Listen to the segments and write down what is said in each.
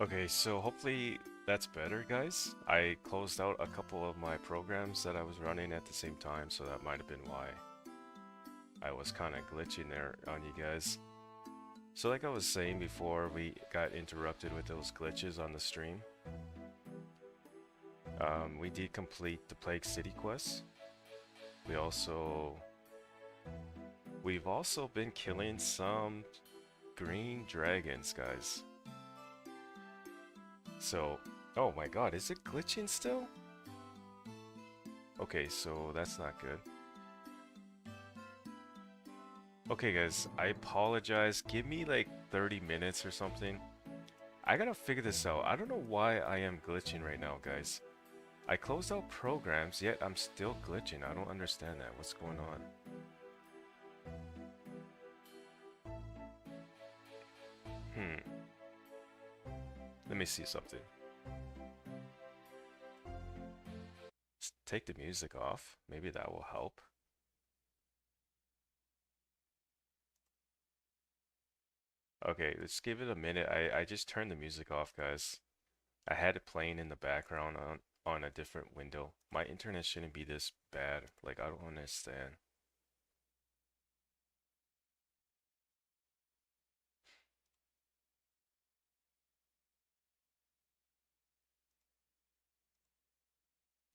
Okay, so hopefully that's better, guys. I closed out a couple of my programs that I was running at the same time, so that might have been why I was kind of glitching there on you guys. So like I was saying before, we got interrupted with those glitches on the stream. We did complete the Plague City quest. We also... We've also been killing some green dragons, guys. So... Oh my god, is it glitching still? Okay, so that's not good. Okay guys, I apologize. Give me like 30 minutes or something. I gotta figure this out. I don't know why I am glitching right now, guys. I closed out programs, yet I'm still glitching. I don't understand that. What's going on? Hmm. Let me see something. Take the music off. Maybe that will help. Okay, let's give it a minute. I just turned the music off, guys. I had it playing in the background on a different window. My internet shouldn't be this bad. Like, I don't understand.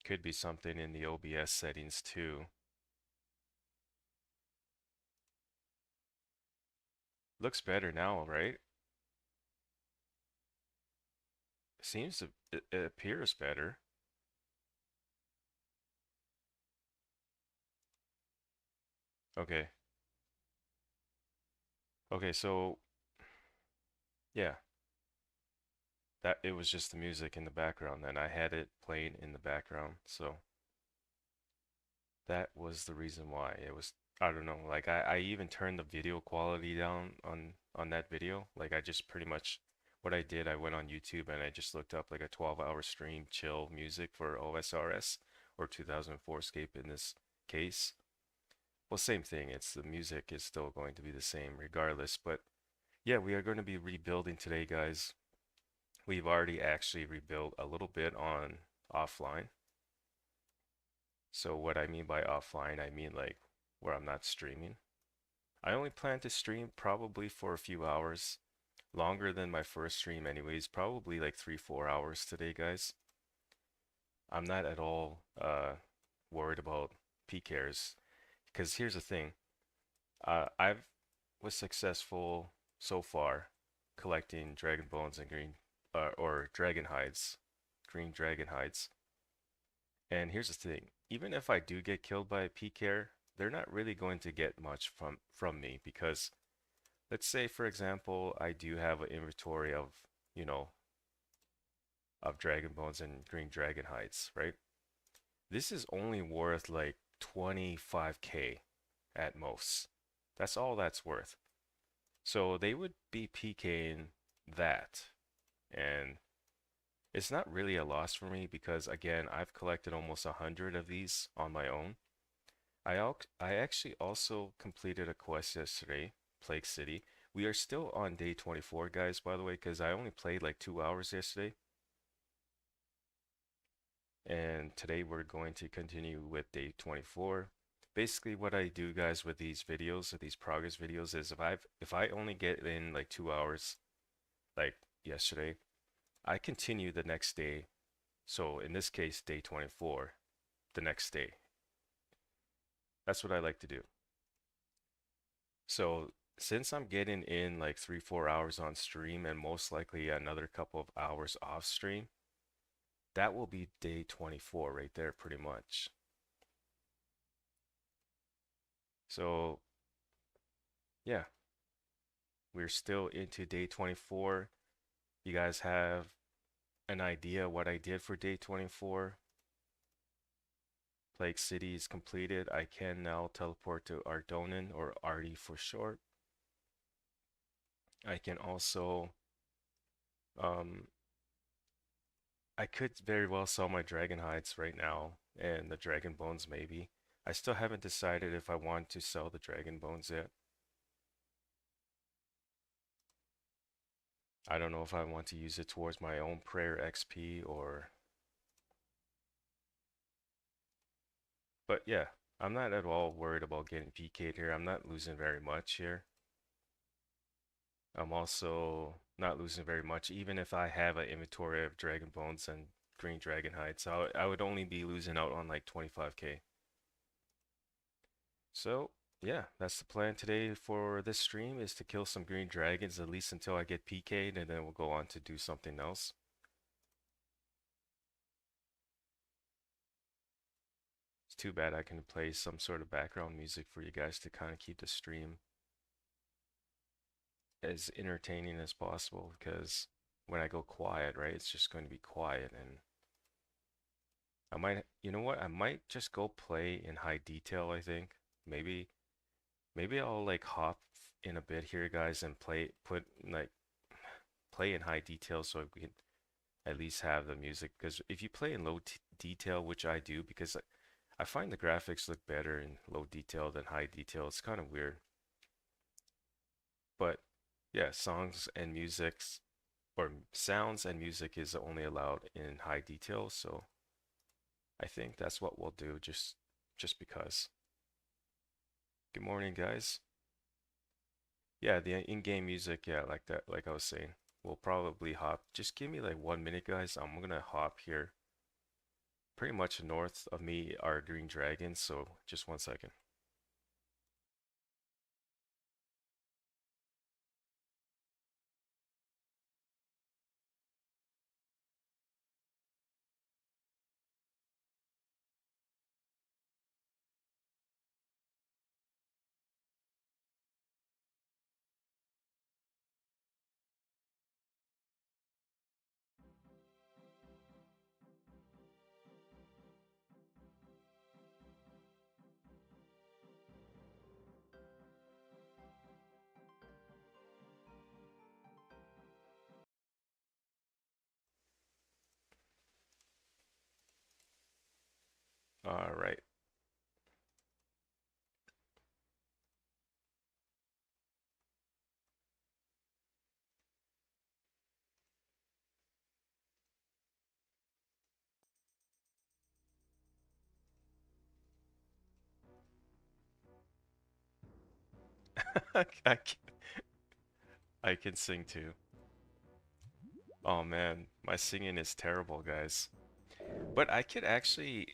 Could be something in the OBS settings too. Looks better now, right? Seems to, it appears better. Okay. Okay, so yeah, that it was just the music in the background then. I had it playing in the background. So that was the reason why. It was I don't know, like I even turned the video quality down on that video. Like I just pretty much what I did, I went on YouTube and I just looked up like a 12-hour stream chill music for OSRS or 2004Scape in this case. Well, same thing. It's the music is still going to be the same regardless. But yeah, we are going to be rebuilding today, guys. We've already actually rebuilt a little bit on offline. So what I mean by offline, I mean like where I'm not streaming. I only plan to stream probably for a few hours, longer than my first stream anyways, probably like 3, 4 hours today, guys. I'm not at all worried about PKers because here's the thing. I've was successful so far collecting dragon bones and green or dragon hides, green dragon hides. And here's the thing, even if I do get killed by a PKer, they're not really going to get much from me because let's say for example, I do have an inventory of, you know, of dragon bones and green dragon hides, right? This is only worth like 25k at most. That's all that's worth. So they would be PKing that. And it's not really a loss for me because again, I've collected almost 100 of these on my own. I actually also completed a quest yesterday, Plague City. We are still on day 24, guys, by the way, because I only played like 2 hours yesterday. And today we're going to continue with day 24. Basically what I do, guys, with these videos, with these progress videos is if I only get in like 2 hours, like yesterday, I continue the next day. So in this case, day 24, the next day. That's what I like to do. So since I'm getting in like 3, 4 hours on stream and most likely another couple of hours off stream, that will be day 24 right there, pretty much. So yeah, we're still into day 24. You guys have an idea what I did for day 24? Plague City is completed. I can now teleport to Ardonin, or Artie for short. I can also, um, I could very well sell my dragon hides right now and the dragon bones maybe. I still haven't decided if I want to sell the dragon bones yet. I don't know if I want to use it towards my own prayer XP or, but yeah, I'm not at all worried about getting PK'd here. I'm not losing very much here. I'm also not losing very much, even if I have an inventory of Dragon Bones and Green Dragon Hide. So I would only be losing out on like 25k. So yeah, that's the plan today for this stream is to kill some green dragons at least until I get PK'd, and then we'll go on to do something else. It's too bad I can play some sort of background music for you guys to kind of keep the stream as entertaining as possible, because when I go quiet, right, it's just going to be quiet. And I might, you know what, I might just go play in high detail, I think. Maybe maybe I'll like hop in a bit here, guys, and play in high detail so we can at least have the music. Because if you play in low detail, which I do, because I find the graphics look better in low detail than high detail. It's kind of weird. But yeah, songs and musics or sounds and music is only allowed in high detail, so I think that's what we'll do just because. Good morning, guys. Yeah, the in-game music, yeah, like that, like I was saying. We'll probably hop. Just give me like 1 minute, guys. I'm gonna hop here. Pretty much north of me are green dragons, so just 1 second. All right. I can, I can sing too. Oh man, my singing is terrible, guys. But I could actually,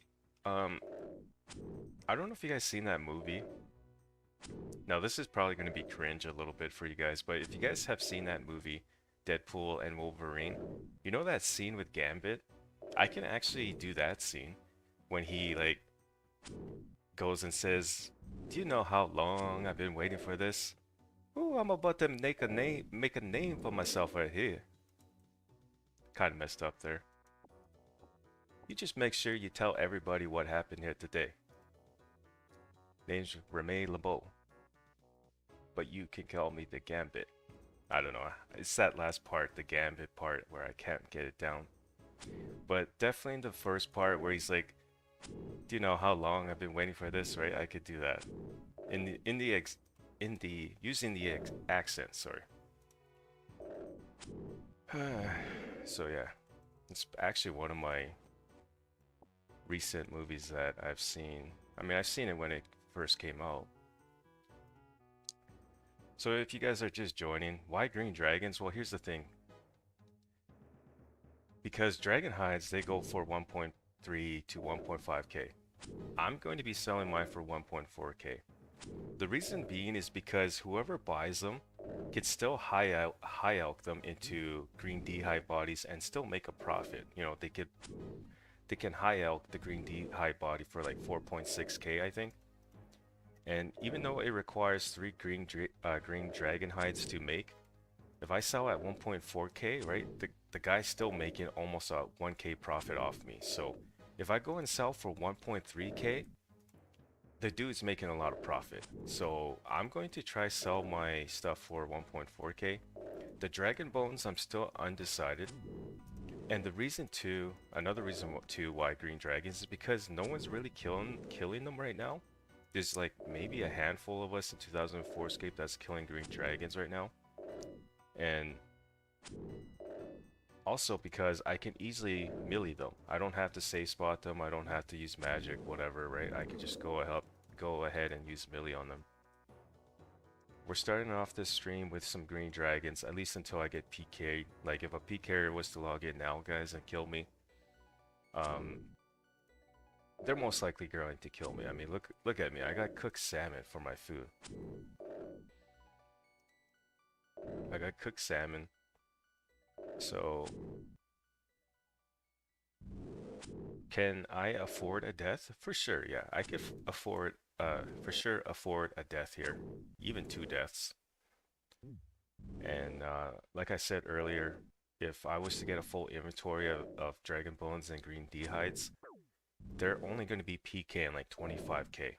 um, I don't know if you guys seen that movie. Now, this is probably going to be cringe a little bit for you guys, but if you guys have seen that movie, Deadpool and Wolverine, you know that scene with Gambit? I can actually do that scene when he like goes and says, "Do you know how long I've been waiting for this? Ooh, I'm about to make a name for myself right here." Kind of messed up there. You just make sure you tell everybody what happened here today. Name's Remy LeBeau, but you can call me the Gambit. I don't know. It's that last part, the Gambit part, where I can't get it down. But definitely in the first part where he's like, "Do you know how long I've been waiting for this?" Right? I could do that. In the using the accent. Sorry. So yeah, it's actually one of my recent movies that I've seen. I mean, I've seen it when it first came out. So if you guys are just joining, why green dragons? Well, here's the thing. Because dragon hides, they go for 1.3 to 1.5k. I'm going to be selling mine for 1.4k. The reason being is because whoever buys them can still high elk them into green D high bodies and still make a profit. You know, they can high elk the green D high body for like 4.6k, I think. And even though it requires 3 green dragon hides to make, if I sell at 1.4k, right, the guy's still making almost a 1k profit off me. So if I go and sell for 1.3k, the dude's making a lot of profit. So I'm going to try sell my stuff for 1.4k. The dragon bones, I'm still undecided. And the reason too, another reason too why green dragons is because no one's really killing them right now. There's like maybe a handful of us in 2004Scape that's killing green dragons right now. And Also because I can easily melee them. I don't have to save spot them. I don't have to use magic, whatever, right? I can just go ahead and use melee on them. We're starting off this stream with some green dragons, at least until I get PK'd. Like if a PKer was to log in now, guys, and kill me, um, they're most likely going to kill me. I mean, look at me. I got cooked salmon for my food. I got cooked salmon. So, can I afford a death? For sure, yeah. I could afford, for sure afford a death here. Even two deaths. And like I said earlier, if I was to get a full inventory of dragon bones and green dehides, they're only going to be PK like 25k.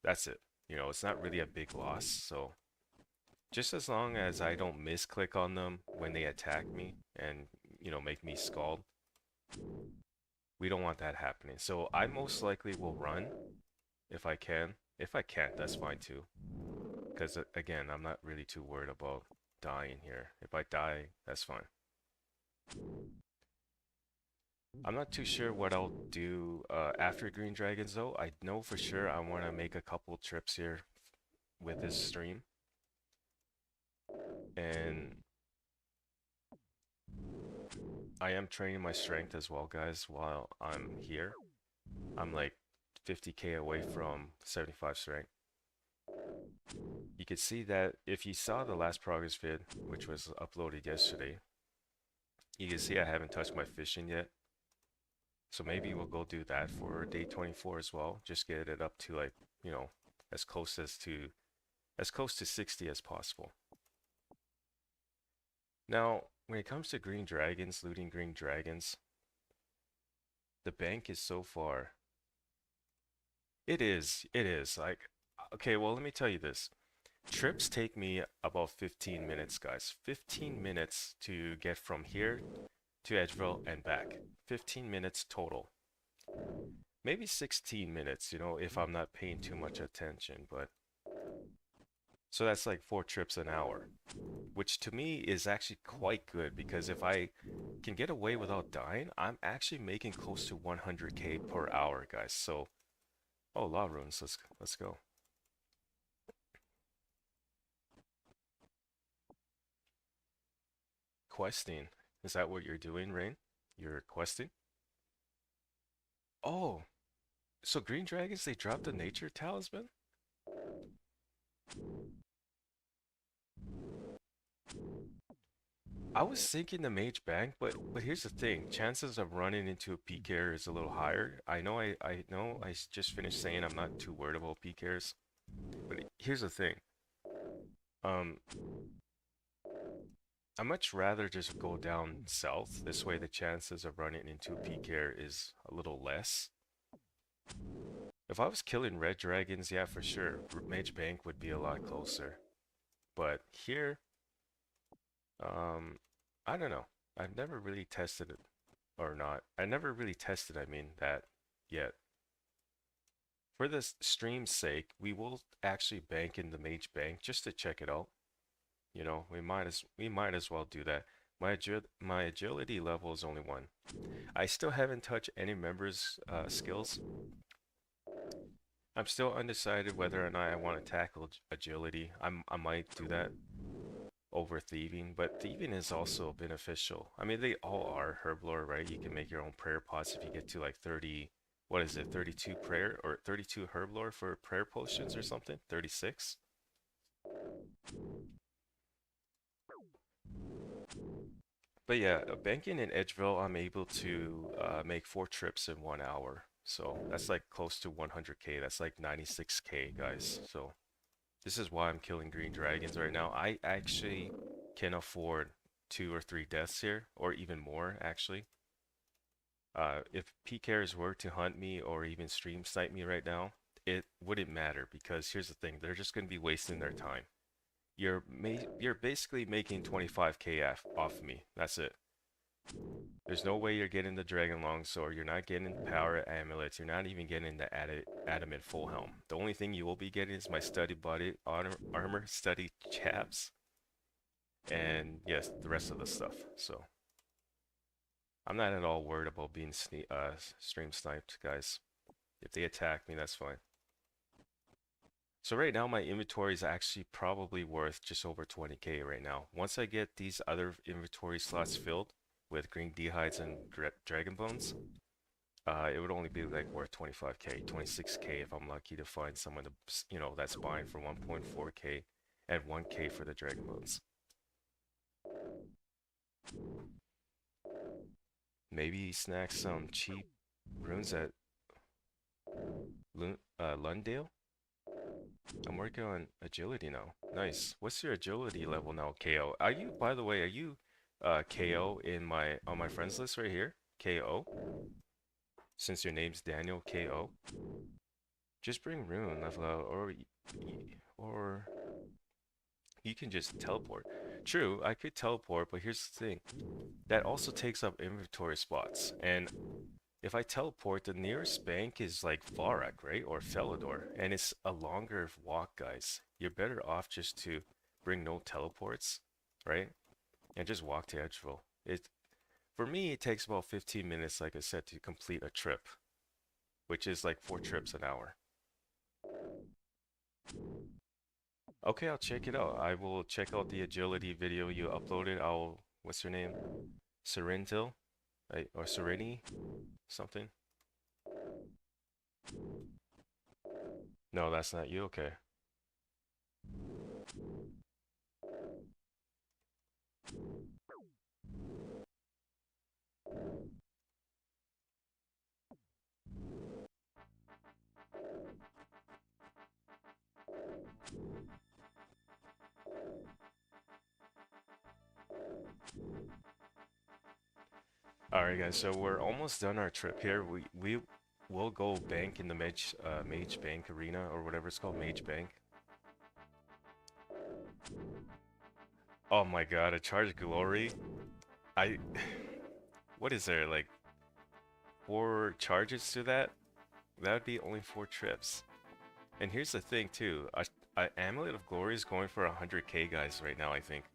That's it. You know, it's not really a big loss. So just as long as I don't misclick on them when they attack me and, you know, make me scald, we don't want that happening. So I most likely will run if I can. If I can't, that's fine too. Because again, I'm not really too worried about dying here. If I die, that's fine. I'm not too sure what I'll do after Green Dragons though. I know for sure I want to make a couple trips here with this stream. And I am training my strength as well, guys, while I'm here. I'm like 50k away from 75 strength. You can see that if you saw the last progress vid, which was uploaded yesterday, you can see I haven't touched my fishing yet. So maybe we'll go do that for day 24 as well. Just get it up to like, you know, as close to 60 as possible. Now, when it comes to green dragons, looting green dragons, the bank is so far. It is. Like, okay, well, let me tell you this. Trips take me about 15 minutes, guys. 15 minutes to get from here to Edgeville and back. 15 minutes total. Maybe 16 minutes, you know, if I'm not paying too much attention, but so that's like 4 trips an hour, which to me is actually quite good because if I can get away without dying, I'm actually making close to 100k per hour, guys. So, oh, law runes, let's go. Questing. Is that what you're doing, Rain? You're questing? Oh, so green dragons, they dropped the nature talisman? I was thinking the mage bank, but here's the thing. Chances of running into a PKer is a little higher. I know just finished saying I'm not too worried about PKers, but here's the thing. Um, I much rather just go down south. This way the chances of running into a PKer is a little less. If I was killing red dragons, yeah, for sure. Mage bank would be a lot closer. But here, um, I don't know. I've never really tested it or not. I never really tested, I mean, that yet. For this stream's sake, we will actually bank in the mage bank just to check it out. You know, we might as well do that. My agility level is only 1. I still haven't touched any members' skills. I'm still undecided whether or not I want to tackle agility. I might do that over thieving, but thieving is also beneficial. I mean, they all are herblore, right? You can make your own prayer pots if you get to like 30, what is it, 32 prayer or 32 herblore for prayer potions or something? 36? But yeah, banking in Edgeville, I'm able to make 4 trips in 1 hour. So that's like close to 100k. That's like 96k, guys. So this is why I'm killing green dragons right now. I actually can afford 2 or 3 deaths here, or even more, actually. If PKers were to hunt me or even stream snipe me right now, it wouldn't matter because here's the thing, they're just going to be wasting their time. You're basically making 25k off me. That's it. There's no way you're getting the Dragon Longsword, you're not getting the Power Amulets, you're not even getting the Adamant Full Helm. The only thing you will be getting is my Study Body Armor Study Chaps. and yes, the rest of the stuff. So I'm not at all worried about being stream sniped, guys. If they attack me, that's fine. So right now my inventory is actually probably worth just over 20k right now. Once I get these other inventory slots filled with green dehides and dragon bones, it would only be like worth 25k, 26k if I'm lucky to find someone to, that's buying for 1.4k and 1k for the dragon bones. Maybe snack some cheap runes at Lundale. I'm working on agility now. Nice. What's your agility level now, KO? Are you, by the way, are you KO in my on my friends list right here? KO? Since your name's Daniel KO. Just bring rune level out, or you can just teleport. True, I could teleport, but here's the thing. That also takes up inventory spots. And if I teleport, the nearest bank is like Varak, right? Or Felidor. And it's a longer walk, guys. You're better off just to bring no teleports, right? And just walk to Edgeville. For me, it takes about 15 minutes, like I said, to complete a trip, which is like 4 trips an hour. Okay, I'll check it out. I will check out the agility video you uploaded. What's your name? Serentil? Or Sereni? Something? No, that's not you. Okay. All right, guys. So we're almost done our trip here. We will go bank in the Mage Bank Arena or whatever it's called, Mage Bank. Oh my God, a charge glory. I what is there like 4 charges to that? That would be only 4 trips. And here's the thing too. A Amulet of Glory is going for 100k guys right now, I think.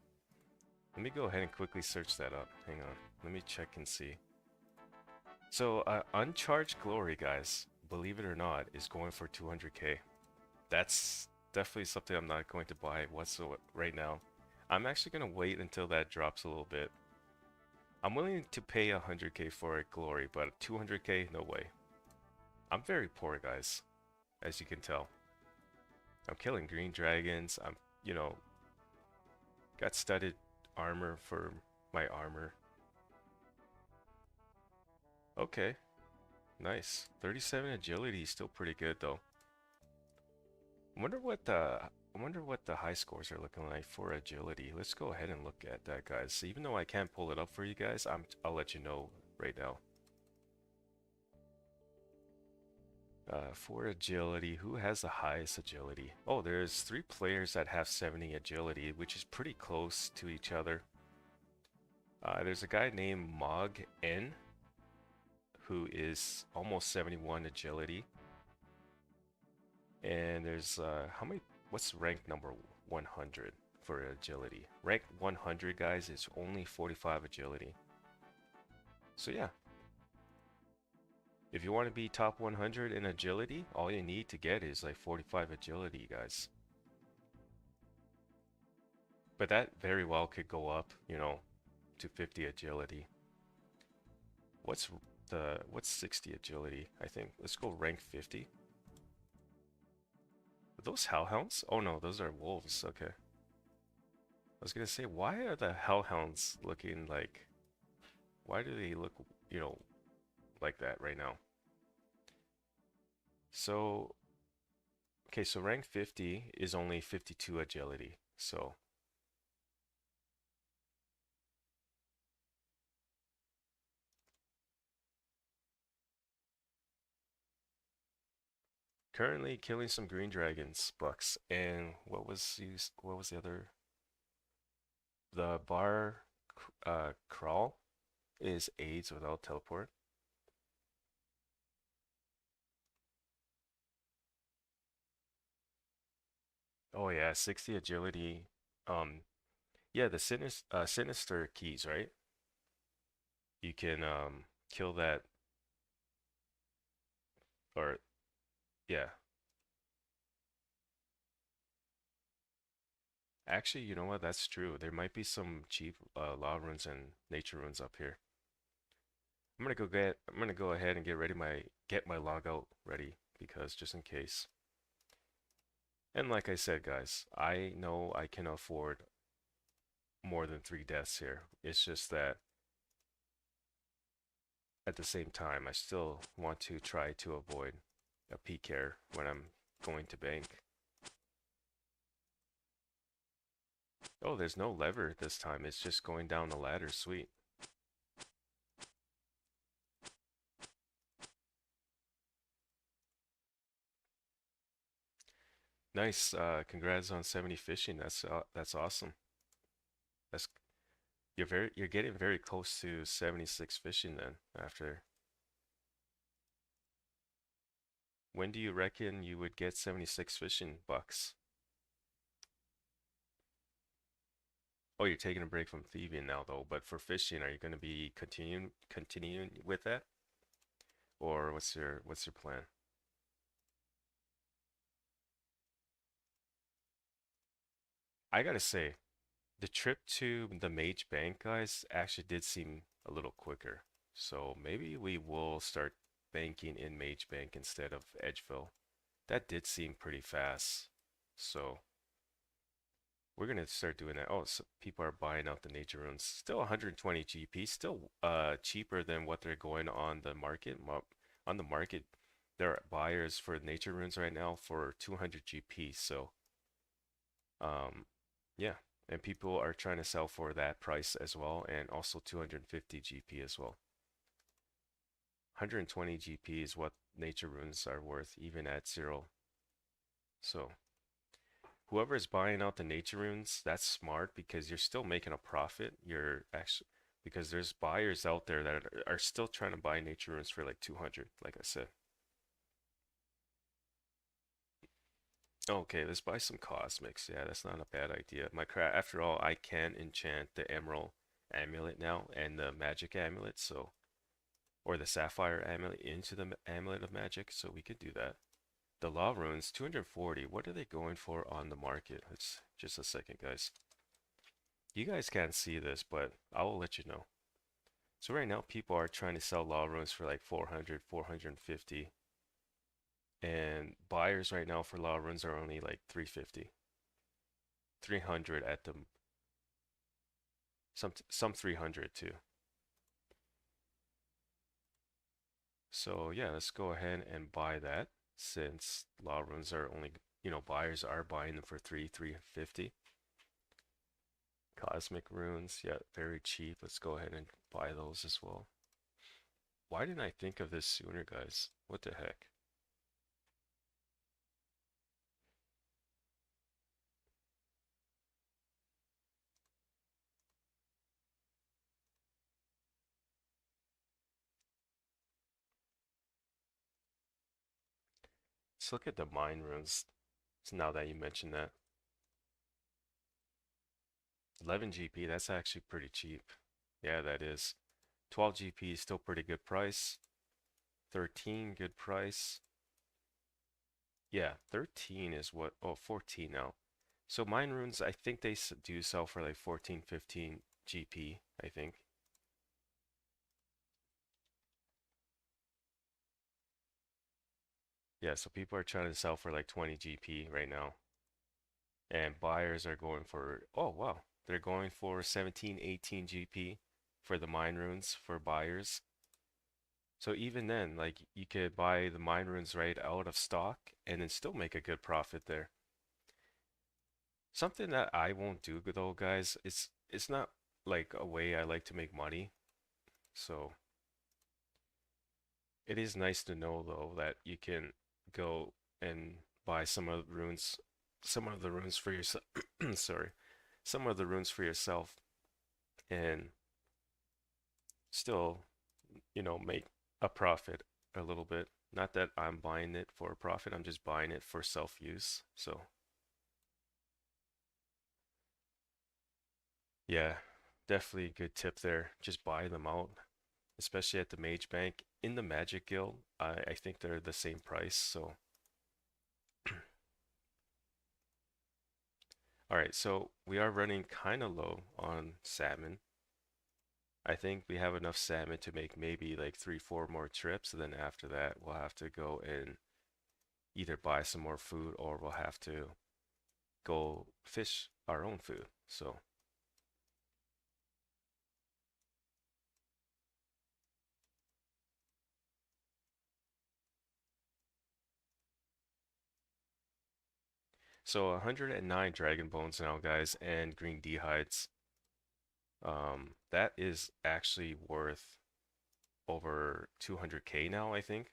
Let me go ahead and quickly search that up. Hang on. Let me check and see. So, Uncharged Glory, guys, believe it or not, is going for 200k. That's definitely something I'm not going to buy whatsoever right now. I'm actually going to wait until that drops a little bit. I'm willing to pay 100k for a Glory, but 200k, no way. I'm very poor, guys, as you can tell. I'm killing green dragons. Got studded armor for my armor. Okay, nice. 37 agility is still pretty good though. I wonder what the high scores are looking like for agility. Let's go ahead and look at that, guys. So even though I can't pull it up for you guys, I'll let you know right now. For agility, who has the highest agility? Oh, there's 3 players that have 70 agility, which is pretty close to each other. There's a guy named Mog N, who is almost 71 agility. And there's what's rank number 100 for agility? Rank 100, guys, is only 45 agility. So yeah, if you want to be top 100 in agility, all you need to get is like 45 agility, guys. But that very well could go up, to 50 agility. What's 60 agility? I think let's go rank 50. Are those hellhounds? Oh no, those are wolves. Okay. I was gonna say, why are the hellhounds looking like? Why do they look, like that right now? So, okay, so rank 50 is only 52 agility. So, currently killing some green dragons, bucks, and what was the other? The bar crawl is aids without teleport. Oh yeah, 60 agility. Um, Yeah, the sinister keys, right? You can kill that or yeah. Actually, you know what? That's true. There might be some cheap law runes and nature runes up here. I'm gonna go ahead and get my logout ready because just in case. And like I said, guys, I know I can afford more than 3 deaths here. It's just that at the same time, I still want to try to avoid a peak error when I'm going to bank. Oh, there's no lever this time. It's just going down the ladder. Sweet. Nice. Congrats on 70 fishing. That's awesome. That's you're getting very close to 76 fishing then after. When do you reckon you would get 76 fishing bucks? Oh, you're taking a break from thieving now though, but for fishing, are you going to be continuing with that? Or what's your plan? I gotta say, the trip to the Mage Bank, guys, actually did seem a little quicker. So maybe we will start banking in Mage Bank instead of Edgeville. That did seem pretty fast. So we're gonna start doing that. Oh, so people are buying out the nature runes. Still 120 GP, still cheaper than what they're going on the market. On the market, there are buyers for nature runes right now for 200 GP. So um, yeah, and people are trying to sell for that price as well, and also 250 GP as well. 120 GP is what nature runes are worth, even at zero. So whoever is buying out the nature runes, that's smart because you're still making a profit. You're actually because there's buyers out there that are still trying to buy nature runes for like 200, like I said. Okay, let's buy some cosmics. Yeah, that's not a bad idea. After all, I can enchant the emerald amulet now and the magic amulet, so or the sapphire amulet into the amulet of magic, so we could do that. The law runes, 240. What are they going for on the market? It's just a second, guys. You guys can't see this, but I will let you know. So right now, people are trying to sell law runes for like 400, 450, and buyers right now for law runes are only like 350, 300 at the some 300 too. So yeah, let's go ahead and buy that since law runes are only, buyers are buying them for 350. Cosmic runes, yeah, very cheap. Let's go ahead and buy those as well. Why didn't I think of this sooner, guys? What the heck? Let's look at the mine runes. Now that you mentioned that. 11 GP, that's actually pretty cheap. Yeah, that is. 12 GP is still pretty good price. 13, good price. Yeah, 13 is what, oh, 14 now. So mine runes, I think they do sell for like 14, 15 GP, I think. Yeah, so people are trying to sell for like 20 GP right now. And buyers are going for, oh wow, they're going for 17, 18 GP for the mine runes for buyers. So even then, like you could buy the mine runes right out of stock and then still make a good profit there. Something that I won't do though, guys, it's not like a way I like to make money. So it is nice to know though that you can go and buy some of the runes for yourself. Sorry, some of the runes for yourself, and still, make a profit a little bit. Not that I'm buying it for a profit, I'm just buying it for self-use. So Yeah, definitely a good tip there. Just buy them out, especially at the Mage Bank. In the Magic Guild, I think they're the same price. So, all right, so we are running kind of low on salmon. I think we have enough salmon to make maybe like three, four more trips. And then after that, we'll have to go and either buy some more food or we'll have to go fish our own food. So 109 dragon bones now, guys, and green dehydes. That is actually worth over 200k now, I think.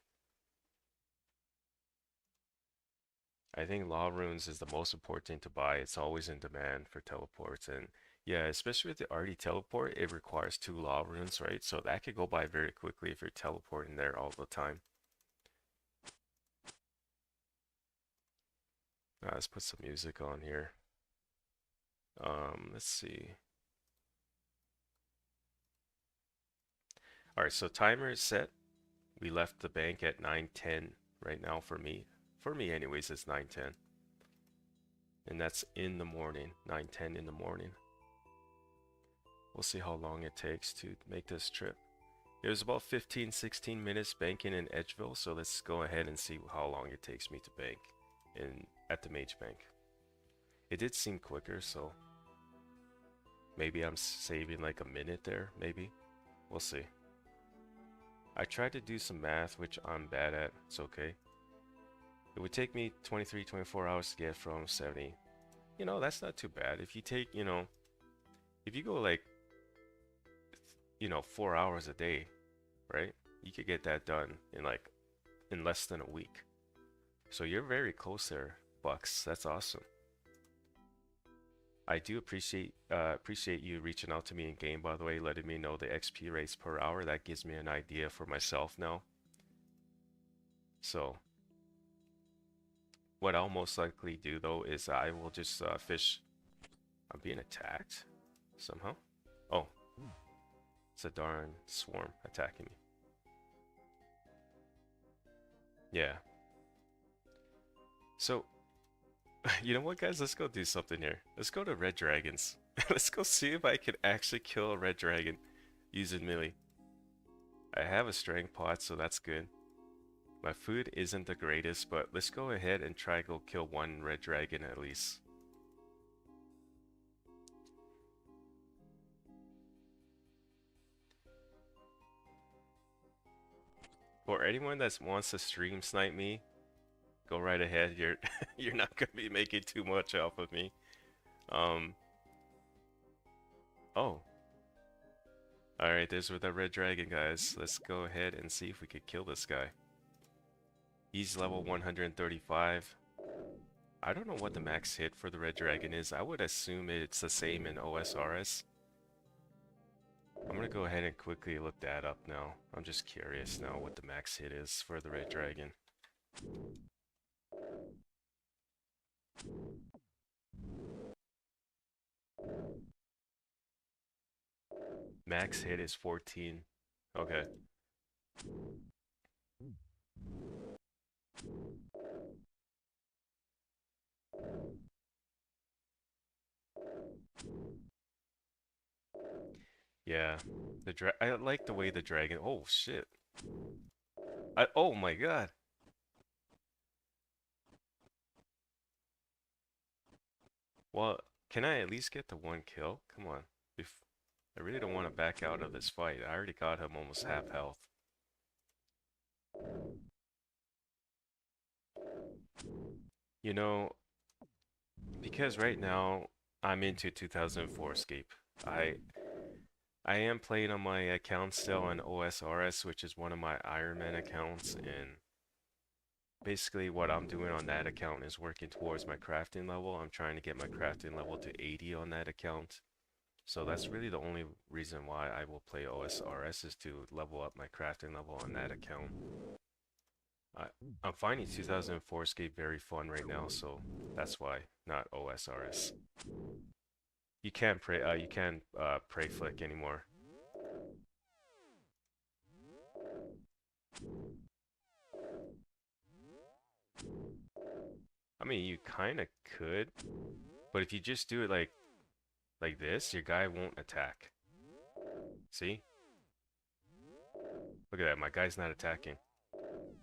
I think Law Runes is the most important to buy. It's always in demand for teleports. And yeah, especially with the arty teleport, it requires two Law Runes, right? So that could go by very quickly if you're teleporting there all the time. Let's put some music on here. Let's see. All right, so timer is set. We left the bank at 9:10 right now for me. For me anyways, it's 9:10. And that's in the morning, 9:10 in the morning. We'll see how long it takes to make this trip. It was about 15, 16 minutes banking in Edgeville, so let's go ahead and see how long it takes me to bank in at the Mage Bank. It did seem quicker, so maybe I'm saving like a minute there, maybe. We'll see. I tried to do some math, which I'm bad at. It's okay. It would take me 23, 24 hours to get from 70. That's not too bad. If you take, if you go like, 4 hours a day, right? You could get that done in less than a week. So you're very close there, Bucks. That's awesome. I do appreciate you reaching out to me in game, by the way, letting me know the XP rates per hour. That gives me an idea for myself now. So what I'll most likely do though is I will just fish. I'm being attacked somehow. Oh, it's a darn swarm attacking me. Yeah. So you know what, guys? Let's go do something here. Let's go to red dragons. Let's go see if I can actually kill a red dragon using melee. I have a strength pot, so that's good. My food isn't the greatest, but let's go ahead and try go kill one red dragon at least. For anyone that wants to stream snipe me, go right ahead. You're you're not gonna be making too much off of me. Um. Oh. All right. There's with the red dragon, guys. Let's go ahead and see if we could kill this guy. He's level 135. I don't know what the max hit for the red dragon is. I would assume it's the same in OSRS. I'm gonna go ahead and quickly look that up now. I'm just curious now what the max hit is for the red dragon. Max hit is 14. Okay. Yeah. I like the way the dragon. Oh shit. Oh my god. Well, can I at least get the one kill? Come on. If I really don't want to back out of this fight. I already got him almost half health. You know, because right now I'm into 2004Scape. I I am playing on my account still on OSRS, which is one of my Iron Man accounts, and basically what I'm doing on that account is working towards my crafting level. I'm trying to get my crafting level to 80 on that account. So that's really the only reason why I will play OSRS is to level up my crafting level on that account. I, I'm finding 2004 Escape very fun right now, so that's why, not OSRS. you can't prey flick anymore. I mean, you kind of could, but if you just do it like this, your guy won't attack. See? Look at that, my guy's not attacking.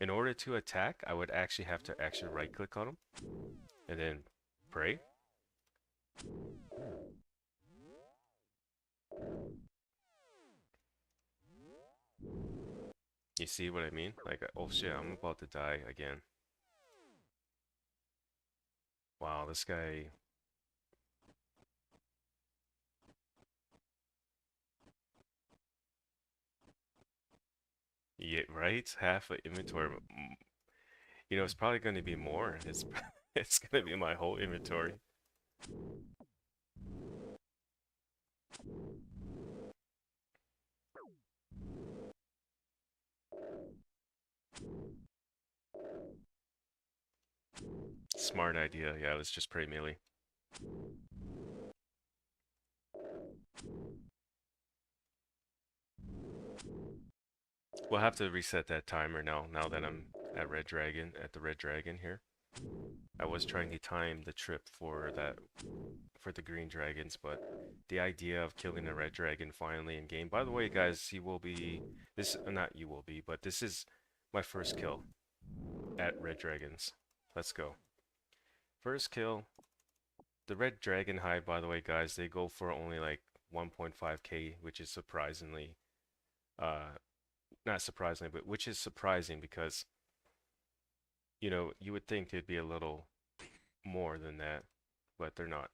In order to attack, I would actually have to actually right click on him and then pray. You see what I mean? Like, oh shit, I'm about to die again. Wow, this guy. Yeah, right? Half of inventory. You know, it's probably going to be more. It's it's going to be my whole inventory. Smart idea. Yeah, let's just pray melee. We'll have to reset that timer now that I'm at the Red Dragon here. I was trying to time the trip for the green dragons, but the idea of killing a red dragon finally in game. By the way, guys, he will be this not you will be, but this is my first kill at red dragons. Let's go. First kill. The red dragon hide, by the way, guys, they go for only like 1.5k, which is surprisingly not surprisingly, but which is surprising because you know, you would think it'd be a little more than that, but they're not.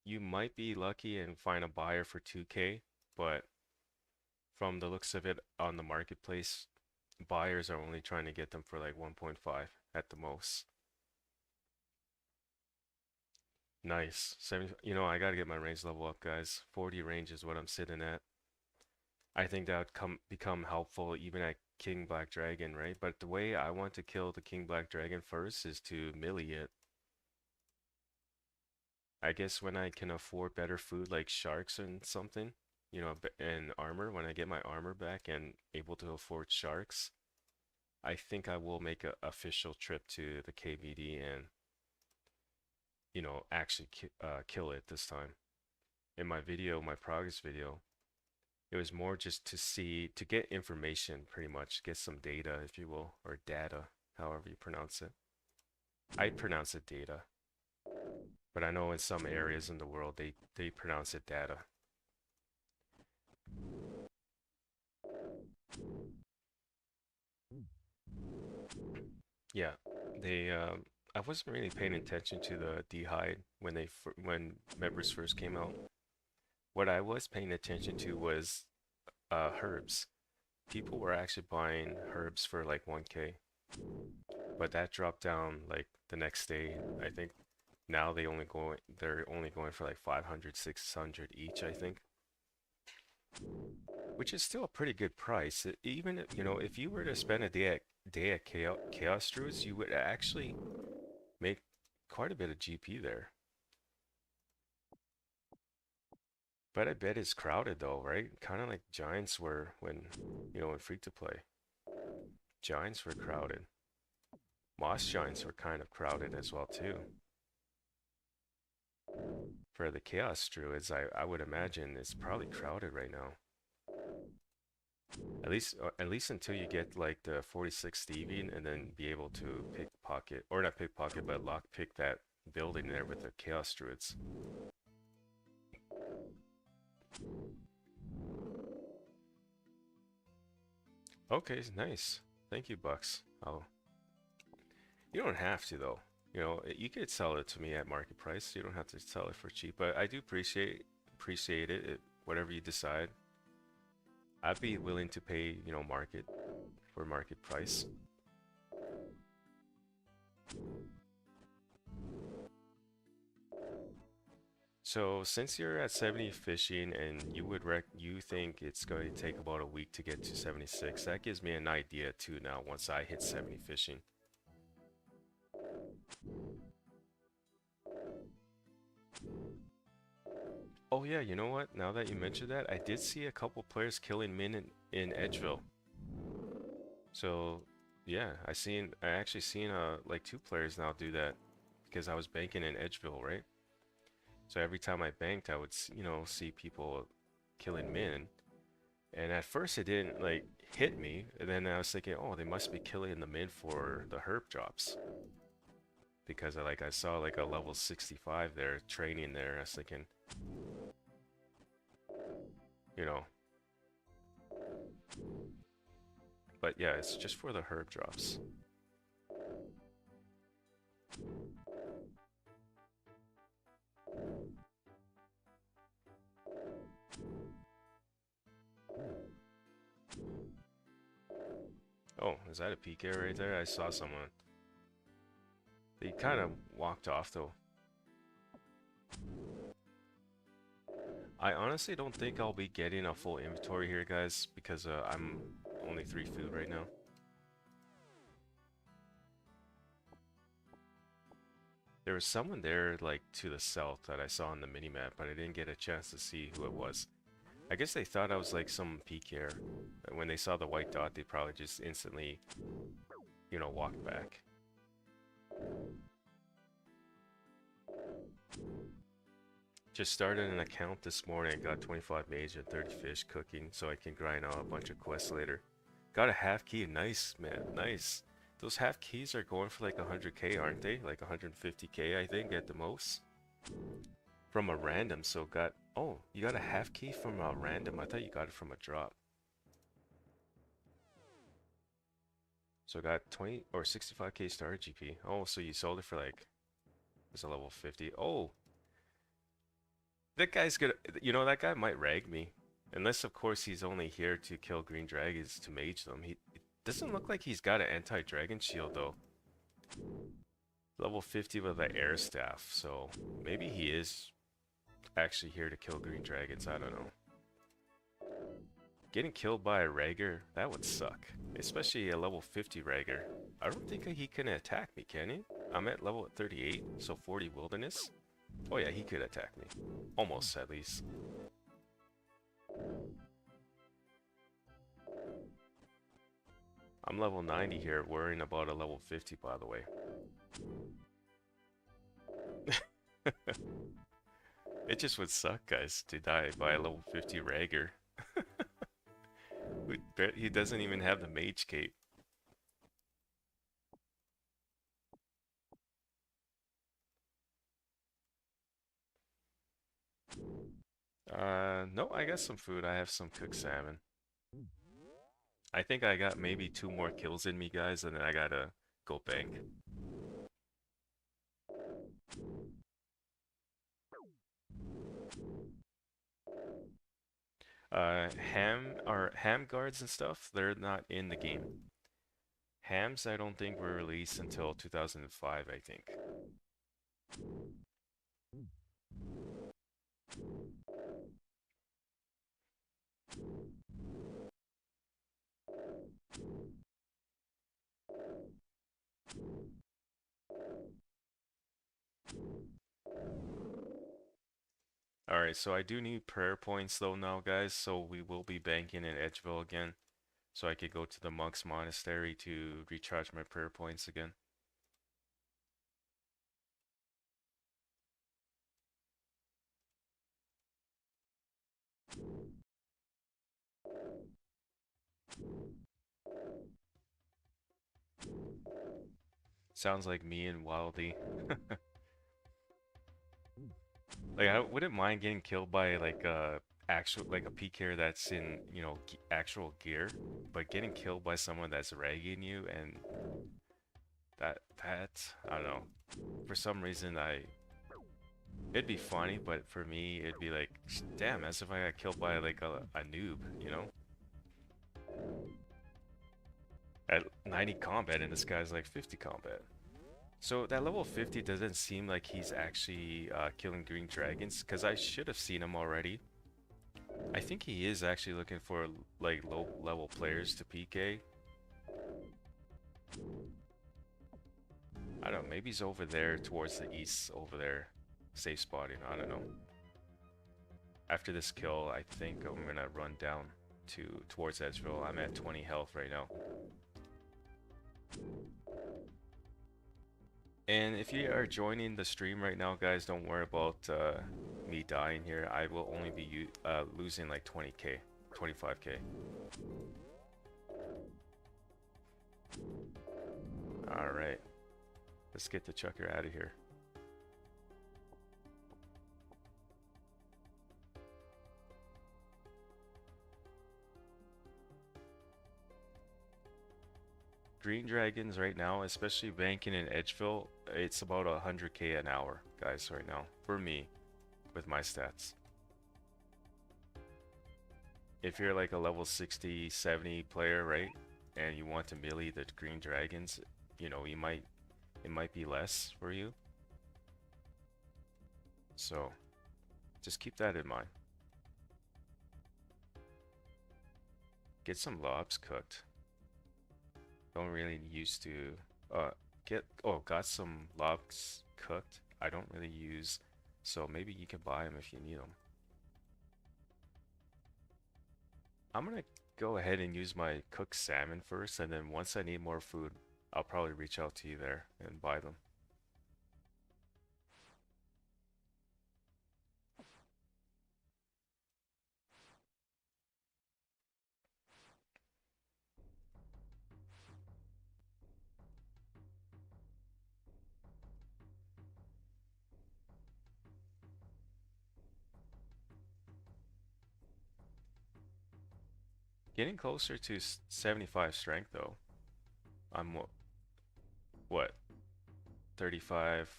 You might be lucky and find a buyer for 2k, but from the looks of it on the marketplace, buyers are only trying to get them for like 1.5 at the most. Nice. 70, you know, I gotta get my range level up, guys. 40 range is what I'm sitting at. I think that would become helpful even at King Black Dragon, right? But the way I want to kill the King Black Dragon first is to melee it. I guess when I can afford better food like sharks and something, you know, and armor, when I get my armor back and able to afford sharks, I think I will make a official trip to the KBD and, you know, actually kill it this time. In my video, my progress video, it was more just to see, to get information pretty much, get some data, if you will, or data, however you pronounce it. I pronounce it data, but I know in some areas in the world they pronounce it data. Yeah, they. I wasn't really paying attention to the dehyde when when members first came out. What I was paying attention to was herbs. People were actually buying herbs for like 1k, but that dropped down like the next day. I think now they're only going for like 500, 600 each, I think, which is still a pretty good price. Even you know, if you were to spend a day at Chaos Druids, you would actually make quite a bit of GP there. But I bet it's crowded though, right? Kind of like Giants were when, you know, in free to play. Giants were crowded. Moss Giants were kind of crowded as well too. For the Chaos Druids, I would imagine it's probably crowded right now. At least until you get like the 46 thieving and then be able to pickpocket, or not pickpocket, but lockpick that building there with the Chaos Druids. Okay, nice. Thank you, Bucks. You don't have to though. You know, you could sell it to me at market price. You don't have to sell it for cheap, but I do appreciate whatever you decide. I'd be willing to pay, you know, market price. So since you're at 70 fishing and you think it's going to take about a week to get to 76, that gives me an idea too now once I hit 70 fishing. Oh yeah, you know what? Now that you mentioned that, I did see a couple players killing min in Edgeville. So yeah, I actually seen like two players now do that because I was banking in Edgeville, right? So every time I banked, I would see people killing min. And at first it didn't like hit me, and then I was thinking, oh, they must be killing the min for the herb drops because I saw like a level 65 there training there. I was thinking, you know, but yeah, it's just for the herb drops. Oh, is that a PK right there? I saw someone. They kind of walked off though. I honestly don't think I'll be getting a full inventory here, guys, because I'm only 3 food right now. There was someone there, like, to the south that I saw on the minimap, but I didn't get a chance to see who it was. I guess they thought I was, like, some PKer. When they saw the white dot, they probably just instantly, walked back. Just started an account this morning. Got 25 mage and 30 fish cooking so I can grind out a bunch of quests later. Got a half key. Nice, man. Nice. Those half keys are going for like 100k, aren't they? Like 150k, I think, at the most. From a random, so got... Oh, you got a half key from a random. I thought you got it from a drop. So got 20 or 65k star GP. Oh, so you sold it for like... It's a level 50. Oh! That guy's gonna... that guy might rag me. Unless, of course, he's only here to kill green dragons to mage them. It doesn't look like he's got an anti-dragon shield, though. Level 50 with an air staff, so maybe he is actually here to kill green dragons. I don't know. Getting killed by a Rager, that would suck. Especially a level 50 Rager. I don't think he can attack me, can he? I'm at level 38, so 40 wilderness. Oh yeah, he could attack me. Almost, at least. I'm level 90 here, worrying about a level 50, by the way. It just would suck, guys, to die by a level 50 Rager. He doesn't even have the mage cape. No, I got some food. I have some cooked salmon. I think I got maybe 2 more kills in me, guys, and then I gotta go bank. Ham guards and stuff, they're not in the game. Hams, I don't think were released until 2005, I think. Alright, so I do need prayer points though now, guys, so we will be banking in Edgeville again. So I could go to the monk's monastery to recharge my prayer points again. Sounds like me and Wildy. Like I wouldn't mind getting killed by like a PKer that's in, actual gear, but getting killed by someone that's ragging you and that I don't know. For some reason it'd be funny, but for me it'd be like, damn, as if I got killed by like a noob, you know? At 90 combat and this guy's like 50 combat. So that level 50 doesn't seem like he's actually killing green dragons, because I should have seen him already. I think he is actually looking for like low level players to PK. I don't know, maybe he's over there towards the east over there. Safe spotting, I don't know. After this kill, I think I'm gonna run down towards Edgeville. I'm at 20 health right now. And if you are joining the stream right now, guys, don't worry about me dying here. I will only be losing like 20k, 25k. Alright, let's get the chucker out of here. Green Dragons right now, especially banking in Edgeville, it's about 100k an hour, guys, right now, for me, with my stats. If you're like a level 60, 70 player, right, and you want to melee the Green Dragons, you know, it might be less for you. So, just keep that in mind. Get some lobs cooked. Don't really used to got some logs cooked. I don't really use, so maybe you can buy them if you need them. I'm gonna go ahead and use my cooked salmon first, and then once I need more food, I'll probably reach out to you there and buy them. Getting closer to 75 strength though. I'm what 35,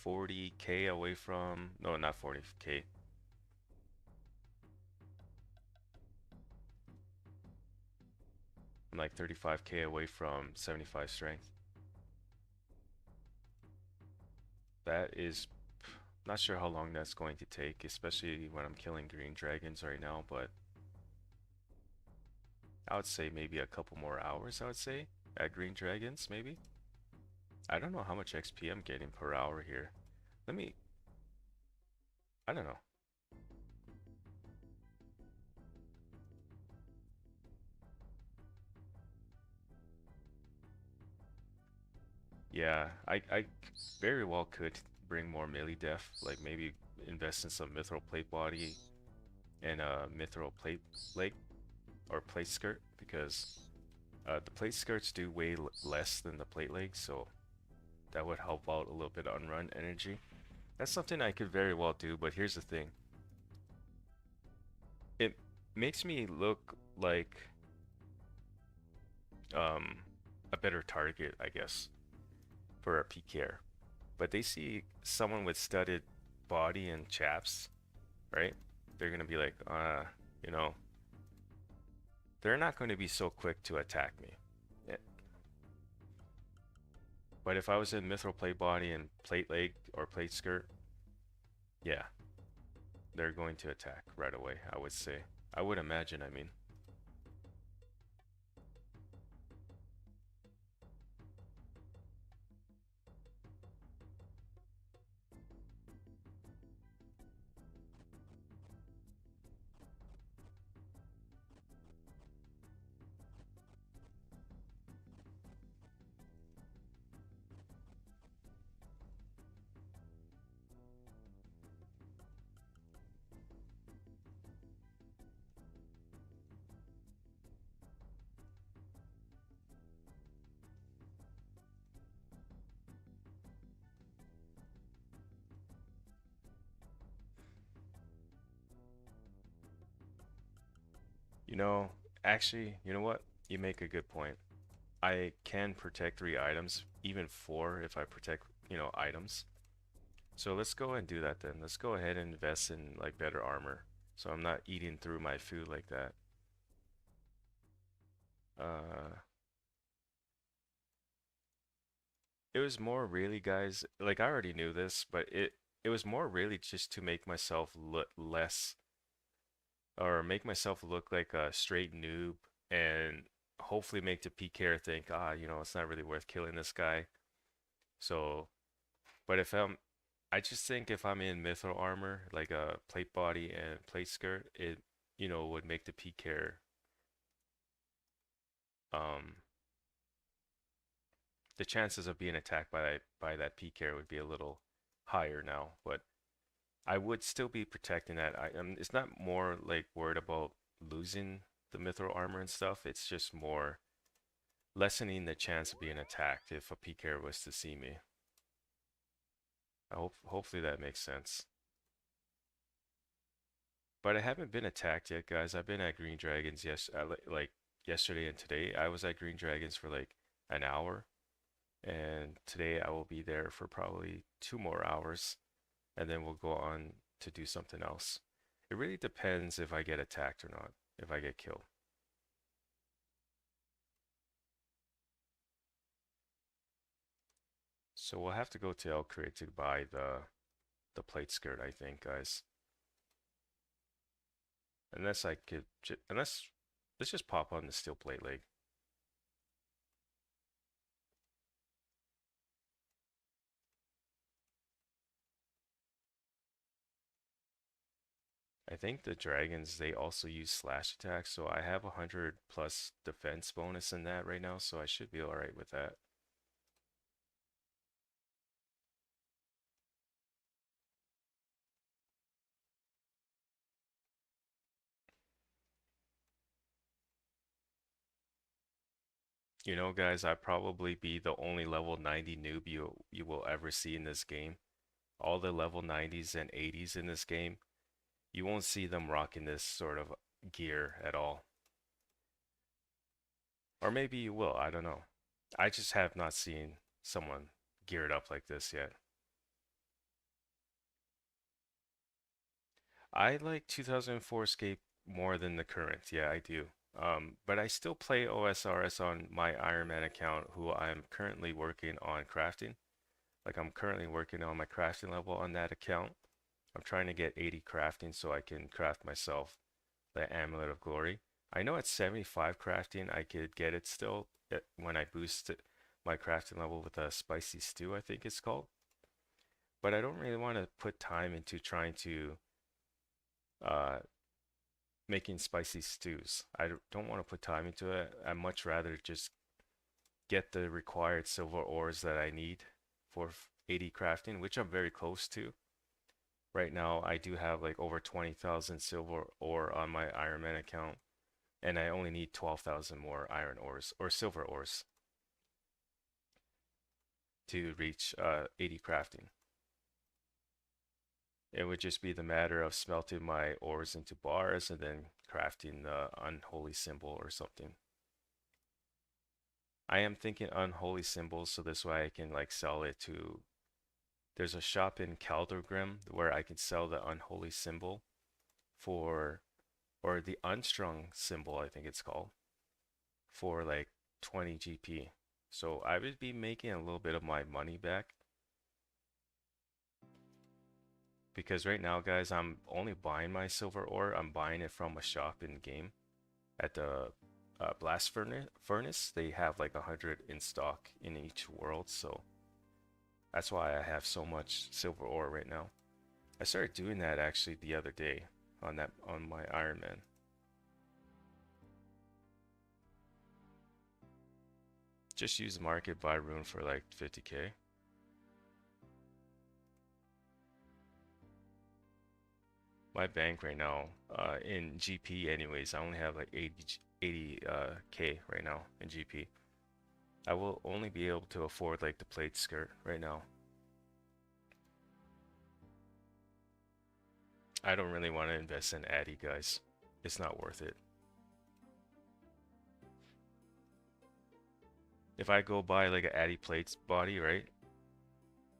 40k away from, no, not 40k. I'm like 35k away from 75 strength. That is not sure how long that's going to take, especially when I'm killing green dragons right now, but I would say maybe a couple more hours, I would say, at green dragons, maybe. I don't know how much XP I'm getting per hour here. I don't know. Yeah, I very well could bring more melee def, like maybe invest in some mithril plate body and a mithril plate leg or plate skirt, because the plate skirts do way less than the plate legs, so that would help out a little bit on run energy. That's something I could very well do, but here's the thing. It makes me look like um, a better target, I guess, for a PKer. But they see someone with studded body and chaps, right? They're gonna be like, you know, they're not going to be so quick to attack me. Yeah. But if I was in mithril plate body and plate leg or plate skirt, yeah, they're going to attack right away, I would say. I would imagine, I mean. You know, actually, you know what? You make a good point. I can protect 3 items, even 4 if I protect, items. So let's go and do that then. Let's go ahead and invest in like better armor, so I'm not eating through my food like that. Uh, it was more really, guys, like I already knew this, but it was more really just to make myself look less, or make myself look like a straight noob, and hopefully make the PKer think, it's not really worth killing this guy. So, but if I'm I just think if I'm in mithril armor, like a plate body and plate skirt, it would make the PK um the chances of being attacked by that PK would be a little higher now, but I would still be protecting that. It's not more like worried about losing the mithril armor and stuff. It's just more lessening the chance of being attacked if a PK was to see me. Hopefully that makes sense. But I haven't been attacked yet, guys. I've been at Green Dragons like yesterday and today. I was at Green Dragons for like an hour, and today I will be there for probably 2 more hours, and then we'll go on to do something else. It really depends if I get attacked or not, if I get killed. So we'll have to go to El Crate to buy the plate skirt, I think, guys. Unless I could, unless let's just pop on the steel plate leg. I think the dragons they also use slash attack, so I have 100 plus defense bonus in that right now, so I should be all right with that. You know, guys, I'd probably be the only level 90 noob you will ever see in this game. All the level 90s and 80s in this game, you won't see them rocking this sort of gear at all. Or maybe you will, I don't know. I just have not seen someone geared up like this yet. I like 2004Scape more than the current. Yeah, I do. But I still play OSRS on my Iron Man account, who I'm currently working on crafting. Like I'm currently working on my crafting level on that account. I'm trying to get 80 crafting so I can craft myself the Amulet of Glory. I know at 75 crafting I could get it still when I boost my crafting level with a spicy stew, I think it's called. But I don't really want to put time into trying to uh, making spicy stews. I don't want to put time into it. I'd much rather just get the required silver ores that I need for 80 crafting, which I'm very close to. Right now, I do have like over 20,000 silver ore on my Iron Man account, and I only need 12,000 more iron ores or silver ores to reach 80 crafting. It would just be the matter of smelting my ores into bars and then crafting the unholy symbol or something. I am thinking unholy symbols so this way I can like sell it to. There's a shop in Caldogrim where I can sell the unholy symbol for, or the unstrung symbol, I think it's called, for like 20 GP. So I would be making a little bit of my money back because right now, guys, I'm only buying my silver ore. I'm buying it from a shop in game at the blast furnace. They have like 100 in stock in each world, so that's why I have so much silver ore right now. I started doing that actually the other day on my Iron Man. Just use market buy rune for like 50k. My bank right now, in GP anyways, I only have like 80k right now in GP. I will only be able to afford like the plate skirt right now. I don't really want to invest in Addy, guys. It's not worth it. If I go buy like an Addy plates body, right?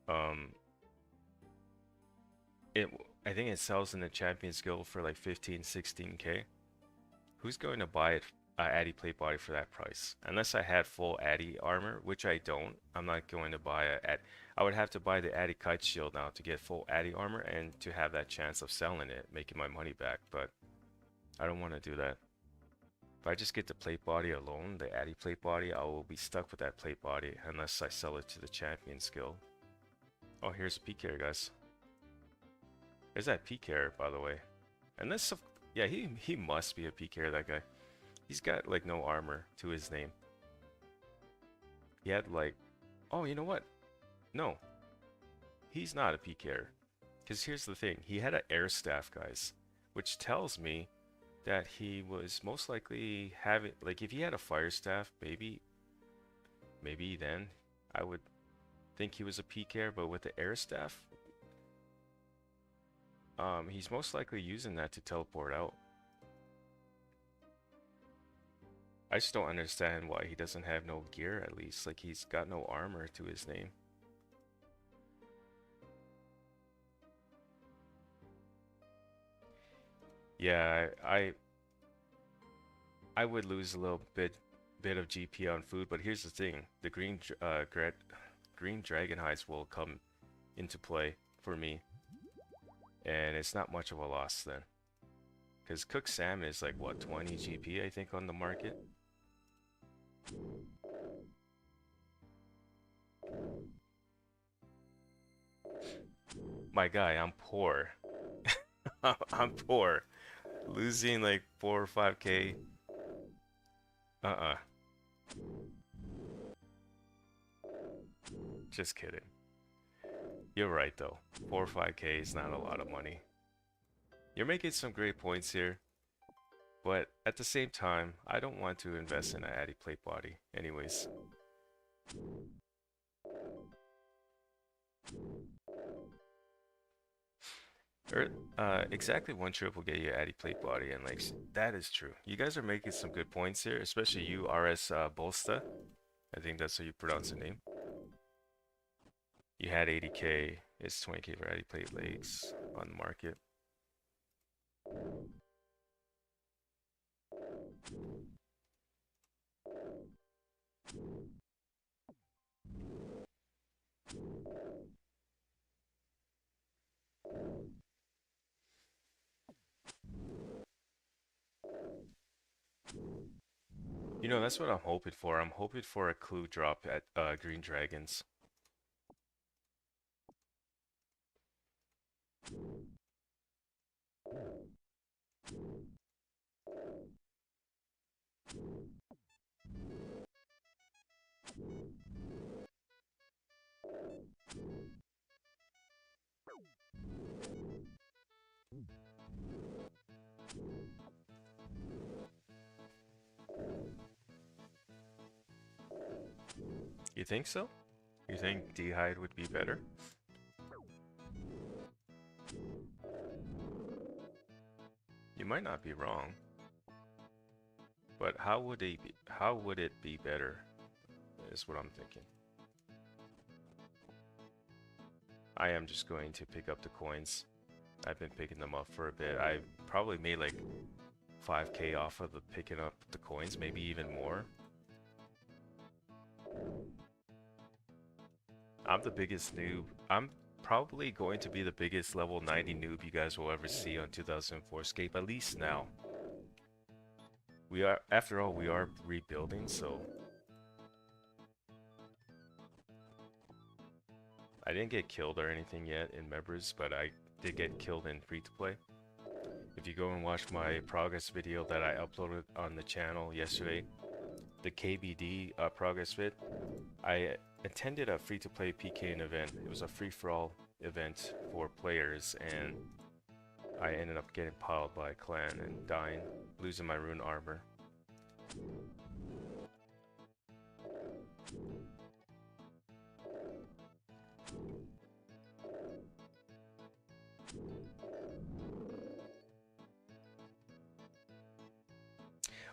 Um, it I think it sells in the Champions Guild for like 15, 16k. Who's going to buy it Addy plate body for that price? Unless I had full Addy armor, which I don't. I'm not going to buy I would have to buy the Addy kite shield now to get full Addy armor and to have that chance of selling it, making my money back. But I don't want to do that. If I just get the plate body alone, the Addy plate body, I will be stuck with that plate body unless I sell it to the Champions Guild. Oh, here's a PK, guys. There's that PKer, by the way. And this, yeah, he must be a PKer, that guy. He's got like no armor to his name. He had like, oh, you know what? No, he's not a PKer. Because here's the thing, he had an air staff, guys, which tells me that he was most likely having, like, if he had a fire staff, maybe then I would think he was a PKer, but with the air staff, he's most likely using that to teleport out. I just don't understand why he doesn't have no gear, at least. Like, he's got no armor to his name. Yeah, I would lose a little bit of GP on food, but here's the thing: the green dragon hides will come into play for me, and it's not much of a loss then. Because cooked salmon is like what, 20 GP I think on the market. My guy, I'm poor. I'm poor. Losing like 4 or 5k. Uh-uh. Just kidding. You're right though. 4 or 5k is not a lot of money. You're making some great points here, but at the same time, I don't want to invest in an Addy plate body anyways. Exactly one trip will get you Addy plate body, and like that is true. You guys are making some good points here, especially you, RS Bolsta. I think that's how you pronounce the name. You had 80k. It's 20k for Addy plate legs on the market. You know, that's what I'm hoping for. I'm hoping for a clue drop at Green Dragons. You think so? You think D'hide would be better? You might not be wrong. But how would it be better? Is what I'm thinking. I am just going to pick up the coins. I've been picking them up for a bit. I probably made like 5k off of the picking up the coins, maybe even more. I'm the biggest noob. I'm probably going to be the biggest level 90 noob you guys will ever see on 2004Scape, at least now. We are, after all, we are rebuilding, so I didn't get killed or anything yet in members, but I did get killed in free-to-play. If you go and watch my progress video that I uploaded on the channel yesterday, the KBD progress vid, I attended a free-to-play PKing event. It was a free-for-all event for players, and I ended up getting piled by a clan and dying, losing my rune armor.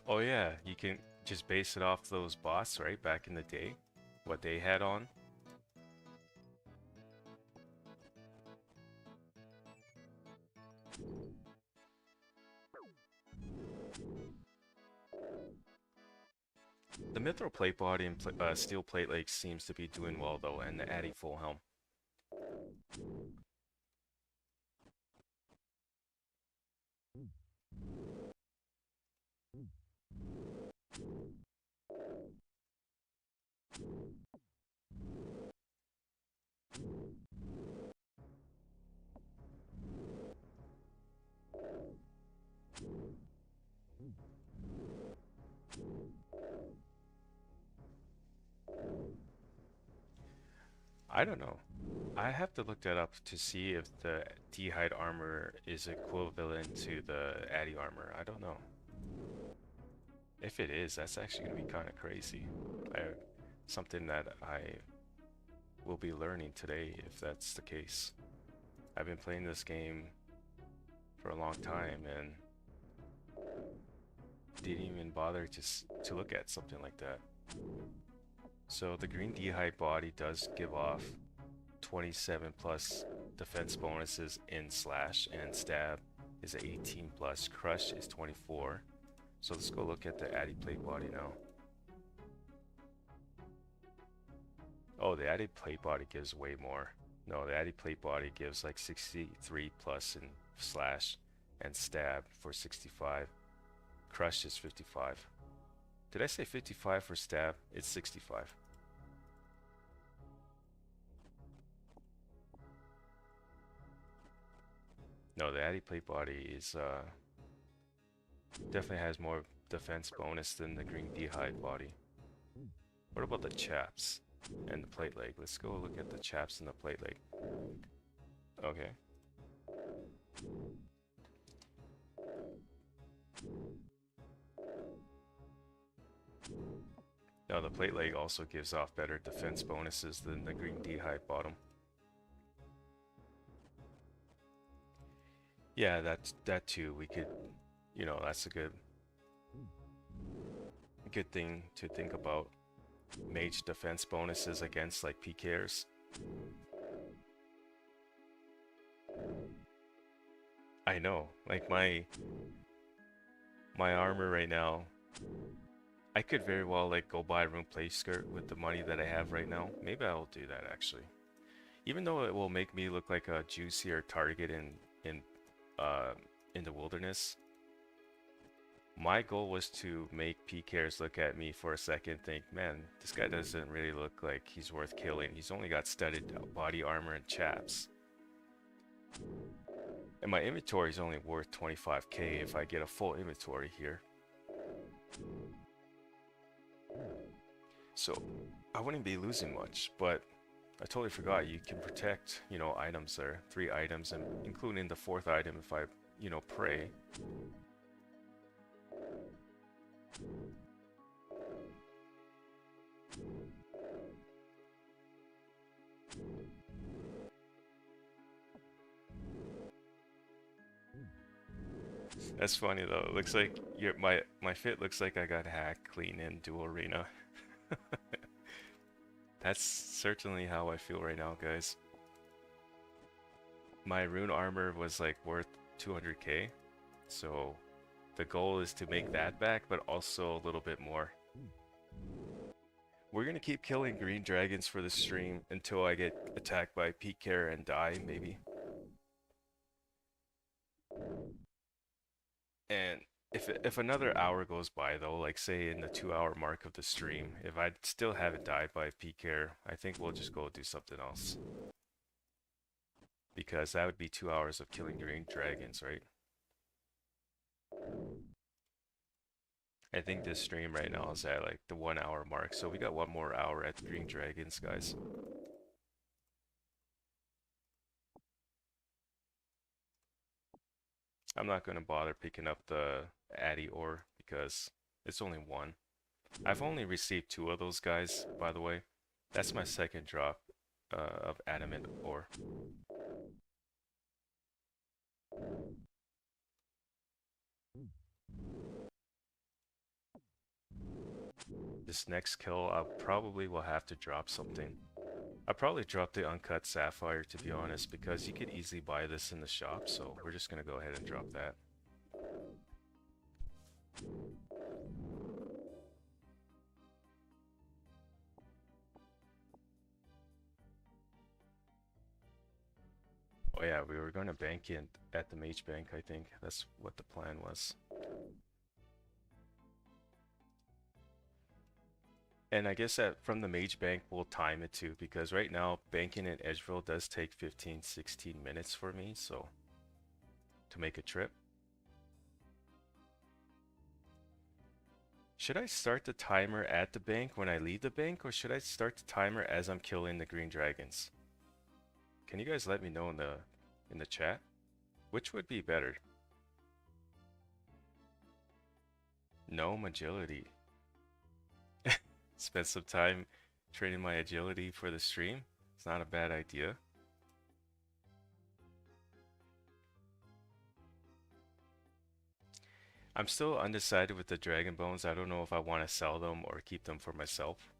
Oh yeah, you can just base it off those bots, right? Back in the day, what they had on. The Mithril plate body and steel plate leg seems to be doing well though, and the Addy full helm. I don't know. I have to look that up to see if the D-hide armor is equivalent to the Addy armor. I don't know. If it is, that's actually gonna be kind of crazy. I, something that I will be learning today if that's the case. I've been playing this game for a long time and didn't even bother to look at something like that. So the green D-hide body does give off 27 plus defense bonuses in slash, and stab is 18 plus, crush is 24. So let's go look at the Addy plate body now. Oh, the Addy plate body gives way more. No, the Addy plate body gives like 63 plus in slash and stab for 65. Crush is 55. Did I say 55 for stab? It's 65. No, the Addy plate body is definitely has more defense bonus than the green D-hide body. What about the chaps and the plate leg? Let's go look at the chaps and the plate leg. Okay. Now the plate leg also gives off better defense bonuses than the green D-hide bottom. Yeah, that too. We could, that's a good thing to think about. Mage defense bonuses against like PKers. I know, like my armor right now, I could very well like go buy a rune plate skirt with the money that I have right now. Maybe I'll do that actually. Even though it will make me look like a juicier target in the wilderness. My goal was to make PKers look at me for a second, think, man, this guy doesn't really look like he's worth killing. He's only got studded body armor and chaps. And my inventory is only worth 25k if I get a full inventory here. So I wouldn't be losing much, but I totally forgot you can protect, items there. 3 items, and including the 4th item if I, pray. That's funny though. It looks like my fit looks like I got hacked clean in dual arena. That's certainly how I feel right now, guys. My rune armor was like worth 200k, so the goal is to make that back, but also a little bit more. We're gonna keep killing green dragons for the stream until I get attacked by PK and die, maybe. And if another hour goes by though, like say in the 2-hour mark of the stream, if I still haven't died by PK, I think we'll just go do something else. Because that would be 2 hours of killing green dragons, right? I think this stream right now is at like the 1-hour mark, so we got 1 more hour at green dragons, guys. I'm not going to bother picking up the Addy ore because it's only 1. I've only received 2 of those guys, by the way. That's my 2nd drop of adamant ore. This next kill, I probably will have to drop something. I'll probably drop the uncut sapphire, to be honest, because you could easily buy this in the shop, so we're just going to go ahead and drop that. Oh yeah, we were going to bank in at the mage bank, I think. That's what the plan was. And I guess that from the mage bank, we'll time it too, because right now, banking in Edgeville does take 15-16 minutes for me, so to make a trip. Should I start the timer at the bank when I leave the bank, or should I start the timer as I'm killing the green dragons? Can you guys let me know in the chat? Which would be better? No agility. Spend some time training my agility for the stream. It's not a bad idea. I'm still undecided with the dragon bones. I don't know if I want to sell them or keep them for myself.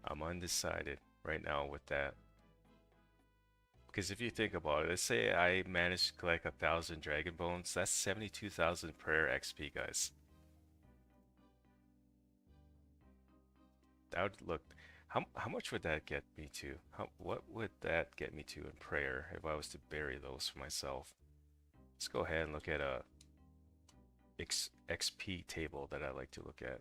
I'm undecided right now with that. Because if you think about it, let's say I managed to collect 1,000 dragon bones, that's 72,000 prayer XP, guys. That would look, how much would that get me to? What would that get me to in prayer if I was to bury those for myself? Let's go ahead and look at a XP table that I like to look at.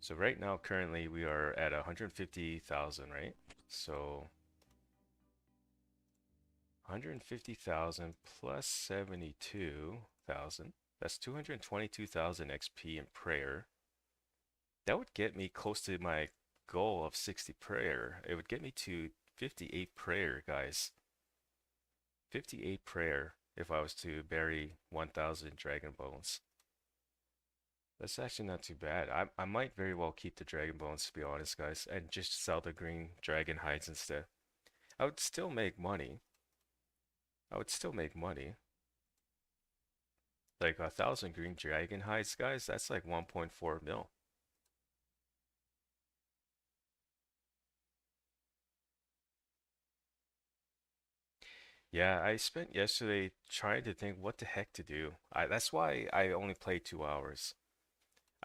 So right now, currently, we are at 150,000, right? So 150,000 plus 72,000. That's 222,000 XP in prayer. That would get me close to my goal of 60 prayer. It would get me to 58 prayer, guys. 58 prayer if I was to bury 1,000 dragon bones. That's actually not too bad. I might very well keep the dragon bones, to be honest, guys, and just sell the green dragon hides instead. I would still make money. I would still make money. Like 1,000 green dragon hides, guys, that's like 1.4 mil. Yeah, I spent yesterday trying to think what the heck to do. That's why I only played 2 hours.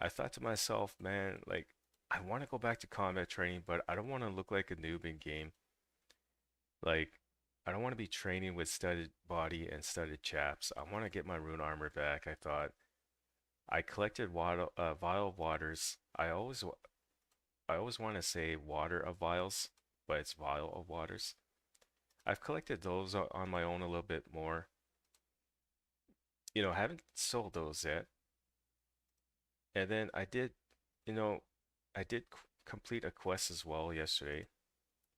I thought to myself, man, like I want to go back to combat training, but I don't want to look like a noob in game. Like I don't want to be training with studded body and studded chaps. I want to get my rune armor back. I thought I collected vial of waters. I always want to say water of vials, but it's vial of waters. I've collected those on my own a little bit more. Haven't sold those yet. And then you know, I did complete a quest as well yesterday,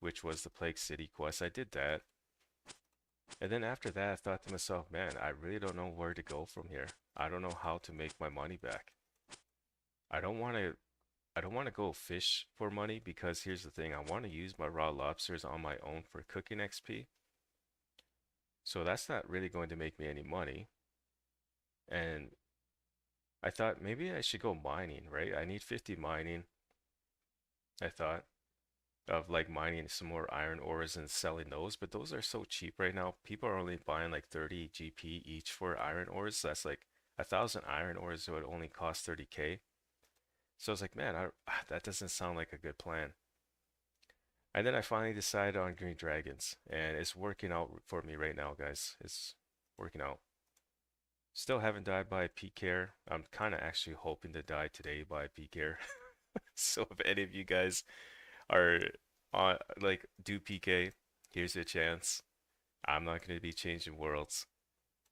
which was the Plague City quest. I did that. And then after that, I thought to myself, man, I really don't know where to go from here. I don't know how to make my money back. I don't want to I don't want to go fish for money because here's the thing, I want to use my raw lobsters on my own for cooking XP. So that's not really going to make me any money. And I thought maybe I should go mining, right? I need 50 mining, I thought, of like mining some more iron ores and selling those, but those are so cheap right now. People are only buying like 30 GP each for iron ores. So that's like 1,000 iron ores would only cost 30K. So I was like, man, that doesn't sound like a good plan. And then I finally decided on green dragons, and it's working out for me right now, guys. It's working out. Still haven't died by PCare. I'm kind of actually hoping to die today by PCare. So if any of you guys are on like do PK, here's your chance. I'm not going to be changing worlds.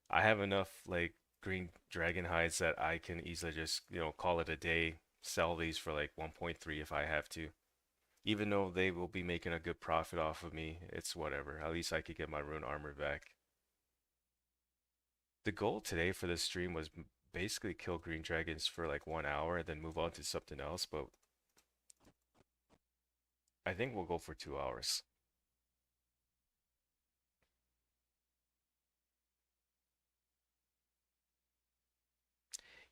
I have enough like green dragon hides that I can easily just, call it a day, sell these for like 1.3 if I have to. Even though they will be making a good profit off of me, it's whatever. At least I could get my rune armor back. The goal today for this stream was basically kill green dragons for like 1 hour and then move on to something else, but I think we'll go for 2 hours.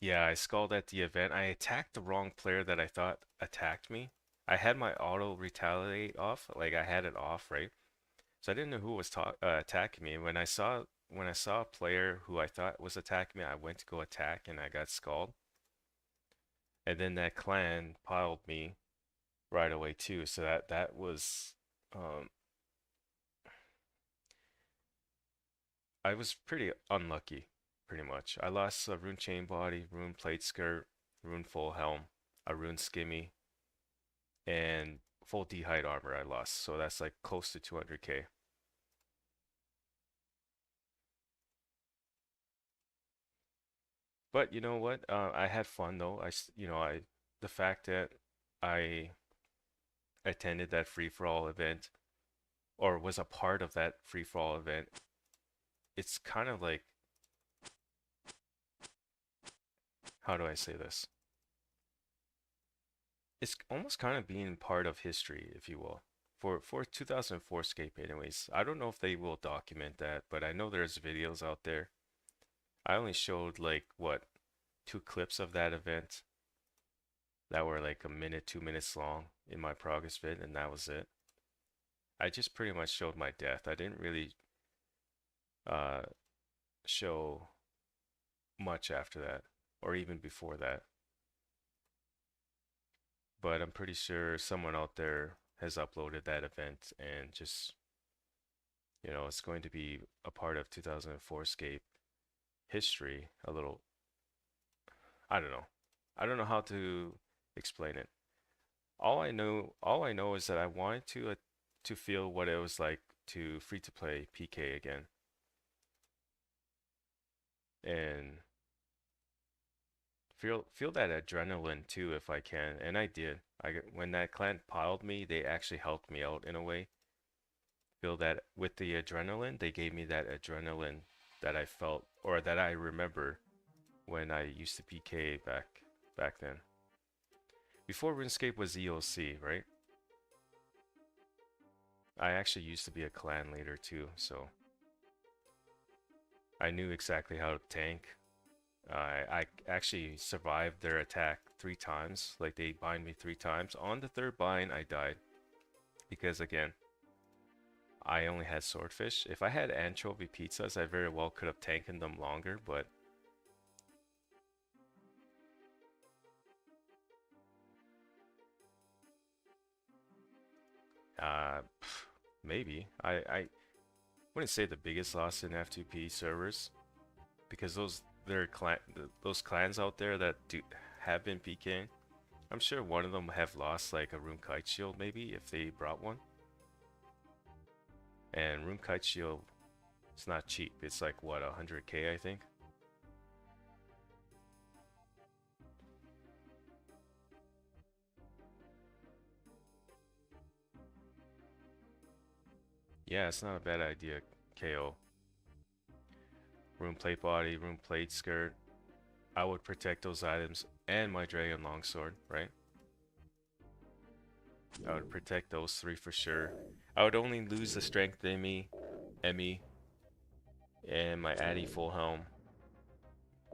Yeah, I skulled at the event. I attacked the wrong player that I thought attacked me. I had my auto retaliate off, like I had it off, right? So I didn't know who was attacking me. When I saw a player who I thought was attacking me, I went to go attack and I got skulled. And then that clan piled me right away too. So that was um I was pretty unlucky, pretty much. I lost a rune chain body, rune plate skirt, rune full helm, a rune skimmy, and full d'hide armor I lost. So that's like close to 200k. But you know what? I had fun though. The fact that I attended that free for all event or was a part of that free for all event, it's kind of like, how do I say this? It's almost kind of being part of history, if you will. For 2004Scape anyways. I don't know if they will document that, but I know there's videos out there. I only showed like what, two clips of that event that were like a minute, 2 minutes long in my progress vid, and that was it. I just pretty much showed my death. I didn't really uh, show much after that, or even before that. But I'm pretty sure someone out there has uploaded that event and just, it's going to be a part of 2004Scape history. A little, I don't know. I don't know how to explain it. All I know is that I wanted to feel what it was like to free to play PK again, and feel that adrenaline too if I can. And I did. When that clan piled me, they actually helped me out in a way. Feel that with the adrenaline, they gave me that adrenaline that I felt or that I remember when I used to PK back then. Before RuneScape was EOC, right? I actually used to be a clan leader too, so I knew exactly how to tank. I actually survived their attack 3 times. Like they bind me 3 times. On the third bind, I died because again, I only had swordfish. If I had anchovy pizzas, I very well could have tanked them longer, but uh, maybe. I wouldn't say the biggest loss in F2P servers because those clans out there that do have been PKing. I'm sure one of them have lost like a Rune Kite Shield maybe if they brought one. And Rune Kite Shield, it's not cheap. It's like what, 100k I think. Yeah, it's not a bad idea. KO. Rune plate body, rune plate skirt. I would protect those items and my dragon longsword, right? I would protect those three for sure. I would only lose the strength Emmy, and my Addy full helm.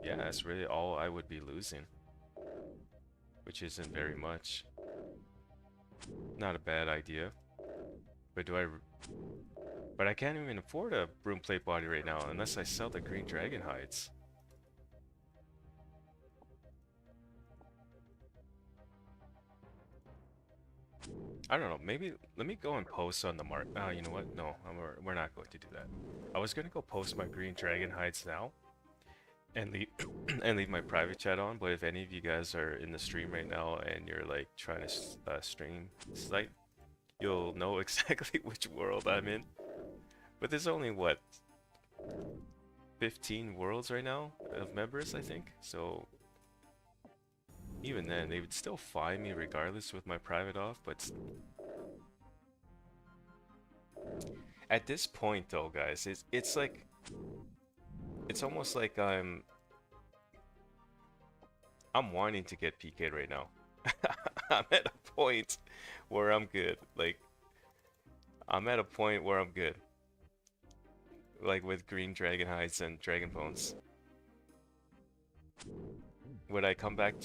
Yeah, that's really all I would be losing, which isn't very much. Not a bad idea. But but I can't even afford a broom plate body right now unless I sell the green dragon hides. I don't know. Maybe let me go and post on the mark. You know what? No, we're not going to do that. I was gonna go post my green dragon hides now and leave and leave my private chat on. But if any of you guys are in the stream right now and you're like trying to stream site, you'll know exactly which world I'm in. But there's only what, 15 worlds right now of members, I think. So even then, they would still find me regardless with my private off. But at this point, though, guys, it's like it's almost like I'm wanting to get PK'd right now. I'm at a point where I'm good. Like I'm at a point where I'm good. Like with green dragon hides and dragon bones. Would I come back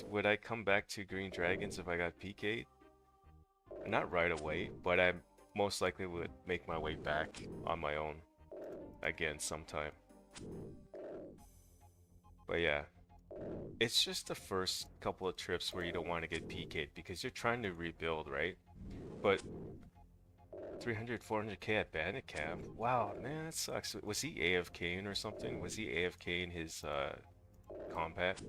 to green dragons if I got PK'd? Not right away, but I most likely would make my way back on my own again sometime. But yeah, it's just the first couple of trips where you don't want to get PK'd because you're trying to rebuild, right? But 300, 400k at Bandit Camp? Wow, man, that sucks. Was he AFKing or something? Was he AFKing his combat?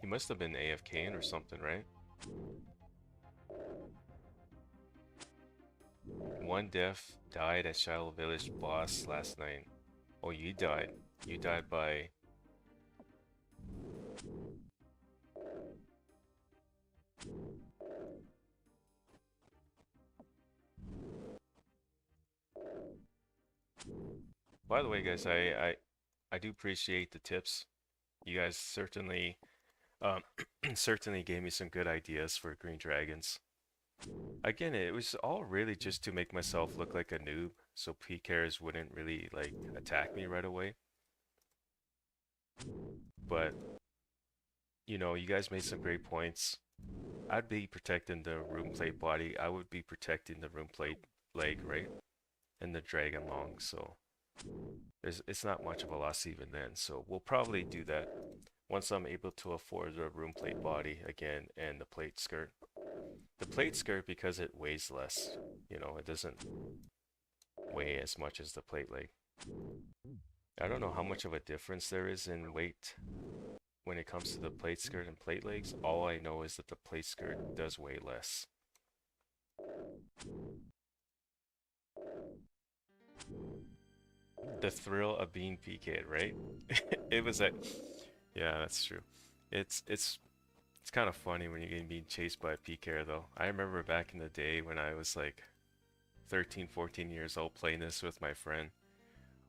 He must have been AFKing or something, right? One death died at Shiloh Village boss last night. Oh, you died. You died by. By the way, guys, I do appreciate the tips. You guys certainly um certainly gave me some good ideas for green dragons. Again, it was all really just to make myself look like a noob, so PKers wouldn't really like attack me right away. But you know, you guys made some great points. I'd be protecting the room plate body. I would be protecting the room plate leg, right? And the dragon long. So it's not much of a loss even then. So we'll probably do that once I'm able to afford the room plate body again and the plate skirt. The plate skirt because it weighs less. You know, it doesn't weigh as much as the plate leg. I don't know how much of a difference there is in weight when it comes to the plate skirt and plate legs. All I know is that the plate skirt does weigh less. The thrill of being PK'd, right? It was like, yeah, that's true. It's it's kind of funny when you're getting being chased by a PKer though. I remember back in the day when I was like 13, 14 years old playing this with my friend.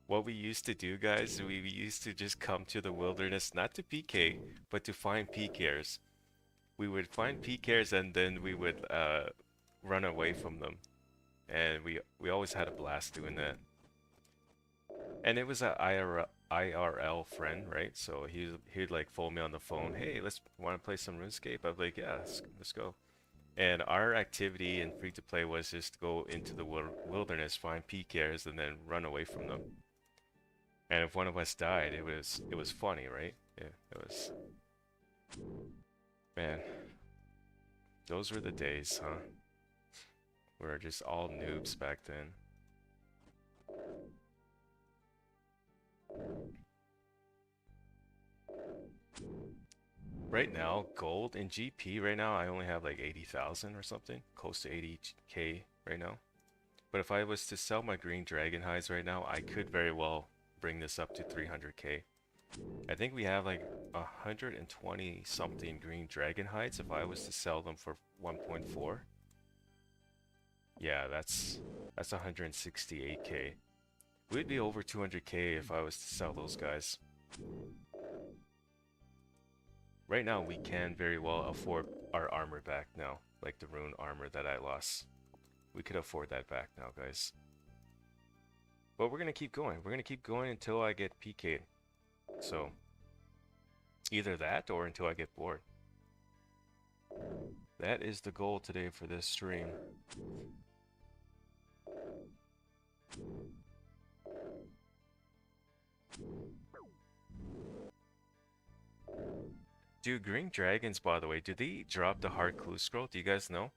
What we used to do, guys, we used to just come to the wilderness, not to PK, but to find PKers. We would find PKers and then we would run away from them. And we always had a blast doing that. And it was a IRL friend, right? So he'd like phone me on the phone, hey, let's want to play some RuneScape? I'd be like, yeah, let's go. And our activity in free to play was just go into the wilderness, find PKers, and then run away from them. And if one of us died, it was funny, right? Yeah, it was. Man, those were the days, huh? We were just all noobs back then. Right now, gold in GP right now, I only have like 80,000 or something, close to 80k right now. But if I was to sell my green dragon hides right now, I could very well bring this up to 300k. I think we have like 120 something green dragon hides if I was to sell them for 1.4. Yeah, that's 168k. We'd be over 200k if I was to sell those guys. Right now, we can very well afford our armor back now, like the rune armor that I lost. We could afford that back now, guys. But we're gonna keep going. We're gonna keep going until I get PK'd. So, either that or until I get bored. That is the goal today for this stream. Do green dragons, by the way, do they drop the hard clue scroll? Do you guys know?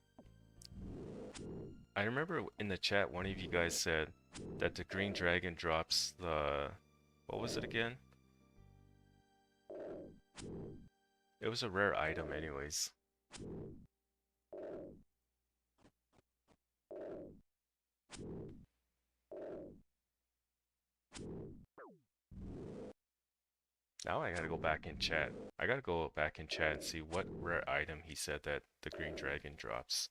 I remember in the chat one of you guys said that the green dragon drops the... What was it again? It was a rare item anyways. Now I gotta go back in chat. I gotta go back in chat and see what rare item he said that the green dragon drops.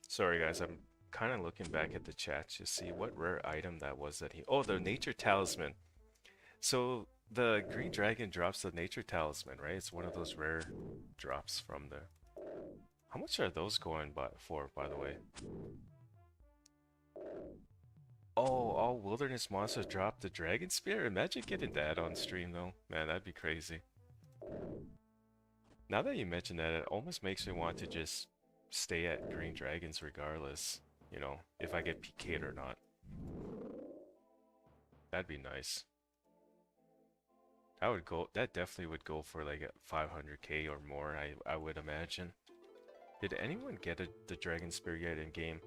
Sorry guys, I'm kind of looking back at the chat to see what rare item that was that he... Oh, the nature talisman. So the green dragon drops the nature talisman, right? It's one of those rare drops from the... How much are those going for, by the way? Oh, all wilderness monsters drop the dragon spear? Imagine getting that on stream though. Man, that'd be crazy. Now that you mention that, it almost makes me want to just stay at Green Dragons regardless, you know, if I get PK'd or not. That'd be nice. That definitely would go for like a 500k or more, I would imagine. Did anyone get the Dragon Spear yet in game?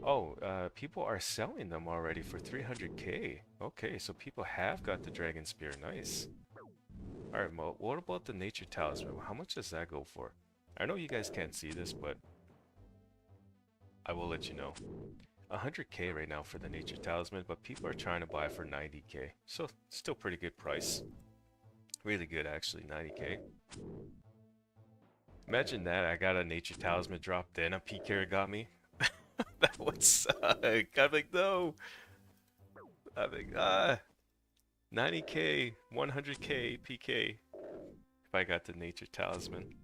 Oh, people are selling them already for 300k. Okay, so people have got the Dragon Spear. Nice. Alright, Mo, what about the Nature Talisman? How much does that go for? I know you guys can't see this, but I will let you know. 100k right now for the Nature Talisman, but people are trying to buy for 90k. So, still pretty good price. Really good, actually, 90k. Imagine that, I got a Nature Talisman drop, then a PK got me. That would suck. I'm like, no. I'm like, 90k, 100k PK if I got the Nature Talisman.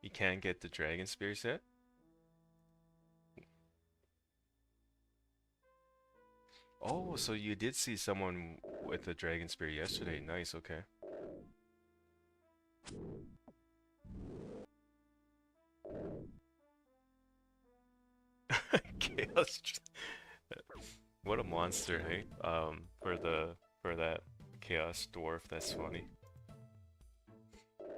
You can't get the Dragon Spear set? Oh, so you did see someone with the Dragon Spear yesterday. Nice, okay. Chaos. What a monster, hey? For that Chaos Dwarf, that's funny.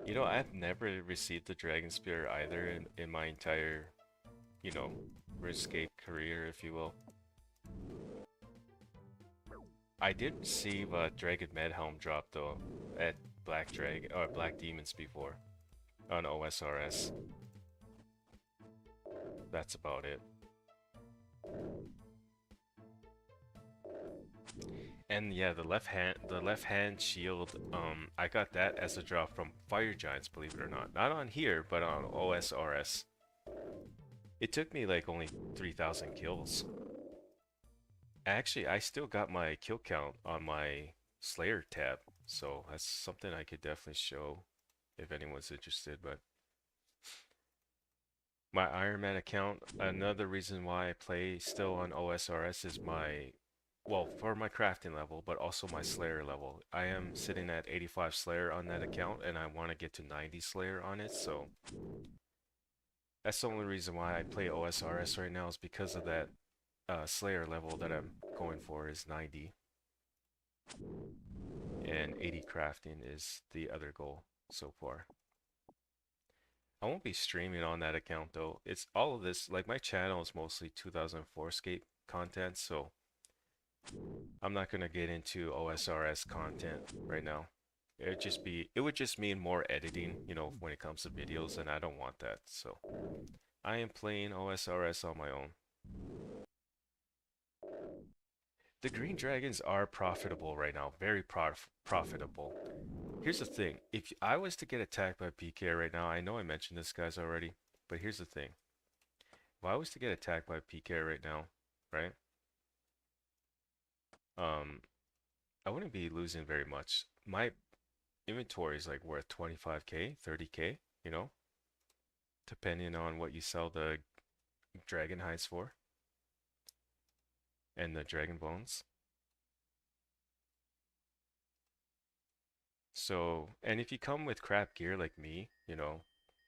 You know, I've never received the Dragon Spear either in my entire, you know, RuneScape career, if you will. I did receive a Dragon Medhelm drop though at Black Dragon or Black Demons before on OSRS. That's about it. And yeah, the left hand shield, I got that as a drop from Fire Giants, believe it or not. Not on here, but on OSRS. It took me like only 3,000 kills. Actually, I still got my kill count on my Slayer tab, so that's something I could definitely show if anyone's interested. But my Iron Man account, another reason why I play still on OSRS is well, for my crafting level, but also my Slayer level. I am sitting at 85 Slayer on that account, and I want to get to 90 Slayer on it, so that's the only reason why I play OSRS right now is because of that Slayer level that I'm going for is 90, and 80 crafting is the other goal so far. I won't be streaming on that account though. It's all of this, like my channel is mostly 2004Scape content, so I'm not gonna get into OSRS content right now. It would just mean more editing, you know, when it comes to videos, and I don't want that. So I am playing OSRS on my own. The Green Dragons are profitable right now, very profitable. Here's the thing, if I was to get attacked by PK right now, I know I mentioned this guys already, but here's the thing. If I was to get attacked by PK right now, right? Um, I wouldn't be losing very much. My inventory is like worth 25k, 30k, you know, depending on what you sell the dragon hides for and the dragon bones. So, and if you come with crap gear like me, you know,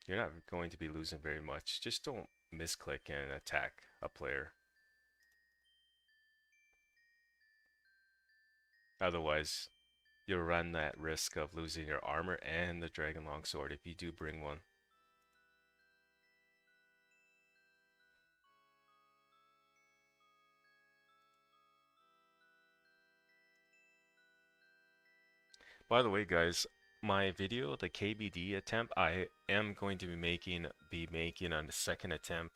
you're not going to be losing very much. Just don't misclick and attack a player. Otherwise, you'll run that risk of losing your armor and the dragon longsword if you do bring one. By the way, guys, my video, the KBD attempt, I am going to be making on the second attempt,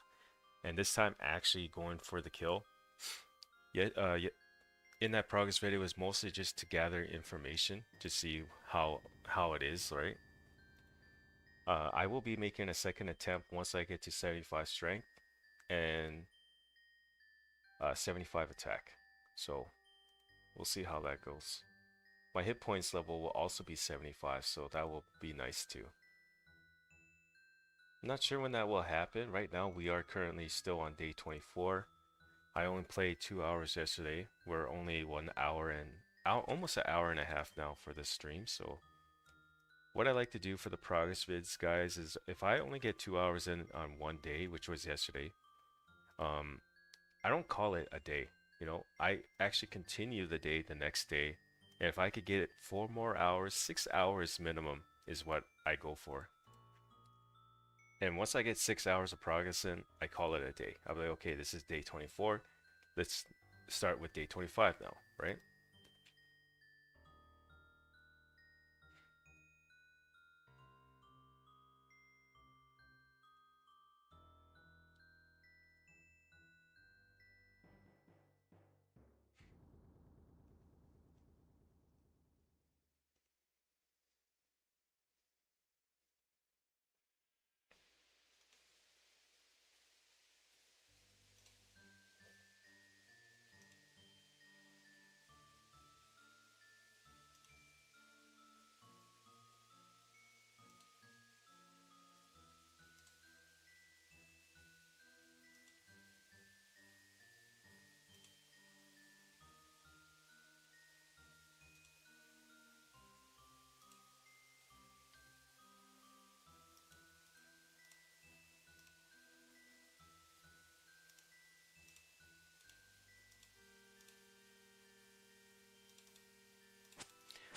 and this time actually going for the kill. Yet, in that progress video was mostly just to gather information to see how it is, right? I will be making a second attempt once I get to 75 strength and 75 attack. So we'll see how that goes. My hit points level will also be 75, so that will be nice too. I'm not sure when that will happen. Right now we are currently still on day 24. I only played 2 hours yesterday. We're only 1 hour and almost an hour and a half now for this stream. So what I like to do for the progress vids, guys, is if I only get 2 hours in on one day, which was yesterday, um, I don't call it a day. You know, I actually continue the day the next day. And if I could get 4 more hours, 6 hours minimum is what I go for. And once I get 6 hours of progress in, I call it a day. I'll be like, okay, this is day 24. Let's start with day 25 now, right?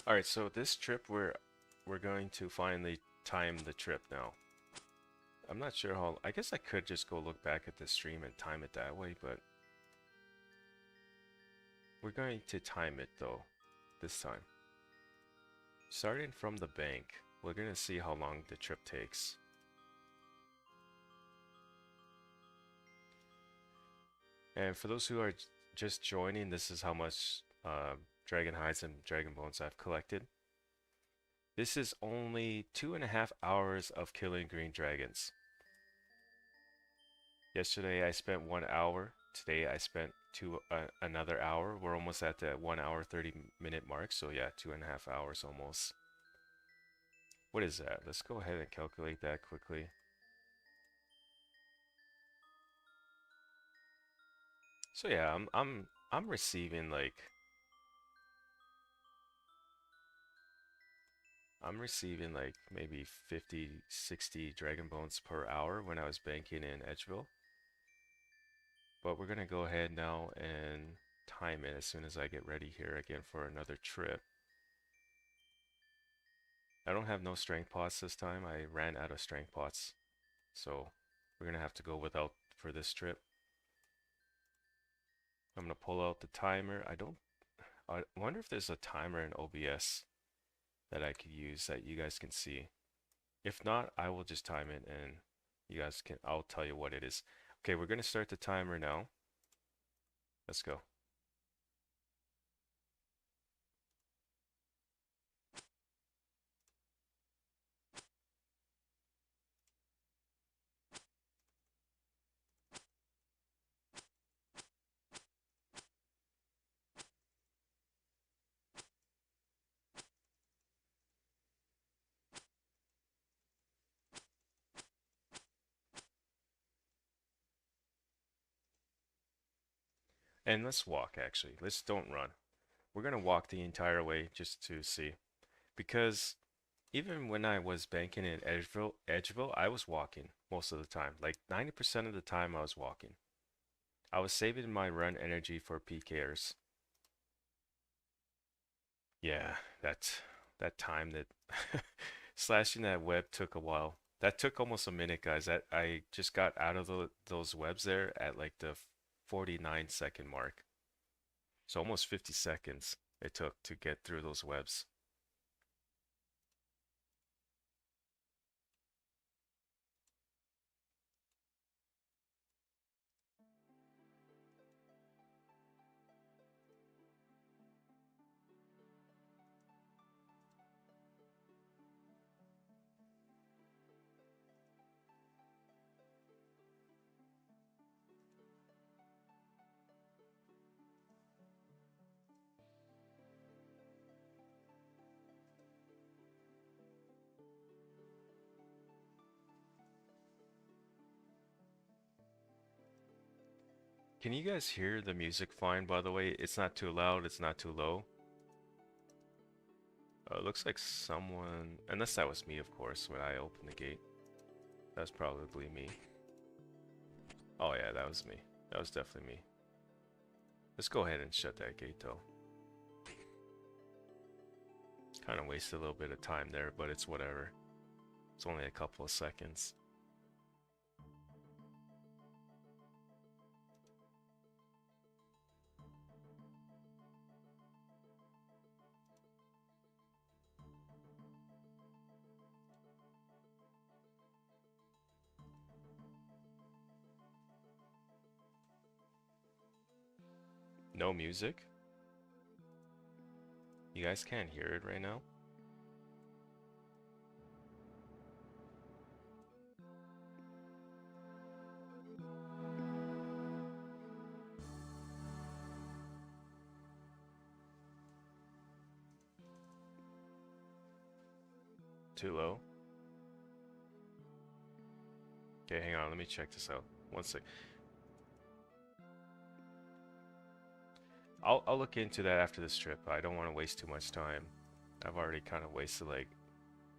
All right, so this trip we're going to finally time the trip now. I'm not sure how. I guess I could just go look back at the stream and time it that way, but we're going to time it though this time. Starting from the bank, we're gonna see how long the trip takes. And for those who are just joining, this is how much dragon hides and dragon bones I've collected. This is only 2.5 hours of killing green dragons. Yesterday I spent 1 hour. Today I spent another hour. We're almost at the 1 hour 30-minute mark. So yeah, 2.5 hours almost. What is that? Let's go ahead and calculate that quickly. So yeah, I'm receiving like maybe 50, 60 dragon bones per hour when I was banking in Edgeville. But we're gonna go ahead now and time it as soon as I get ready here again for another trip. I don't have no strength pots this time. I ran out of strength pots. So we're gonna have to go without for this trip. I'm gonna pull out the timer. I wonder if there's a timer in OBS that I could use that you guys can see. If not, I will just time it and I'll tell you what it is. Okay, we're gonna start the timer now. Let's go. And let's walk actually. Let's don't run. We're gonna walk the entire way just to see. Because even when I was banking in Edgeville, I was walking most of the time. Like 90% of the time I was walking. I was saving my run energy for PKers. Yeah, that time that slashing that web took a while. That took almost a minute, guys. That I just got out of those webs there at like the 49-second mark. So almost 50 seconds it took to get through those webs. Can you guys hear the music fine, by the way? It's not too loud, it's not too low. It looks like someone, unless that was me, of course, when I opened the gate. That's probably me. Oh yeah, that was me. That was definitely me. Let's go ahead and shut that gate though. Kind of wasted a little bit of time there, but it's whatever. It's only a couple of seconds. No music? You guys can't hear it right now? Too low? Okay, hang on, let me check this out. One sec. I'll look into that after this trip. I don't want to waste too much time. I've already kind of wasted like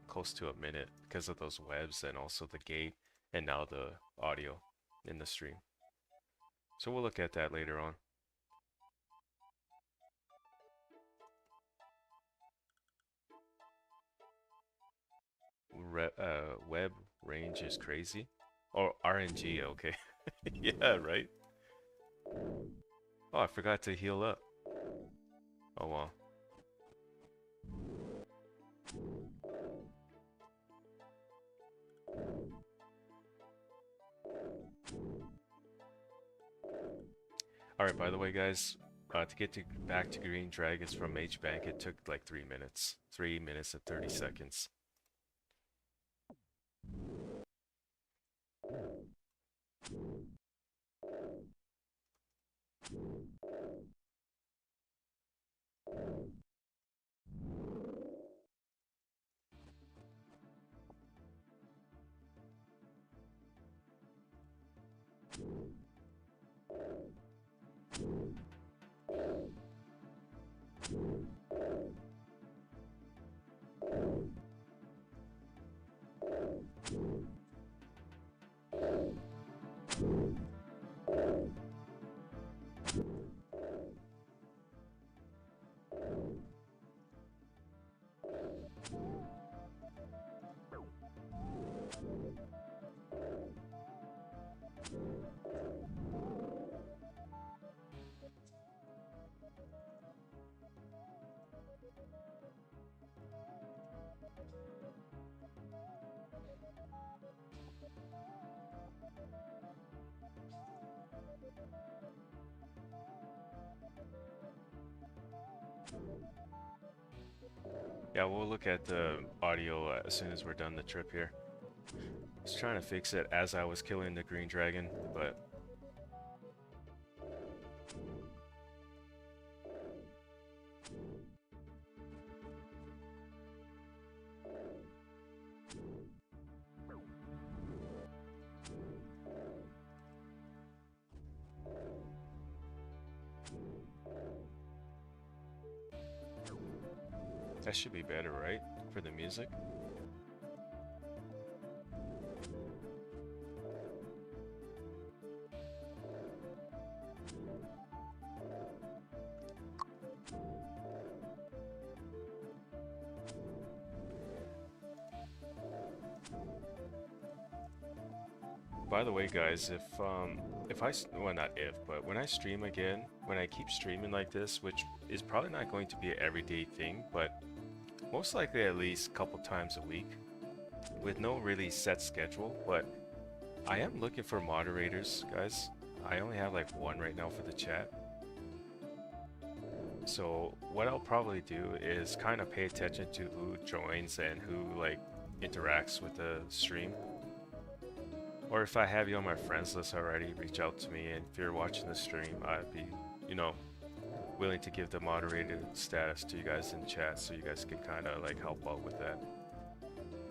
close to a minute because of those webs and also the gate and now the audio in the stream. So we'll look at that later on. Web range is crazy. Or RNG, okay. Yeah, right? Oh, I forgot to heal up. Oh well. Alright, by the way, guys, to get back to Green Dragons from H-Bank, it took like 3 minutes. 3 minutes and 30 seconds. Yeah, we'll look at the audio as soon as we're done the trip here. I was trying to fix it as I was killing the green dragon, but that should be better, right? For the music. By the way, guys, if I, well, not if, but when I stream again, when I keep streaming like this, which is probably not going to be an everyday thing, but most likely at least a couple times a week, with no really set schedule, but I am looking for moderators, guys. I only have like one right now for the chat. So what I'll probably do is kind of pay attention to who joins and who like interacts with the stream. Or if I have you on my friends list already, reach out to me, and if you're watching the stream, I'd be, you know, willing to give the moderated status to you guys in chat so you guys can kind of like help out with that.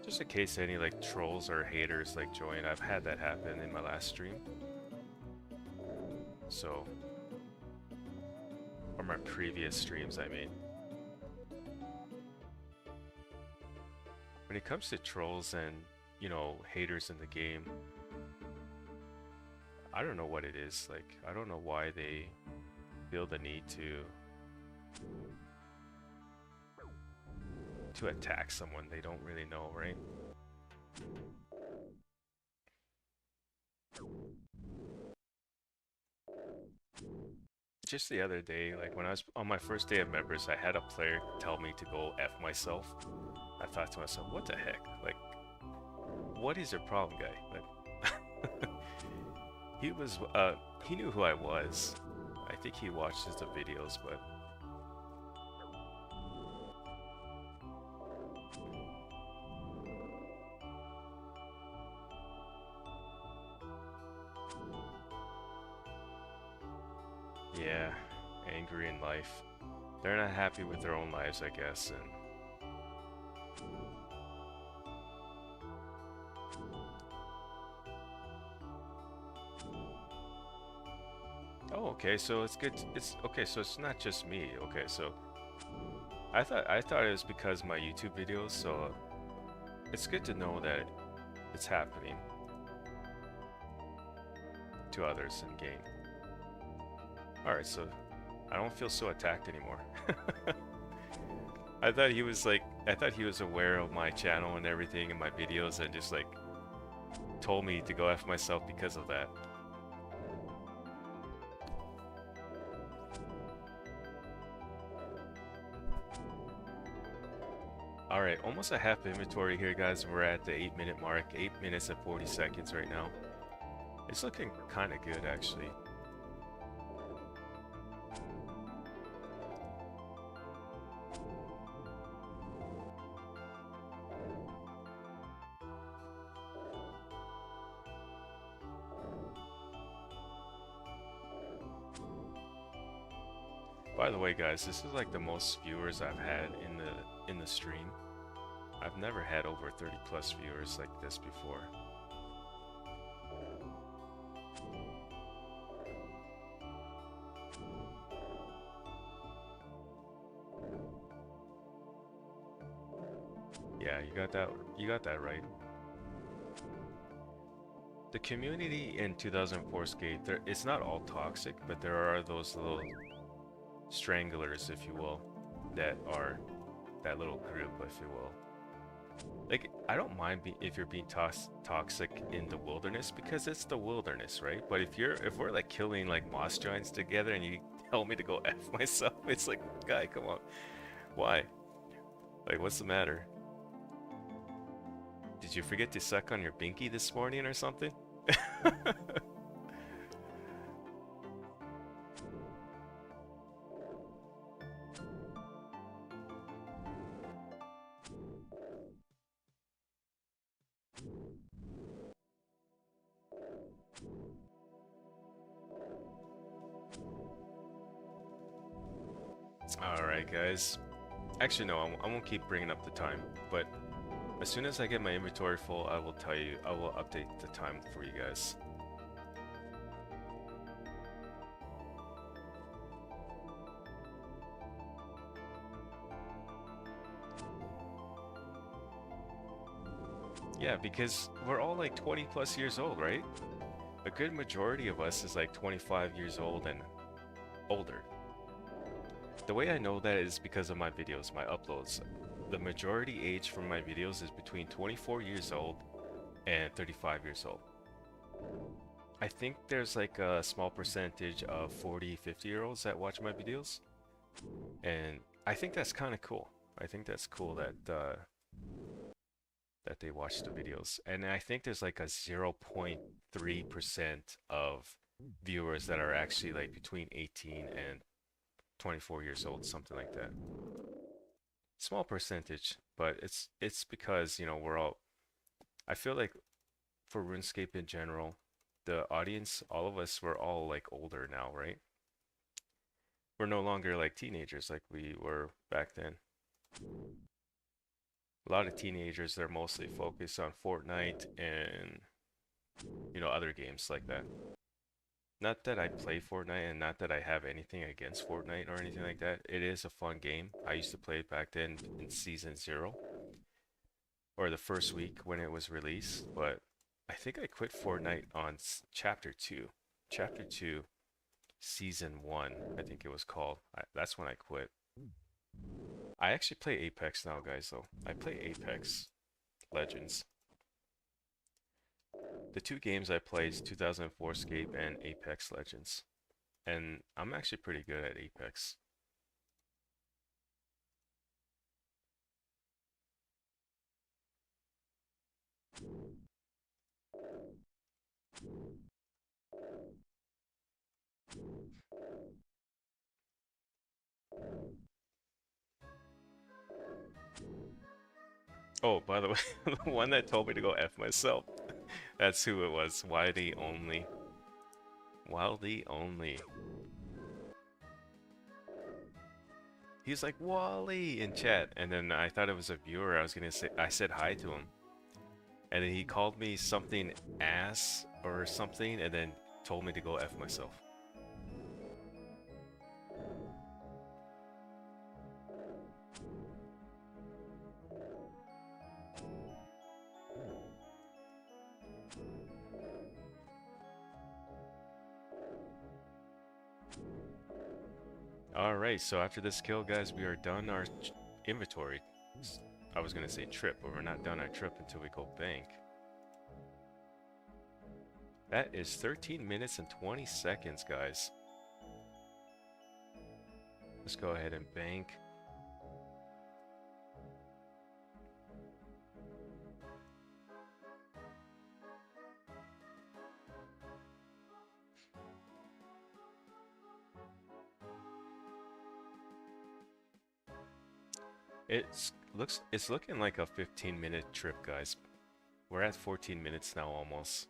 Just in case any like trolls or haters like join. I've had that happen in my last stream. So, or my previous streams, I mean. When it comes to trolls and, haters in the game, I don't know what it is. Like, I don't know why they feel the need to attack someone they don't really know, right? Just the other day, like when I was on my first day of members, I had a player tell me to go F myself. I thought to myself, what the heck? Like, what is your problem, guy? Like, he was, he knew who I was. I think he watches the videos, but yeah, angry in life. They're not happy with their own lives, I guess, and oh, okay, so it's good. It's okay, so it's not just me. Okay, so I thought it was because of my YouTube videos, so it's good to know that it's happening to others in game. All right, so I don't feel so attacked anymore. I thought he was aware of my channel and everything and my videos and just like told me to go F myself because of that. Alright, almost a half inventory here, guys. We're at the 8-minute mark. 8 minutes and 40 seconds right now. It's looking kind of good, actually. By the way, guys, this is like the most viewers I've had in the stream. I've never had over 30 plus viewers like this before. Yeah, you got that right. The community in 2004Scape, it's not all toxic, but there are those little stranglers, if you will, that are that little group, if you will. Like, I don't mind if you're being toxic in the wilderness because it's the wilderness, right? But if we're like killing like moss giants together and you tell me to go F myself, it's like, guy, come on. Why? Like, what's the matter? Did you forget to suck on your binky this morning or something? Alright, guys. Actually, no, I won't keep bringing up the time, but as soon as I get my inventory full, I will update the time for you guys. Yeah, because we're all like 20 plus years old, right? A good majority of us is like 25 years old and older. The way I know that is because of my videos, my uploads. The majority age for my videos is between 24 years old and 35 years old. I think there's like a small percentage of 40, 50-year-olds that watch my videos. And I think that's kind of cool. I think that's cool that that they watch the videos. And I think there's like a 0.3% of viewers that are actually like between 18 and 24 years old, something like that. Small percentage, but it's because, we're all, I feel like for RuneScape in general, the audience, all of us, we're all like older now, right? We're no longer like teenagers like we were back then. A lot of teenagers, they're mostly focused on Fortnite and, other games like that. Not that I play Fortnite and not that I have anything against Fortnite or anything like that. It is a fun game. I used to play it back then in season 0 or the first week when it was released, but I think I quit Fortnite on chapter 2. Chapter 2, season 1, I think it was called. That's when I quit. I actually play Apex now, guys, though. I play Apex Legends. The two games I play is 2004Scape and Apex Legends. And I'm actually pretty good at Apex. Oh, by the way, the one that told me to go F myself, that's who it was. Wildy only. Wildy only. He's like, Wally in chat. And then I thought it was a viewer. I was gonna say, I said hi to him. And then he called me something ass or something and then told me to go F myself. Alright, so after this kill, guys, we are done our inventory. I was gonna say trip, but we're not done our trip until we go bank. That is 13 minutes and 20 seconds, guys. Let's go ahead and bank. It's looking like a 15-minute trip, guys. We're at 14 minutes now almost.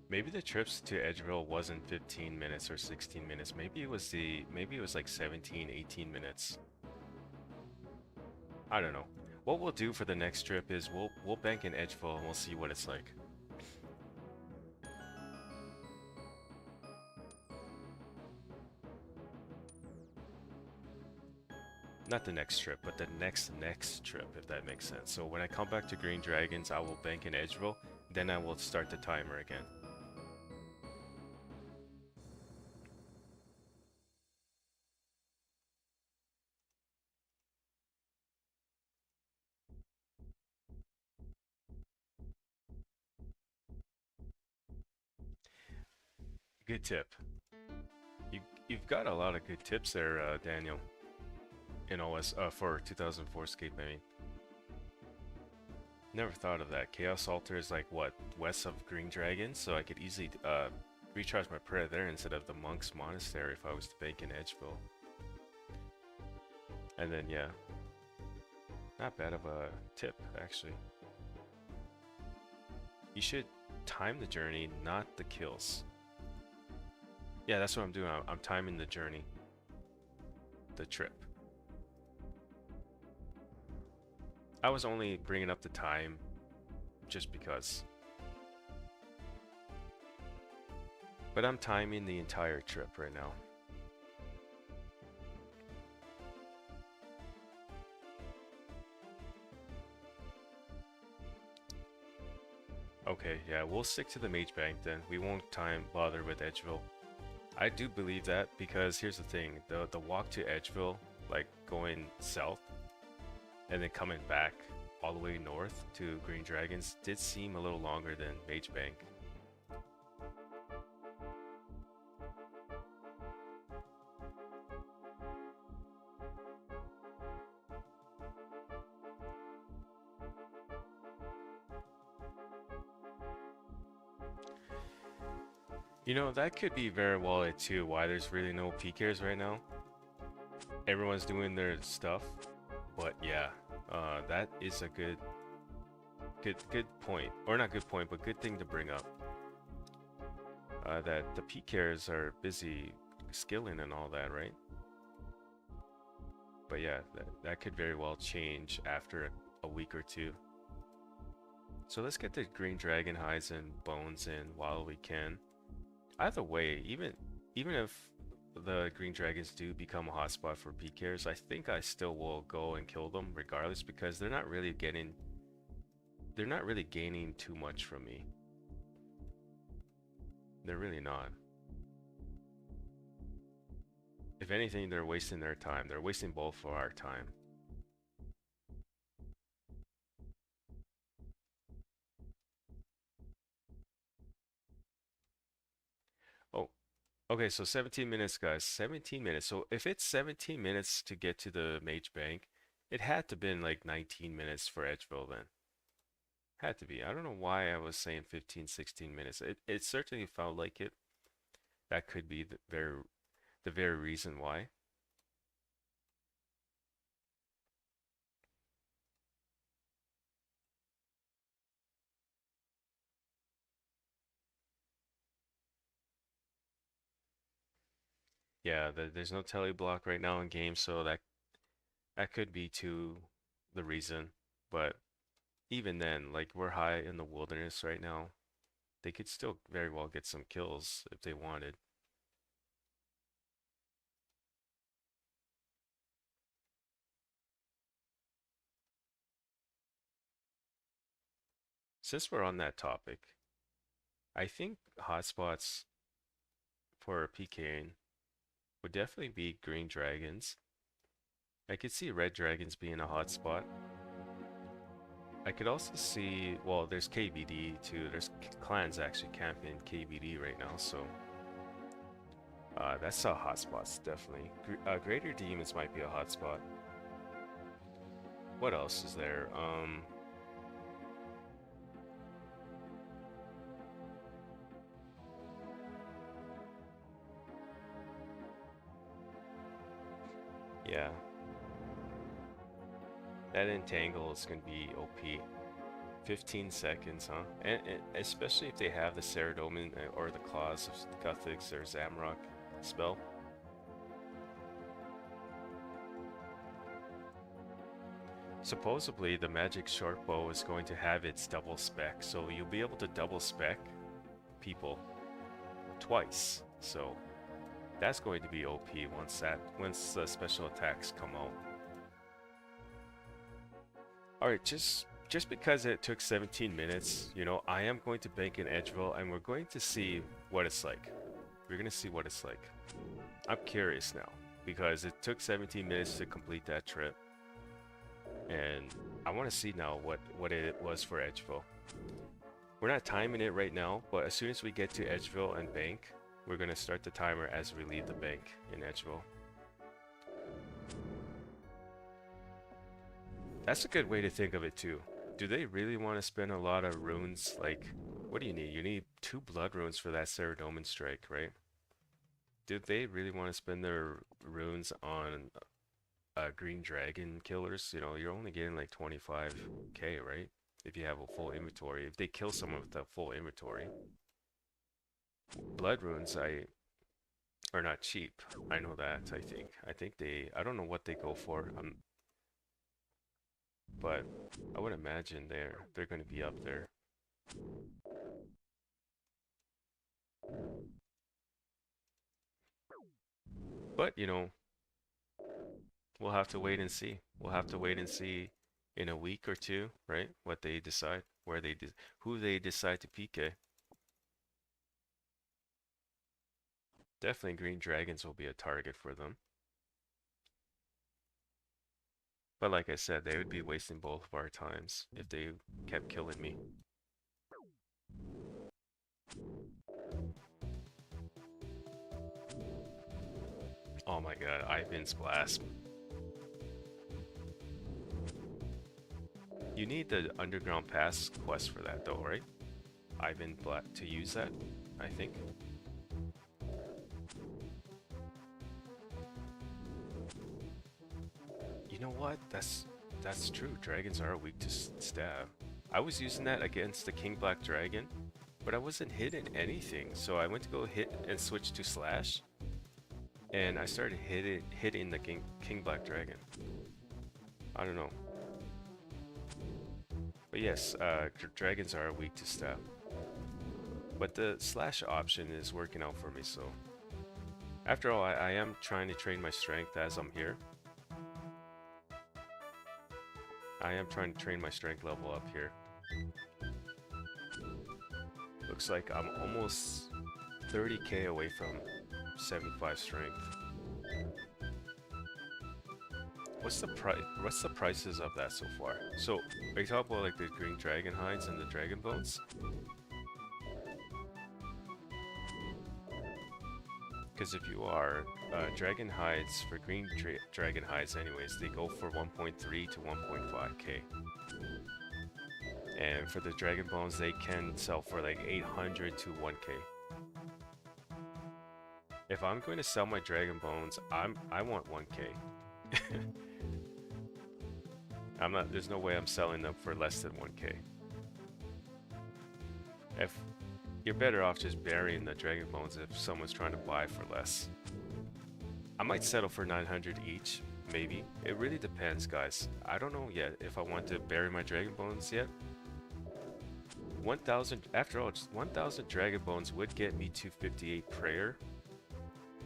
Maybe the trips to Edgeville wasn't 15 minutes or 16 minutes. Maybe it was like 17, 18 minutes. I don't know. What we'll do for the next trip is we'll bank in Edgeville and we'll see what it's like. Not the next trip, but the next trip, if that makes sense. So when I come back to Green Dragons, I will bank in Edgeville, then I will start the timer again. Good tip. You've got a lot of good tips there, Daniel. In OS for 2004Scape, I mean. Never thought of that. Chaos Altar is like what, west of Green Dragon, so I could easily recharge my prayer there instead of the Monk's Monastery if I was to bank in Edgeville. And then yeah, not bad of a tip actually. You should time the journey, not the kills. Yeah, that's what I'm doing. I'm timing the journey, the trip. I was only bringing up the time just because. But I'm timing the entire trip right now. Okay, yeah, we'll stick to the Mage Bank then. We won't bother with Edgeville. I do believe that because here's the thing, the walk to Edgeville, like going south and then coming back all the way north to Green Dragons did seem a little longer than Mage Bank. You know, that could be very well it too, why there's really no PKers right now. Everyone's doing their stuff, but yeah, that is a good point, or not good point, but good thing to bring up. That the PKers are busy skilling and all that, right? But yeah, that could very well change after a week or two. So let's get the green dragon hides and bones in while we can. Either way, even if the green dragons do become a hotspot for PKers, I think I still will go and kill them regardless because they're not really gaining too much from me. They're really not. If anything, they're wasting their time. They're wasting both of our time. Oh, okay, so 17 minutes, guys. 17 minutes. So if it's 17 minutes to get to the Mage Bank, it had to been like 19 minutes for Edgeville then. Had to be. I don't know why I was saying 15, 16 minutes. It certainly felt like it. That could be the very reason why. Yeah, there's no tele block right now in game, so that could be to the reason. But even then, like we're high in the wilderness right now. They could still very well get some kills if they wanted. Since we're on that topic, I think hotspots for PKing would definitely be green dragons. I could see red dragons being a hotspot. I could also see, well, there's KBD too. There's clans actually camping KBD right now, so that's a hotspot, definitely. Greater Demons might be a hotspot. What else is there? Yeah, that entangle is gonna be OP. 15 seconds, huh? And especially if they have the Ceradomin or the Claws of Guthix or Zamrock spell. Supposedly, the magic short bow is going to have its double spec, so you'll be able to double spec people twice. So that's going to be OP once the special attacks come out. All right, just because it took 17 minutes, you know, I am going to bank in Edgeville, and we're going to see what it's like. We're gonna see what it's like. I'm curious now because it took 17 minutes to complete that trip. And I want to see now what it was for Edgeville. We're not timing it right now, but as soon as we get to Edgeville and bank, we're going to start the timer as we leave the bank in Edgeville. That's a good way to think of it too. Do they really want to spend a lot of runes? Like, what do you need? You need 2 blood runes for that Ceradomin strike, right? Do they really want to spend their runes on green dragon killers? You know, you're only getting like 25k, right? If you have a full inventory. If they kill someone with a full inventory. Blood runes are not cheap. I know that, I think. I don't know what they go for. But I would imagine they're going to be up there. But, you know, we'll have to wait and see. We'll have to wait and see in a week or two, right? What they decide, who they decide to PK. Definitely green dragons will be a target for them. But like I said, they would be wasting both of our times if they kept killing me. Oh my god, Ivan's Blast. You need the Underground Pass quest for that though, right? Ivan Black to use that, I think. You know what? That's true. Dragons are weak to stab. I was using that against the King Black Dragon, but I wasn't hitting anything. So I went to go hit and switch to slash. and I started hitting the King Black Dragon. I don't know. But yes, dragons are weak to stab. But the slash option is working out for me, so... After all, I am trying to train my strength as I'm here. I am trying to train my strength level up here. Looks like I'm almost 30k away from 75 strength. What's the price? What's the prices of that so far? So, are you talking about like the green dragon hides and the dragon bones? Because if you are, dragon hides for green dragon hides, anyways, they go for 1.3 to 1.5k. And for the dragon bones, they can sell for like 800 to 1k. If I'm going to sell my dragon bones, I want 1k. I'm not. There's no way I'm selling them for less than 1k. If you're better off just burying the dragon bones if someone's trying to buy for less. I might settle for 900 each, maybe. It really depends, guys. I don't know yet if I want to bury my dragon bones yet. 1,000. After all, just 1,000 dragon bones would get me 258 prayer,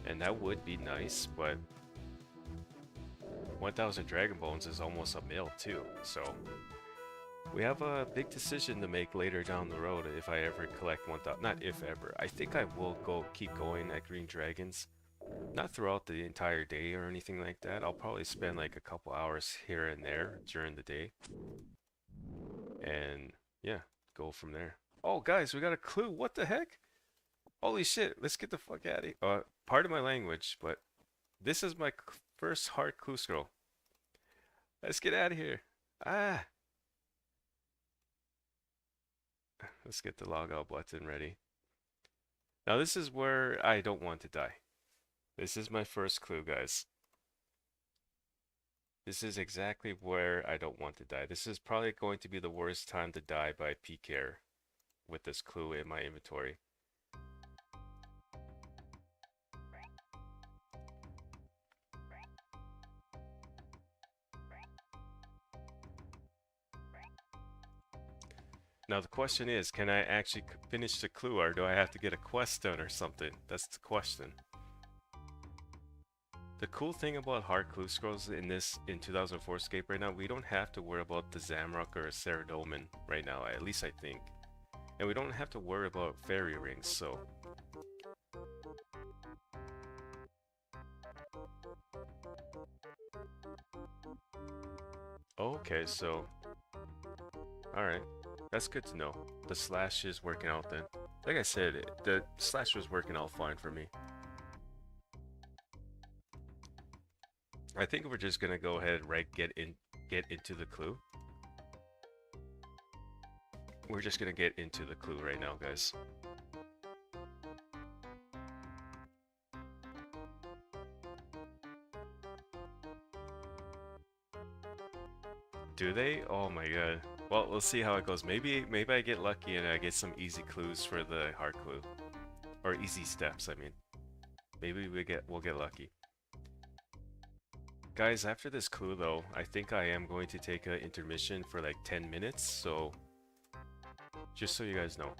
and that would be nice. But 1,000 dragon bones is almost a mil too, so. We have a big decision to make later down the road if I ever collect 1,000. Not if ever. I think I will keep going at green dragons. Not throughout the entire day or anything like that. I'll probably spend like a couple hours here and there during the day. And yeah, go from there. Oh guys, we got a clue. What the heck? Holy shit, let's get the fuck out of here. Pardon my language, but this is my first hard clue scroll. Let's get out of here. Ah. Let's get the logout button ready. Now this is where I don't want to die. This is my first clue, guys. This is exactly where I don't want to die. This is probably going to be the worst time to die by peak air with this clue in my inventory. Now the question is, can I actually finish the clue, or do I have to get a quest done or something? That's the question. The cool thing about hard clue scrolls in 2004Scape right now, we don't have to worry about the Zamrock or Ceradomin right now, at least I think. And we don't have to worry about fairy rings, so... Okay, so... Alright. That's good to know. The slash is working out then. Like I said, the slash was working out fine for me. I think we're just gonna go ahead and get into the clue. We're just gonna get into the clue right now, guys. Do they? Oh my god. Well, we'll see how it goes. Maybe I get lucky and I get some easy clues for the hard clue. Or easy steps, I mean. Maybe we'll get lucky. Guys, after this clue though, I think I am going to take an intermission for like 10 minutes, so just so you guys know.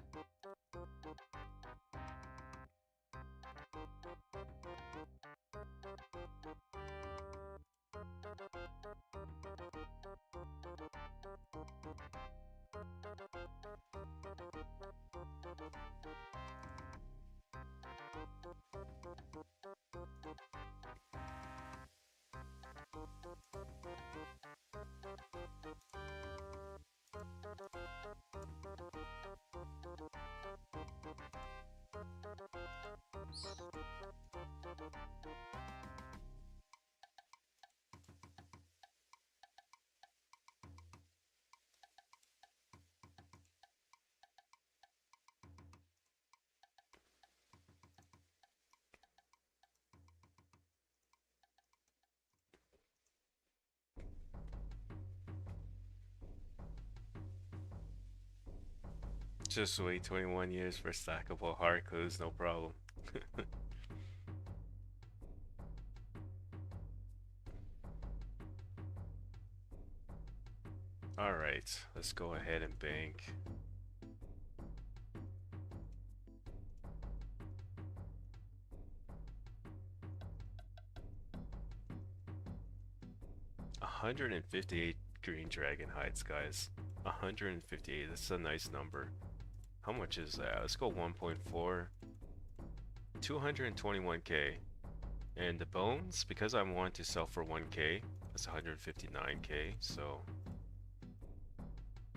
Just wait 21 years for stackable hard clues, no problem. All right, let's go ahead and bank. $158 green dragon hides, guys. 158. That's a nice number. How much is that? Let's go 1.4. 221k. And the bones, because I want to sell for 1k, that's 159k. So,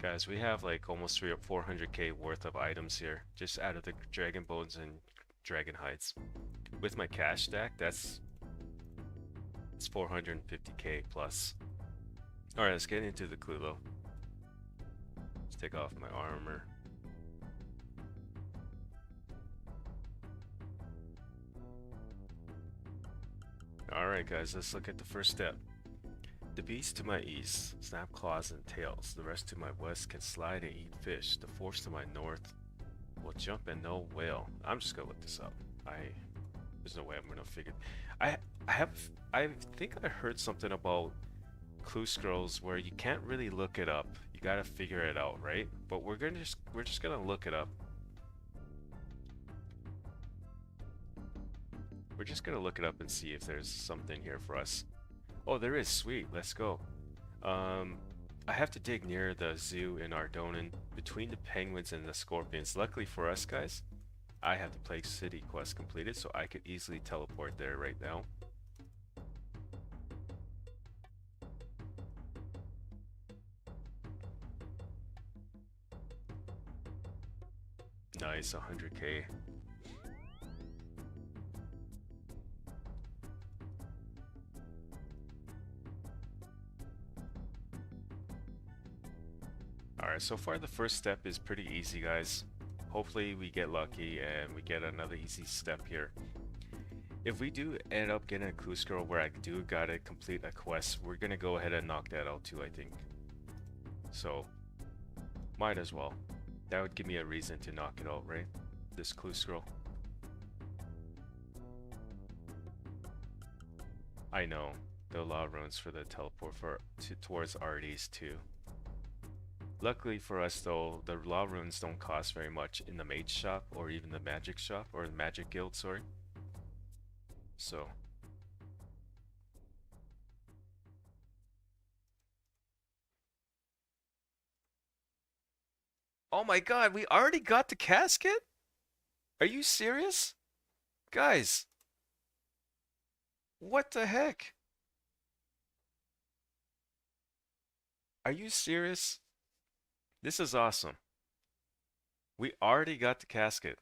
guys, we have like almost 300 or 400k worth of items here, just out of the dragon bones and dragon hides. With my cash stack, it's 450k plus. All right, let's get into the Clulo. Let's take off my armor. Alright guys, let's look at the first step. The beast to my east, snap claws and tails. The rest to my west can slide and eat fish. The force to my north will jump and no whale. I'm just gonna look this up. There's no way I'm gonna figure. I think I heard something about clue scrolls where you can't really look it up. You gotta figure it out, right? But we're just gonna look it up. We're just gonna look it up and see if there's something here for us. Oh, there is. Sweet. Let's go. I have to dig near the zoo in Ardonan, between the penguins and the scorpions. Luckily for us, guys, I have the Plague City quest completed, so I could easily teleport there right now. Nice, 100k. Alright, so far the first step is pretty easy, guys. Hopefully we get lucky and we get another easy step here. If we do end up getting a clue scroll where I do gotta complete a quest, we're gonna go ahead and knock that out too, I think. So, might as well. That would give me a reason to knock it out, right? This clue scroll. I know. There are a lot of runes for the teleport towards Ardes too. Luckily for us though, the law runes don't cost very much in the mage shop or even the magic shop or the magic guild, sorry. So oh my god, we already got the casket? Are you serious? Guys, what the heck? Are you serious? This is awesome. We already got the casket.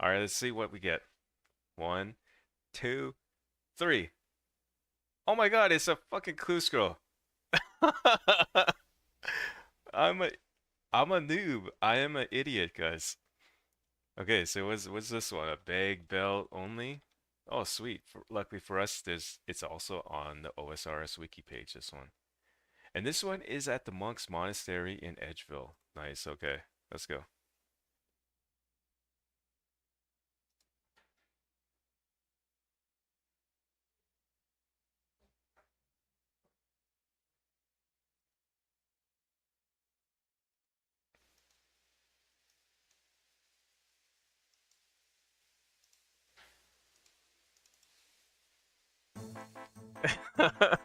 Alright, let's see what we get. 1, 2, 3. Oh my god, it's a fucking clue scroll. I'm a I'm a noob. I am an idiot, guys. Okay, so what's this one? A bag belt only? Oh, sweet. Luckily for us, it's also on the OSRS wiki page, this one. And this one is at the Monks Monastery in Edgeville. Nice, okay. Let's go.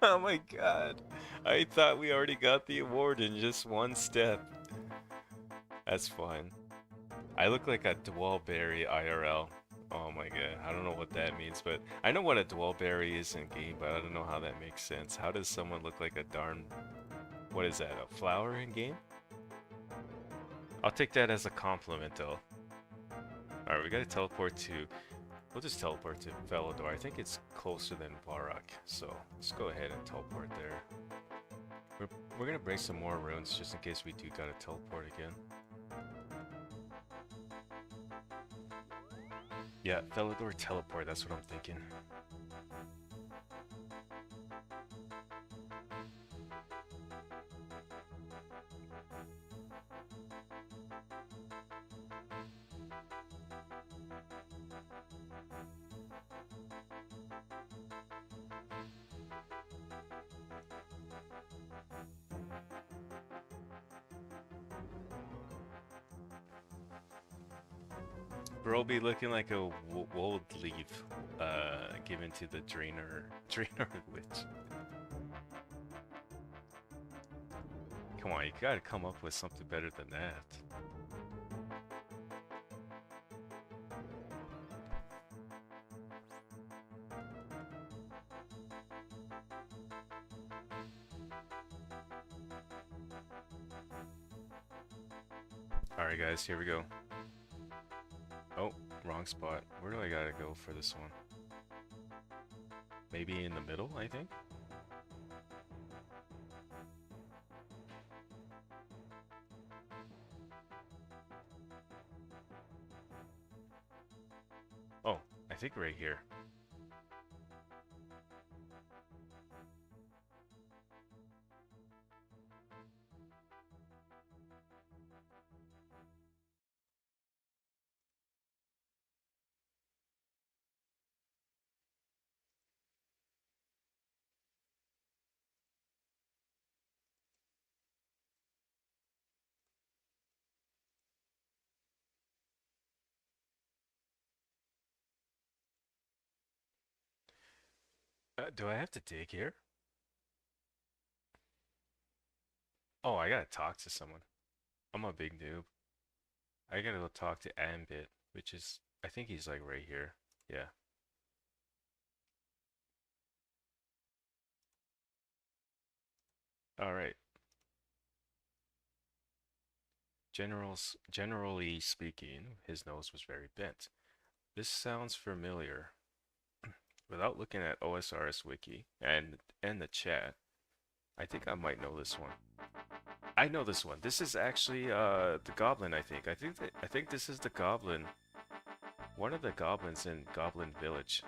Oh my god. I thought we already got the award in just one step. That's fine. I look like a Dwellberry IRL. Oh my god, I don't know what that means, but I know what a Dwellberry is in game, but I don't know how that makes sense. How does someone look like a darn... What is that, a flower in game? I'll take that as a compliment though. Alright, we gotta teleport to... We'll just teleport to Velador. I think it's closer than Varrock, so let's go ahead and teleport there. We're gonna break some more runes just in case we do gotta teleport again. Yeah, Velador teleport, that's what I'm thinking. Bro be looking like a wold leaf given to the drainer drainer witch. Come on, you gotta come up with something better than that. Alright guys, here we go. Oh, wrong spot. Where do I gotta go for this one? Maybe in the middle, I think? Oh, I think right here. Do I have to dig here? Oh, I gotta talk to someone. I'm a big noob. I gotta go talk to Ambit, which is, I think he's like right here. Yeah. Alright. Generally speaking, his nose was very bent. This sounds familiar. Without looking at OSRS wiki and the chat, I think I might know this one. I know this one. This is actually the goblin, I think. I think this is the goblin. One of the goblins in Goblin Village.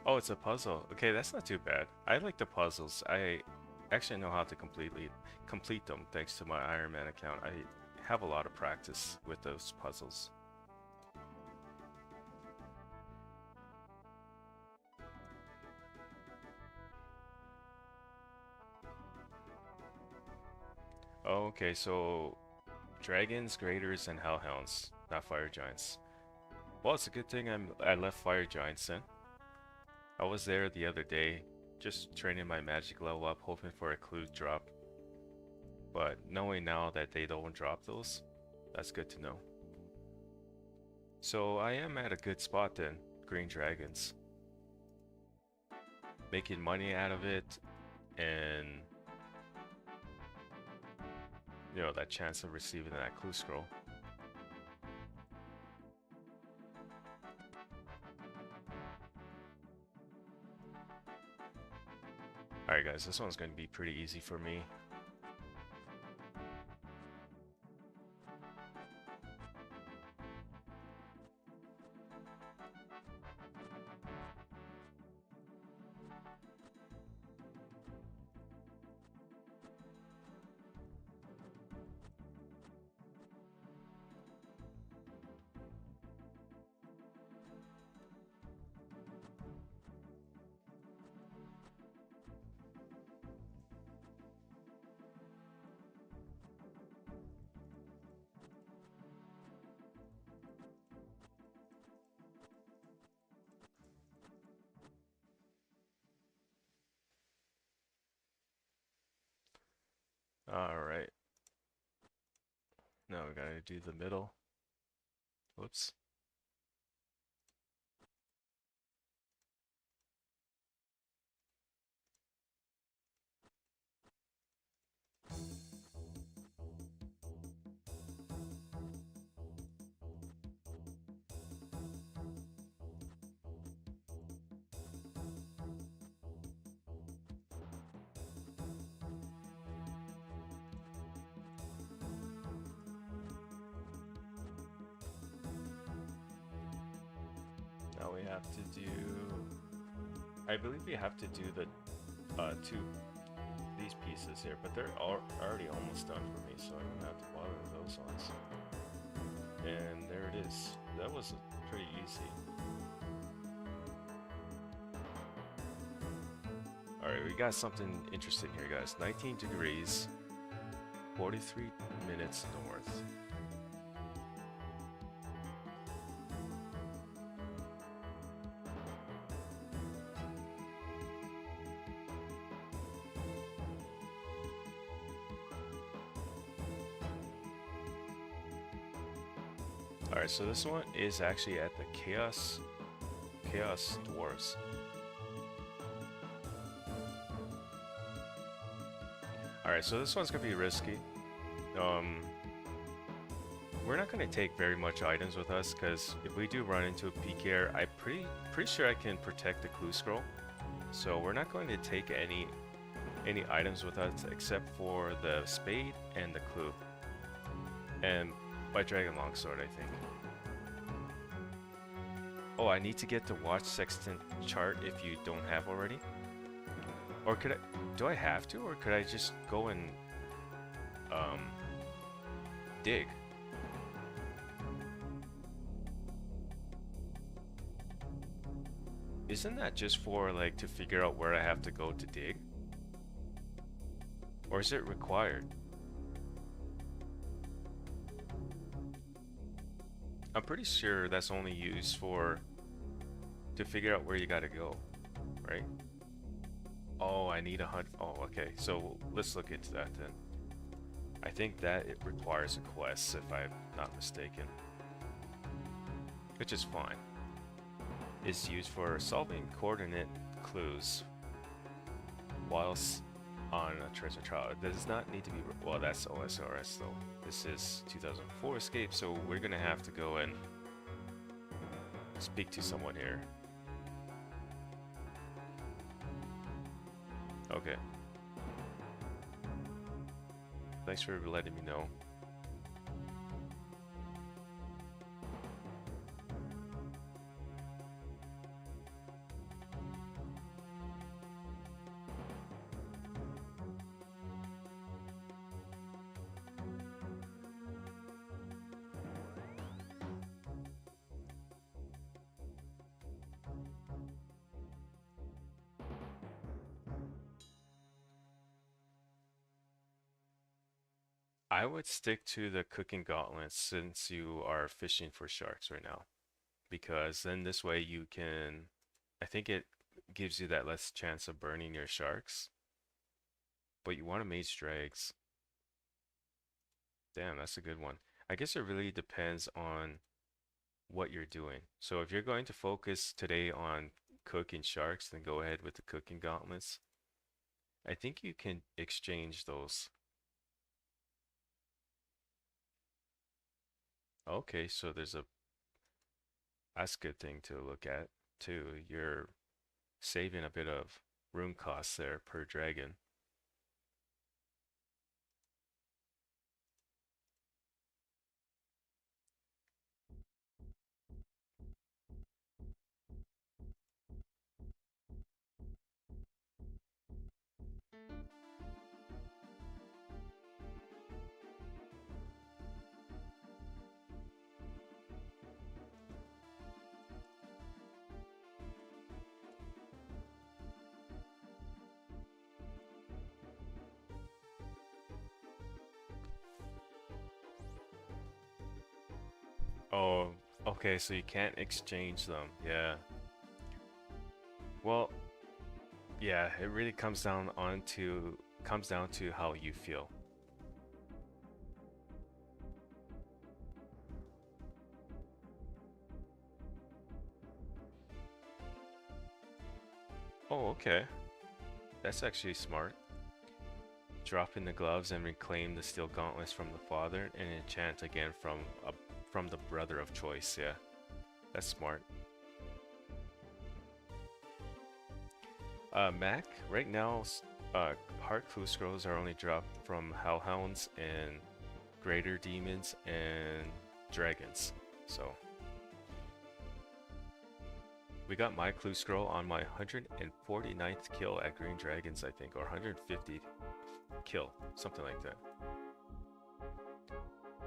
Oh, it's a puzzle. Okay, that's not too bad. I like the puzzles. I actually know how to complete them thanks to my Iron Man account. I have a lot of practice with those puzzles. Oh, okay, so dragons, graders, and hellhounds, not fire giants. Well, it's a good thing I left fire giants then. I was there the other day, just training my magic level up, hoping for a clue drop. But knowing now that they don't drop those, that's good to know. So I am at a good spot then, green dragons. Making money out of it, and you know, that chance of receiving that clue scroll. Alright guys, this one's going to be pretty easy for me. Alright. Now we gotta do the middle. Whoops. now we have to do... I believe we have to do the these pieces here, but they're already almost done for me, so I don't have to bother with those ones. And there it is. That was pretty easy. Alright, we got something interesting here, guys. 19 degrees, 43 minutes north. Alright, so this one is actually at the Chaos Dwarves. Alright, so this one's gonna be risky. We're not gonna take very much items with us, because if we do run into a peak air, I'm pretty sure I can protect the clue scroll. So we're not going to take any items with us except for the spade and the clue. And my dragon longsword, I think. Oh, I need to get the watch sextant chart if you don't have already. Or could I? Do I have to, or could I just go and dig? Isn't that just for like to figure out where I have to go to dig? Or is it required? I'm pretty sure that's only used for to figure out where you gotta go, right? Oh, I need a hunt. Oh, okay. So let's look into that then. I think that it requires a quest, if I'm not mistaken. Which is fine. It's used for solving coordinate clues whilst on a treasure trial. It does not need to be... Well, that's OSRS though. This is 2004Scape, so we're gonna have to go and speak to someone here. Okay. Thanks for letting me know. I would stick to the cooking gauntlets since you are fishing for sharks right now, because then this way you can, I think it gives you that less chance of burning your sharks, but you want to mage drags. Damn, that's a good one. I guess it really depends on what you're doing. So if you're going to focus today on cooking sharks, then go ahead with the cooking gauntlets. I think you can exchange those. Okay, so that's a good thing to look at too. You're saving a bit of room costs there per dragon. Oh, okay, so you can't exchange them. Yeah. Well, yeah, it really comes down to how you feel. Oh, okay. That's actually smart. Drop in the gloves and reclaim the steel gauntlets from the father and enchant again from the brother of choice. Yeah, that's smart. Mac, right now, heart clue scrolls are only dropped from hellhounds and greater demons and dragons. So We got my clue scroll on my 149th kill at Green Dragons, I think, or 150th kill, something like that.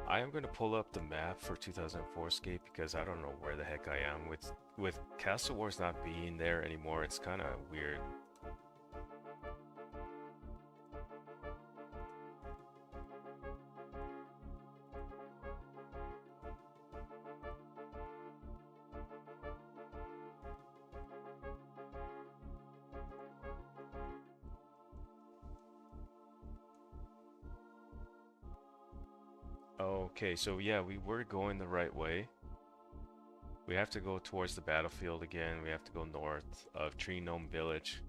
I am going to pull up the map for 2004Scape because I don't know where the heck I am. With Castle Wars not being there anymore, it's kind of weird. Okay, so yeah, we were going the right way. We have to go towards the battlefield again. We have to go north of Tree Gnome Village,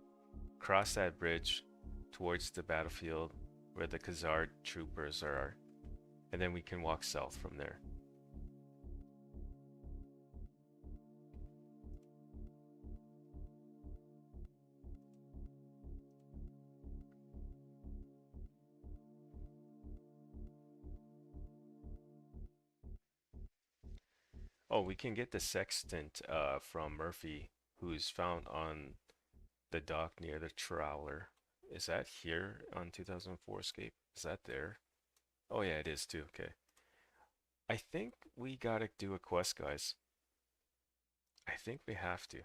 cross that bridge towards the battlefield where the Khazard troopers are, and then we can walk south from there. Oh, we can get the sextant from Murphy, who's found on the dock near the trawler. Is that here on 2004 Escape? Is that there? Oh yeah, it is too. Okay. I think we gotta do a quest, guys. I think we have to.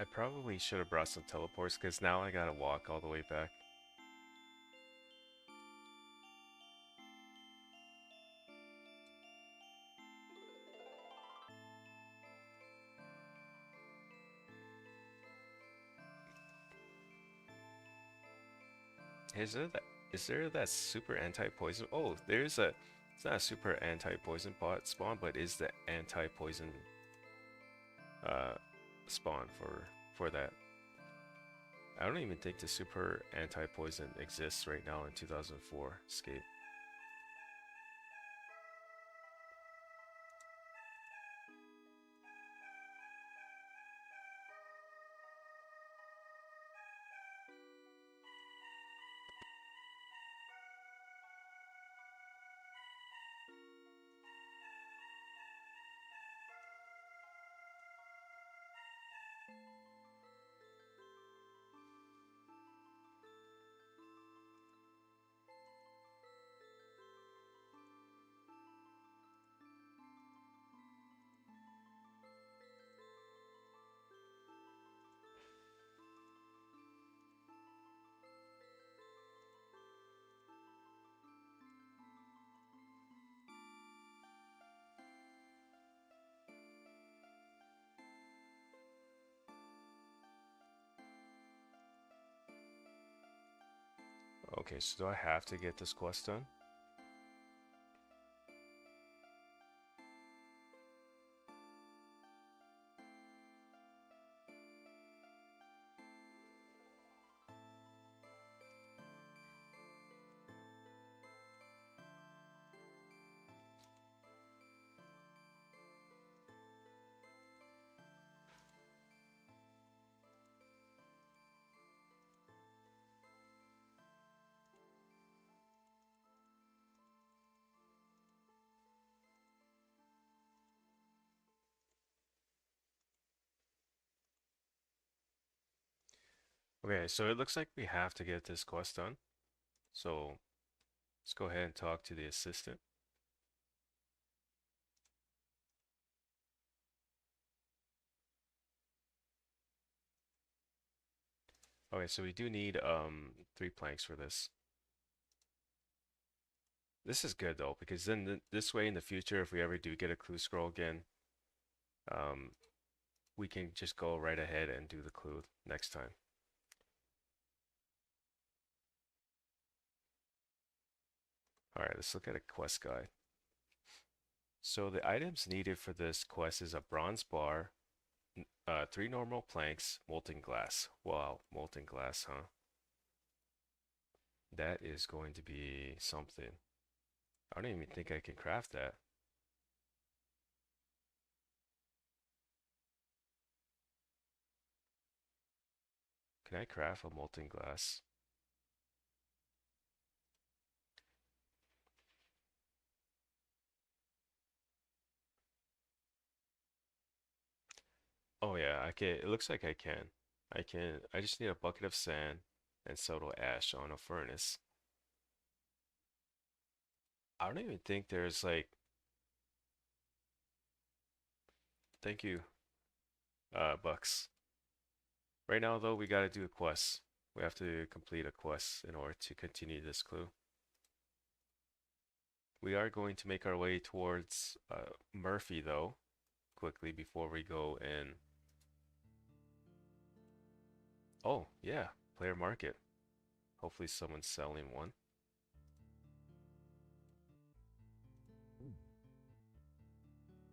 I probably should have brought some teleports because now I gotta walk all the way back. Is there that super anti-poison? Oh, there's a. It's not a super anti-poison bot spawn, but is the anti-poison uh spawn for that. I don't even think the super anti-poison exists right now in 2004 Escape. Okay, so do I have to get this quest done? Okay, so it looks like we have to get this quest done. So let's go ahead and talk to the assistant. Okay, so we do need 3 planks for this. This is good though, because then this way in the future, if we ever do get a clue scroll again, um, we can just go right ahead and do the clue next time. All right, let's look at a quest guide. So the items needed for this quest is a bronze bar, 3 normal planks, molten glass. Wow, molten glass, huh? That is going to be something. I don't even think I can craft that. Can I craft a molten glass? Oh yeah, I can. It looks like I can. I can. I just need a bucket of sand and soda ash on a furnace. I don't even think there's like. Thank you, Bucks. Right now though, we gotta do a quest. We have to complete a quest in order to continue this clue. We are going to make our way towards Murphy though, quickly before we go in. Oh yeah, player market. Hopefully someone's selling one.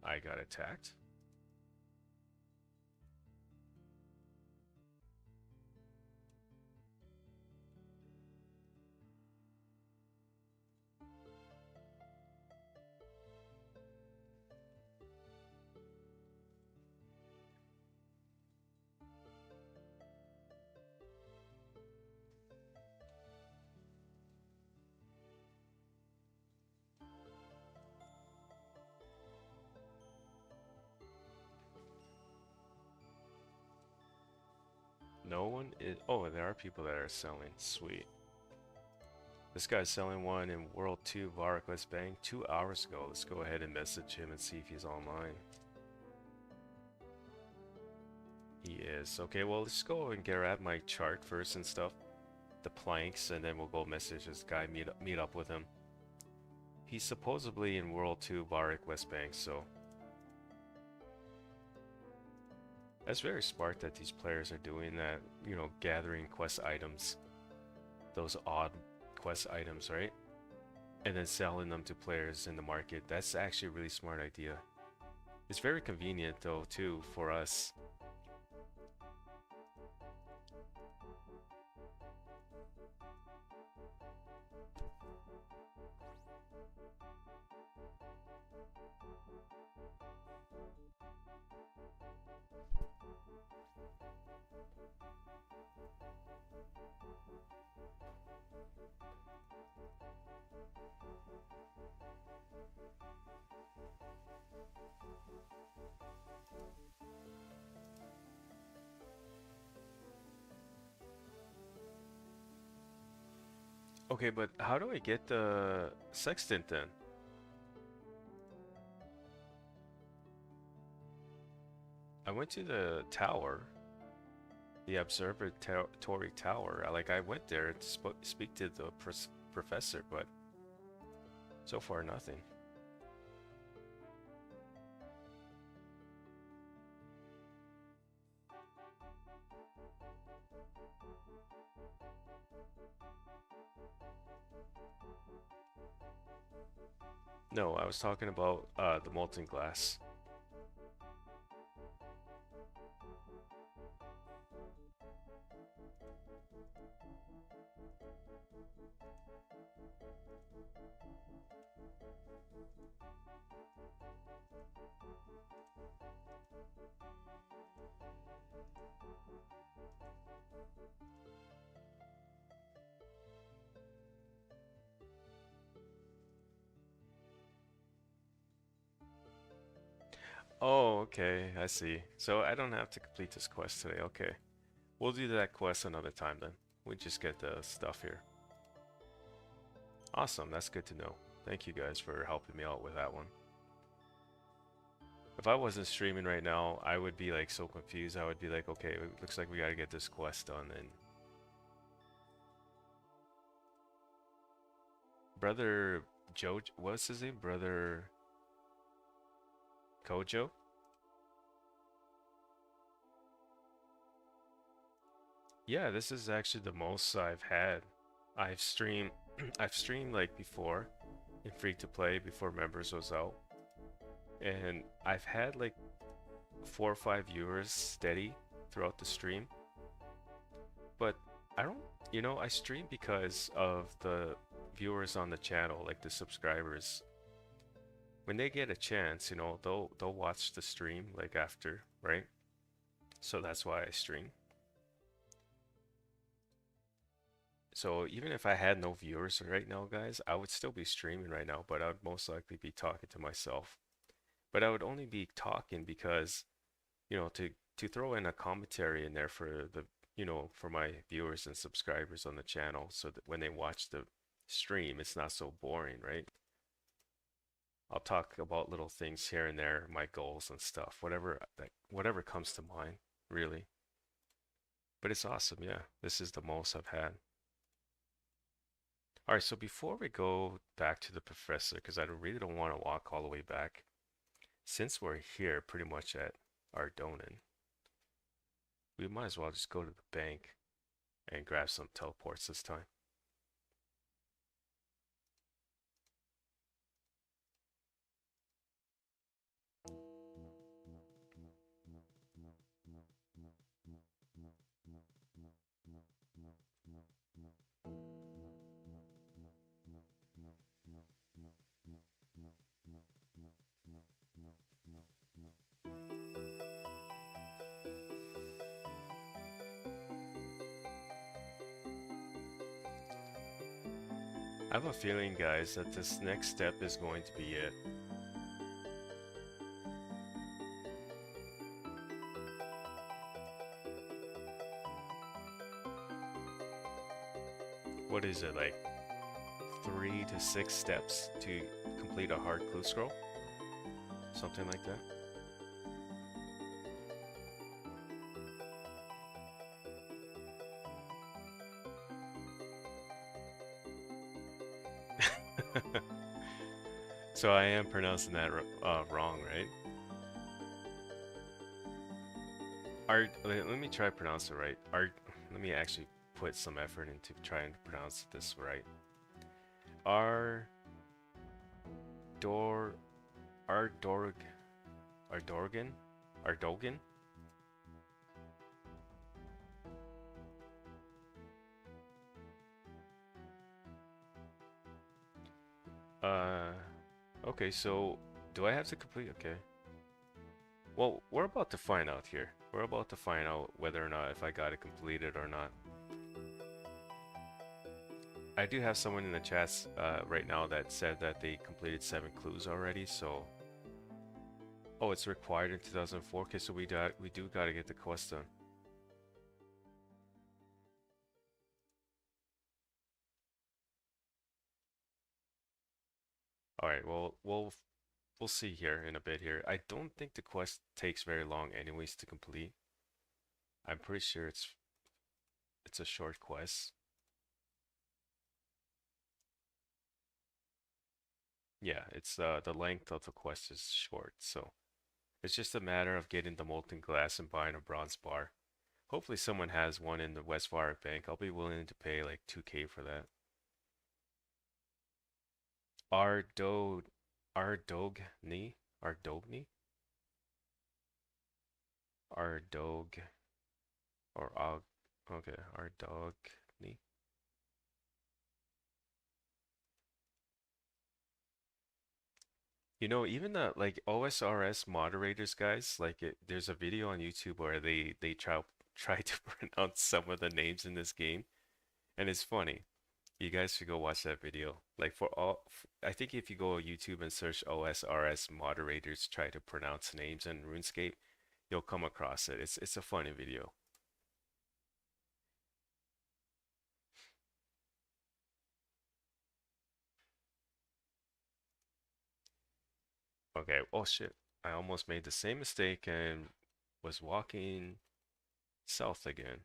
I got attacked. No one is. Oh, there are people that are selling. Sweet. This guy's selling one in World 2 Varric West Bank 2 hours ago. Let's go ahead and message him and see if he's online. He is. Okay, well, let's go and grab my chart first and stuff. The planks, and then we'll go message this guy, meet up with him. He's supposedly in World 2 Varric West Bank, so that's very smart that these players are doing that, you know, gathering quest items, those odd quest items, right? And then selling them to players in the market. That's actually a really smart idea. It's very convenient though too for us. Okay, but how do I get the sextant then? I went to the tower, the observatory tower. Like I went there to speak to the professor, but so far nothing. No, I was talking about the molten glass. Oh, okay, I see. So I don't have to complete this quest today. Okay. We'll do that quest another time then. We just get the stuff here. Awesome, that's good to know. Thank you guys for helping me out with that one. If I wasn't streaming right now, I would be like so confused. I would be like, okay, it looks like we gotta get this quest done. And brother Joe, what's his name? Brother Kojo? Yeah, this is actually the most I've had. I've streamed I've streamed like before in free to play before members was out. And I've had like 4 or 5 viewers steady throughout the stream. But I don't, I stream because of the viewers on the channel, like the subscribers. When they get a chance, they'll watch the stream like after, right? So that's why I stream. So even if I had no viewers right now, guys, I would still be streaming right now, but I would most likely be talking to myself. But I would only be talking because, to throw in a commentary in there for for my viewers and subscribers on the channel so that when they watch the stream, it's not so boring, right? I'll talk about little things here and there, my goals and stuff, whatever comes to mind, really. But it's awesome, yeah. This is the most I've had. All right, so before we go back to the professor, because I really don't want to walk all the way back, since we're here pretty much at Ardonin, we might as well just go to the bank and grab some teleports this time. I have a feeling, guys, that this next step is going to be it. What is it, like 3 to 6 steps to complete a hard clue scroll? Something like that? So I am pronouncing that wrong, right? Let me try to pronounce it right. Let me actually put some effort into trying to pronounce this right. Ar Dor Ardorg Ardorgan Ardogan. Uh, okay. So do I have to complete? Okay. Well, we're about to find out here. We're about to find out whether or not if I got it completed or not. I do have someone in the chats right now that said that they completed 7 clues already, so... Oh, it's required in 2004? Okay, so we do gotta get the quest done. Alright, well, we'll see here in a bit here. I don't think the quest takes very long anyways to complete. I'm pretty sure it's a short quest. Yeah, it's the length of the quest is short, so it's just a matter of getting the molten glass and buying a bronze bar. Hopefully someone has one in the Westfire Bank. I'll be willing to pay like 2K for that. Ardog Ardogni? Ardogni? Ardog or Og okay, Ardogni. Even the like OSRS moderators guys, like there's a video on YouTube where they try to pronounce some of the names in this game, and it's funny. You guys should go watch that video. Like I think if you go on YouTube and search OSRS moderators try to pronounce names in RuneScape, you'll come across it. It's a funny video. Okay. Oh shit. I almost made the same mistake and was walking south again.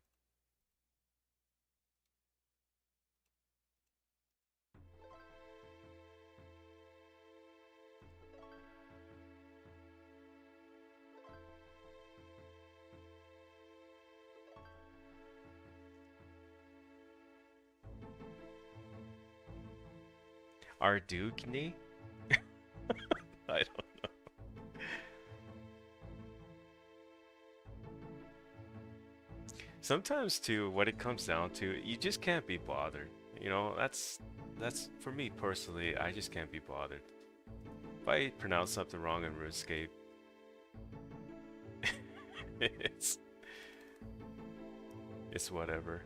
Ardugny? I don't. Sometimes too, what it comes down to, you just can't be bothered. That's for me personally. I just can't be bothered. If I pronounce something wrong in RuneScape, it's it's whatever.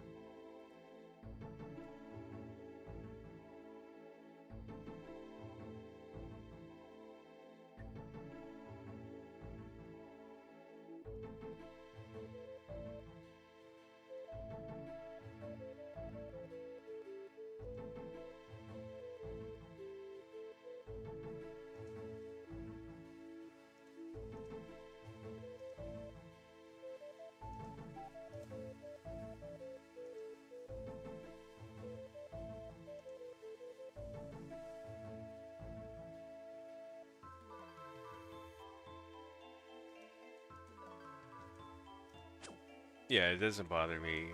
Yeah, it doesn't bother me,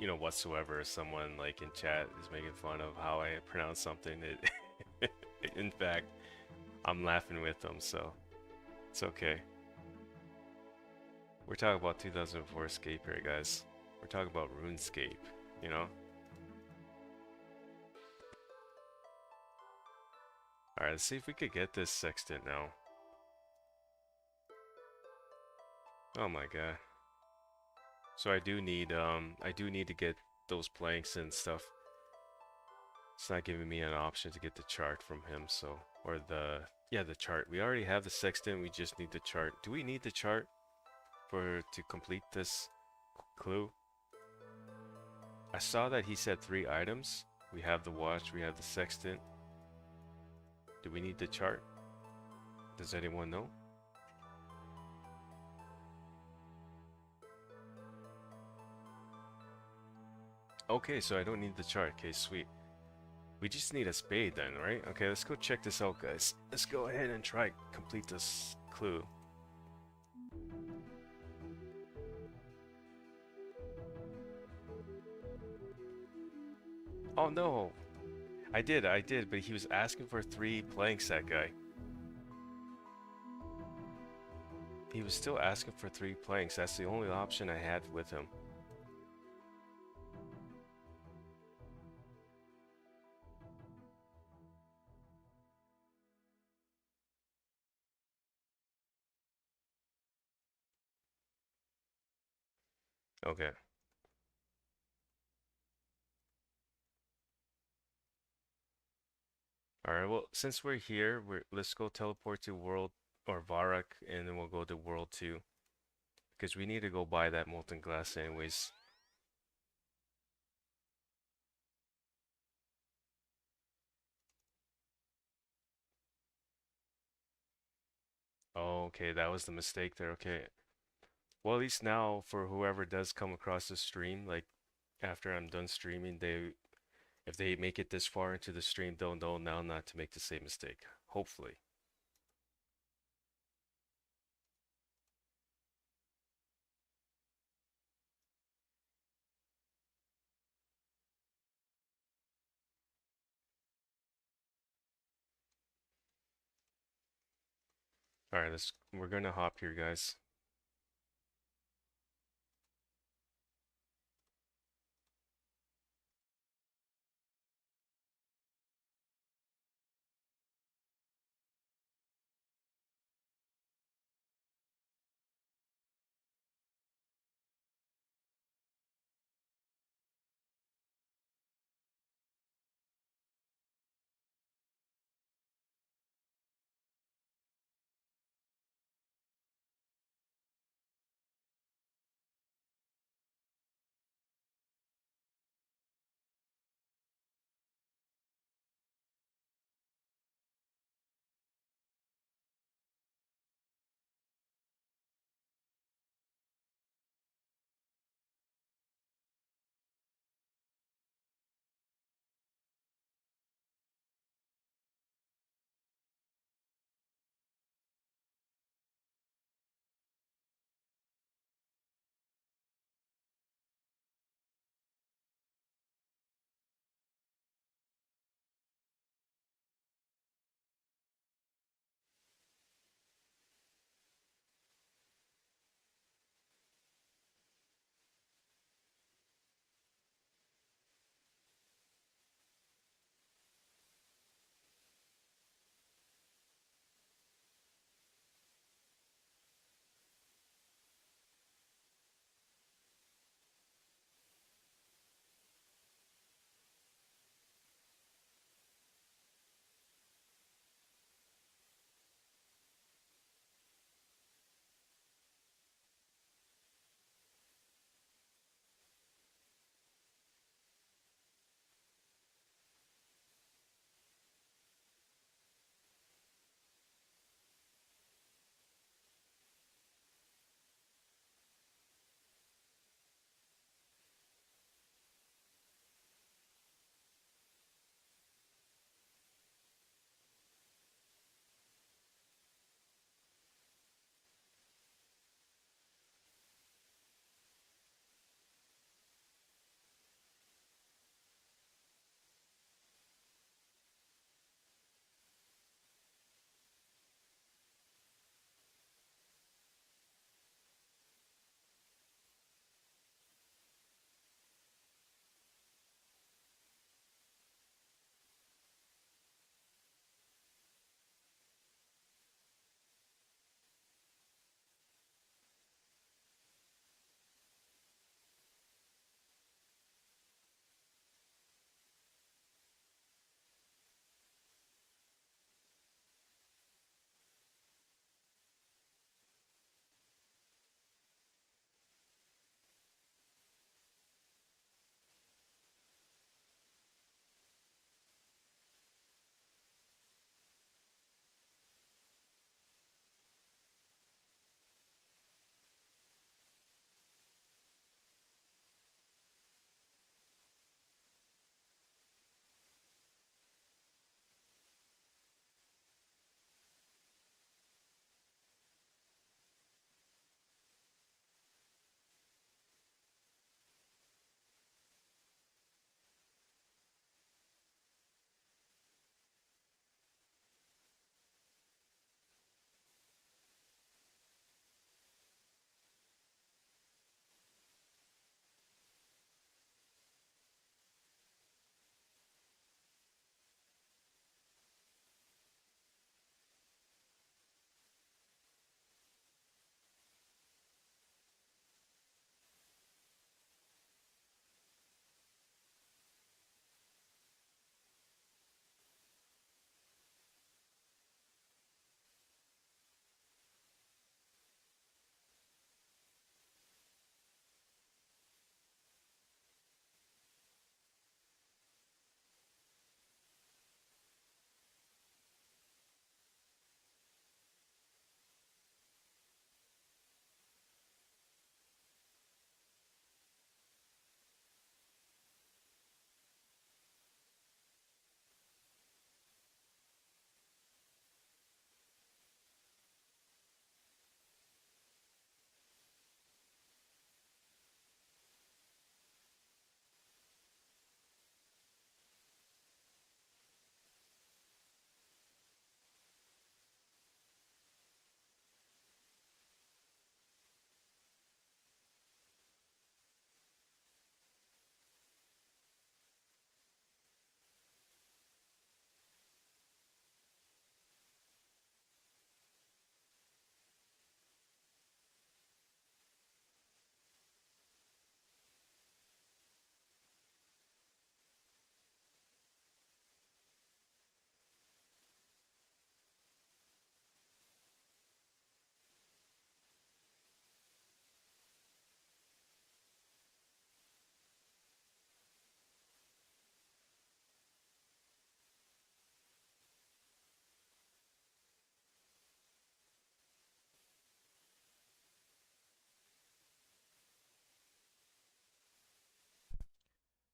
whatsoever. If someone like in chat is making fun of how I pronounce something. In fact, I'm laughing with them, so it's okay. We're talking about 2004 Scape here, guys. We're talking about RuneScape, you know? Alright, let's see if we could get this sextant now. Oh my god. So I do need to get those planks and stuff. It's not giving me an option to get the chart from him, so or the chart. We already have the sextant, we just need the chart. Do we need the chart for to complete this clue? I saw that he said 3 items. We have the watch, we have the sextant. Do we need the chart? Does anyone know? Okay, so I don't need the chart. Okay, sweet. We just need a spade then, right? Okay, let's go check this out, guys. Let's go ahead and try complete this clue. Oh no! I did, but he was asking for 3 planks, that guy. He was still asking for 3 planks. That's the only option I had with him. Okay. Alright, well, since we're here, let's go teleport to World or Varak, and then we'll go to World 2. Because we need to go buy that molten glass anyways. Oh, okay, that was the mistake there. Okay. Well, at least now, for whoever does come across the stream, like after I'm done streaming, if they make it this far into the stream, they'll know now not to make the same mistake. Hopefully. All right, we're gonna hop here, guys.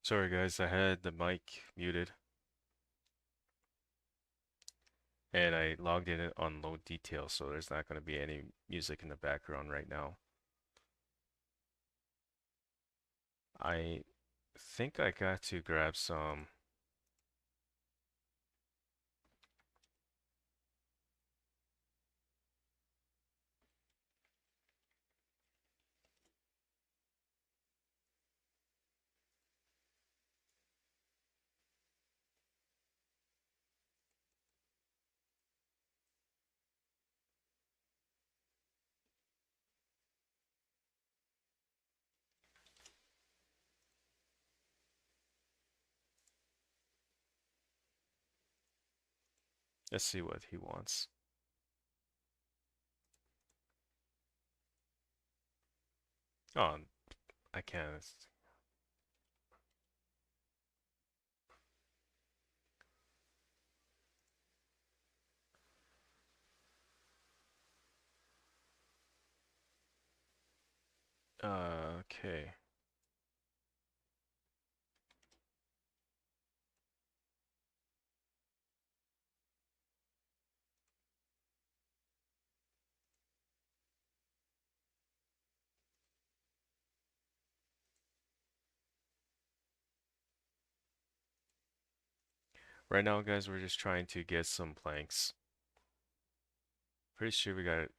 Sorry guys, I had the mic muted and I logged in on low detail, so there's not going to be any music in the background right now. I think I got to grab some. Let's see what he wants. Oh, I can't. Okay. Right now, guys, we're just trying to get some planks. Pretty sure we got it.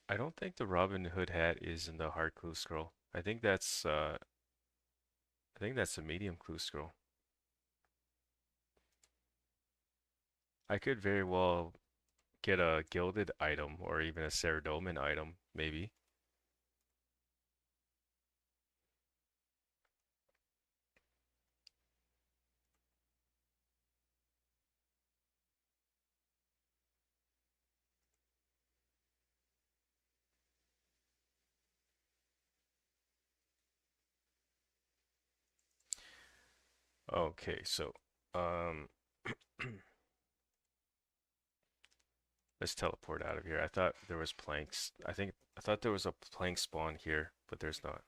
I don't think the Robin Hood hat is in the hard clue scroll. I think that's a medium clue scroll. I could very well get a gilded item or even a Ceradomin item, maybe. Okay, so um let's teleport out of here. I thought there was planks. I thought there was a plank spawn here, but there's not.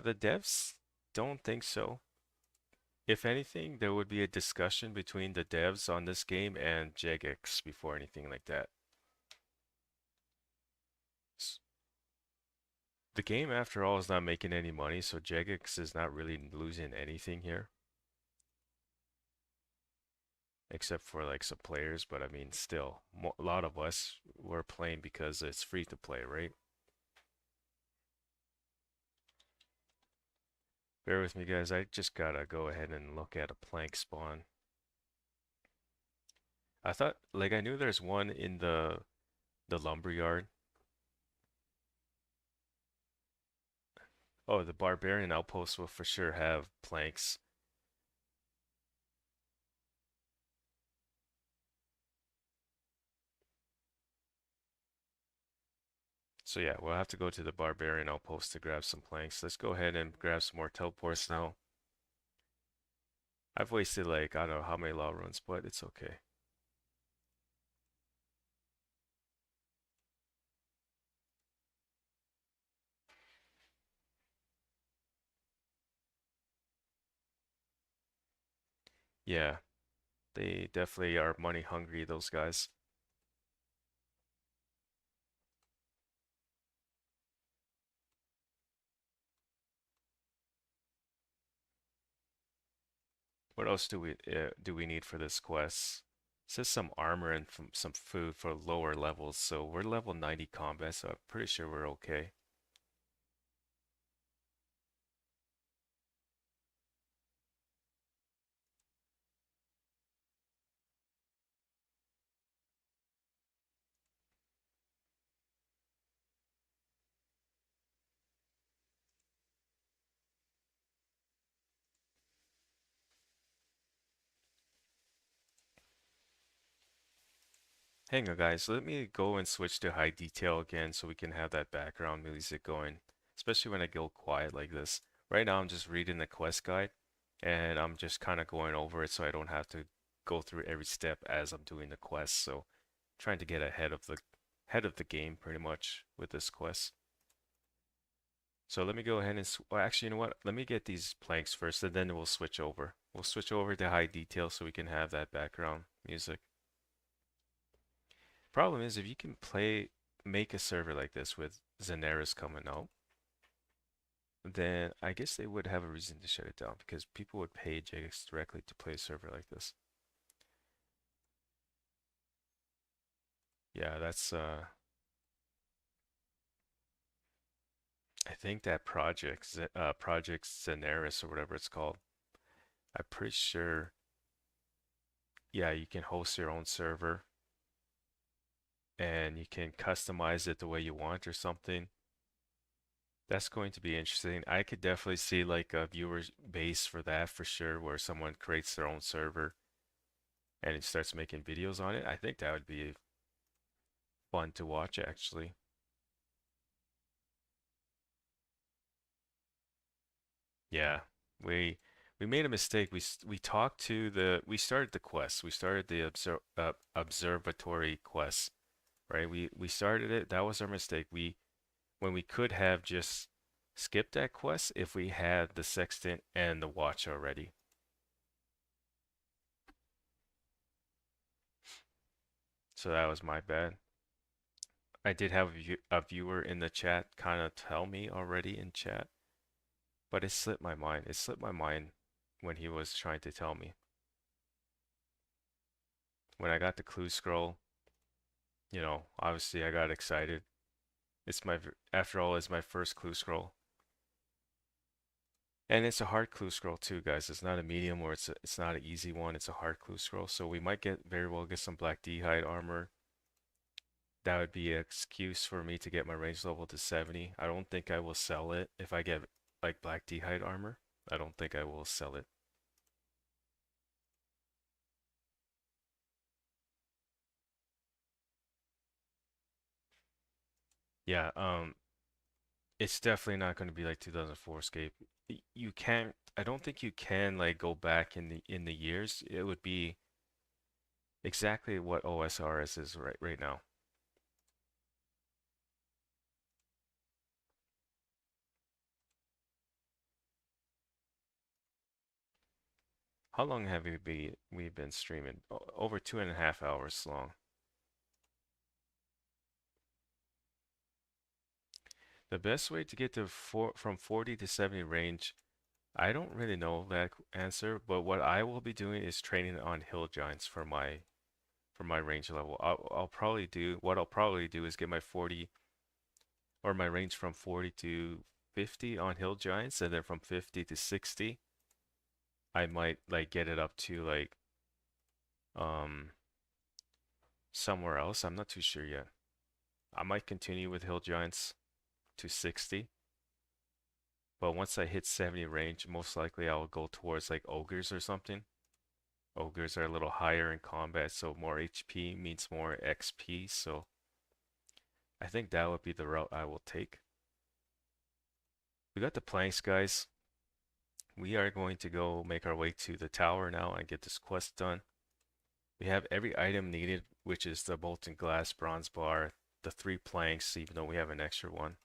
The devs don't think so. If anything, there would be a discussion between the devs on this game and Jagex before anything like that. The game, after all, is not making any money, so Jagex is not really losing anything here, except for like some players. But I mean, still, a lot of us were playing because it's free to play, right? Bear with me, guys. I just gotta go ahead and look at a plank spawn. I thought, like, I knew there's one in the lumber yard. Oh, the barbarian outpost will for sure have planks. So yeah, we'll have to go to the barbarian outpost to grab some planks. Let's go ahead and grab some more teleports now. I've wasted like, I don't know how many law runes, but it's okay. Yeah, they definitely are money hungry, those guys. What else do we need for this quest? It says some armor and some food for lower levels. So we're level 90 combat, so I'm pretty sure we're okay. Hang on, guys. Let me go and switch to high detail again so we can have that background music going, especially when I go quiet like this. Right now, I'm just reading the quest guide and I'm just kind of going over it so I don't have to go through every step as I'm doing the quest. So, trying to get ahead of the game pretty much with this quest. So let me go ahead and well, actually, you know what? Let me get these planks first and then we'll switch over. We'll switch over to high detail so we can have that background music. Problem is, if you can make a server like this with Zeneris coming out, then I guess they would have a reason to shut it down because people would pay Jagex directly to play a server like this. Yeah, that's I think that Project Zeneris or whatever it's called. I'm pretty sure, yeah, you can host your own server and you can customize it the way you want or something. That's going to be interesting. I could definitely see like a viewer base for that for sure, where someone creates their own server and it starts making videos on it. I think that would be fun to watch actually. Yeah, we we made a mistake. We talked to we started the quest. We started the observatory quest, right? We started it. That was our mistake. We when we could have just skipped that quest if we had the sextant and the watch already. So that was my bad. I did have a viewer in the chat kind of tell me already in chat, but it slipped my mind. It slipped my mind when he was trying to tell me. When I got the clue scroll, obviously I got excited. After all, it's my first clue scroll. And it's a hard clue scroll too, guys. It's not a medium or it's not an easy one. It's a hard clue scroll. So we might very well get some black d'hide armor. That would be an excuse for me to get my range level to 70. I don't think I will sell it if I get like black d'hide armor. I don't think I will sell it. Yeah, it's definitely not going to be like 2004Scape. You can't, I don't think you can like go back in the years. It would be exactly what OSRS is right now. How long have we've been streaming? Over 2.5 hours long. The best way to get to from 40 to 70 range, I don't really know that answer, but what I will be doing is training on hill giants for my range level. What I'll probably do is get my 40 or my range from 40 to 50 on hill giants, and then from 50 to 60, I might like get it up to like um somewhere else. I'm not too sure yet. I might continue with hill giants to 60, but once I hit 70 range, most likely I'll go towards like ogres or something. Ogres are a little higher in combat, so more HP means more XP, so I think that would be the route I will take. We got the planks, guys. We are going to go make our way to the tower now and get this quest done. We have every item needed, which is the molten glass, bronze bar, the 3 planks, even though we have an extra one.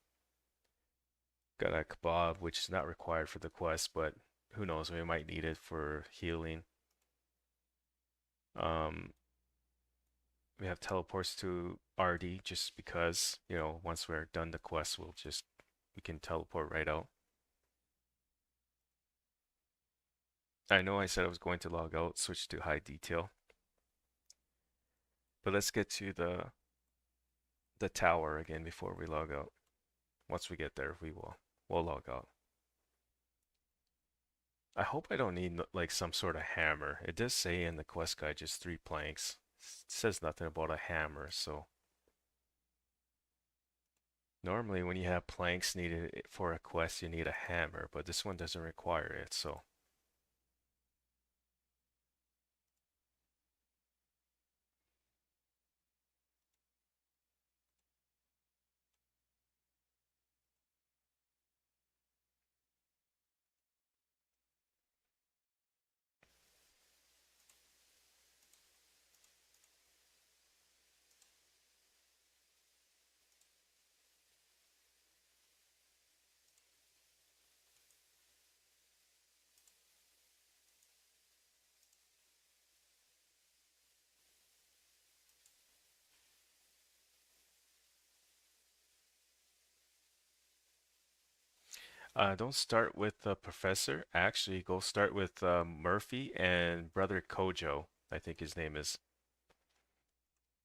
Got a kebab, which is not required for the quest, but who knows, we might need it for healing. Um, we have teleports to RD just because, once we're done the quest, we can teleport right out. I know I said I was going to log out, switch to high detail, but let's get to the tower again before we log out. Once we get there, we'll log out. I hope I don't need like some sort of hammer. It does say in the quest guide just 3 planks. It says nothing about a hammer, so normally when you have planks needed for a quest, you need a hammer, but this one doesn't require it, so don't start with the professor. Actually, go start with Murphy and brother Kojo, I think his name is.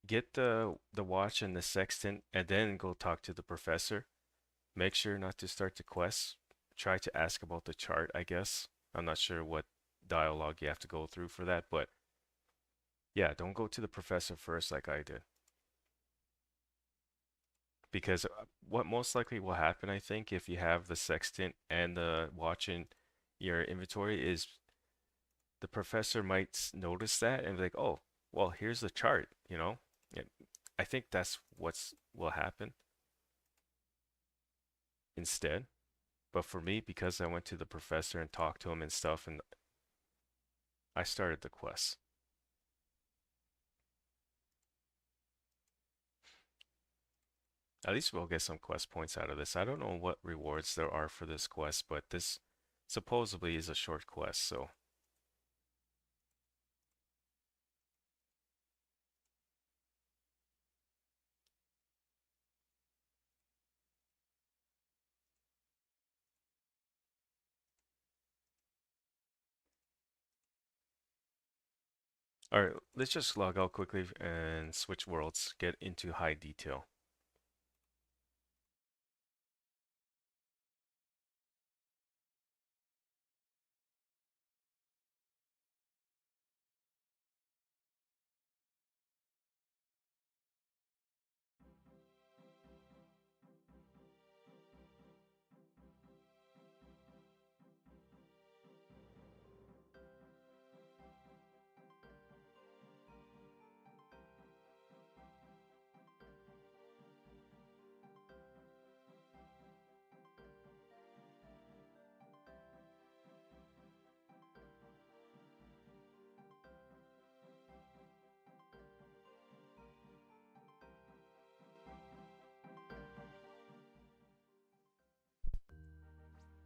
Get the watch and the sextant, and then go talk to the professor. Make sure not to start the quest. Try to ask about the chart, I guess. I'm not sure what dialogue you have to go through for that, but yeah, don't go to the professor first like I did. Because what most likely will happen, I think, if you have the sextant and the watch in your inventory is the professor might notice that and be like, "Oh, well, here's the chart," you know? And I think that's what's will happen instead. But for me, because I went to the professor and talked to him and stuff, and I started the quest. At least we'll get some quest points out of this. I don't know what rewards there are for this quest, but this supposedly is a short quest, so all right, let's just log out quickly and switch worlds, get into high detail.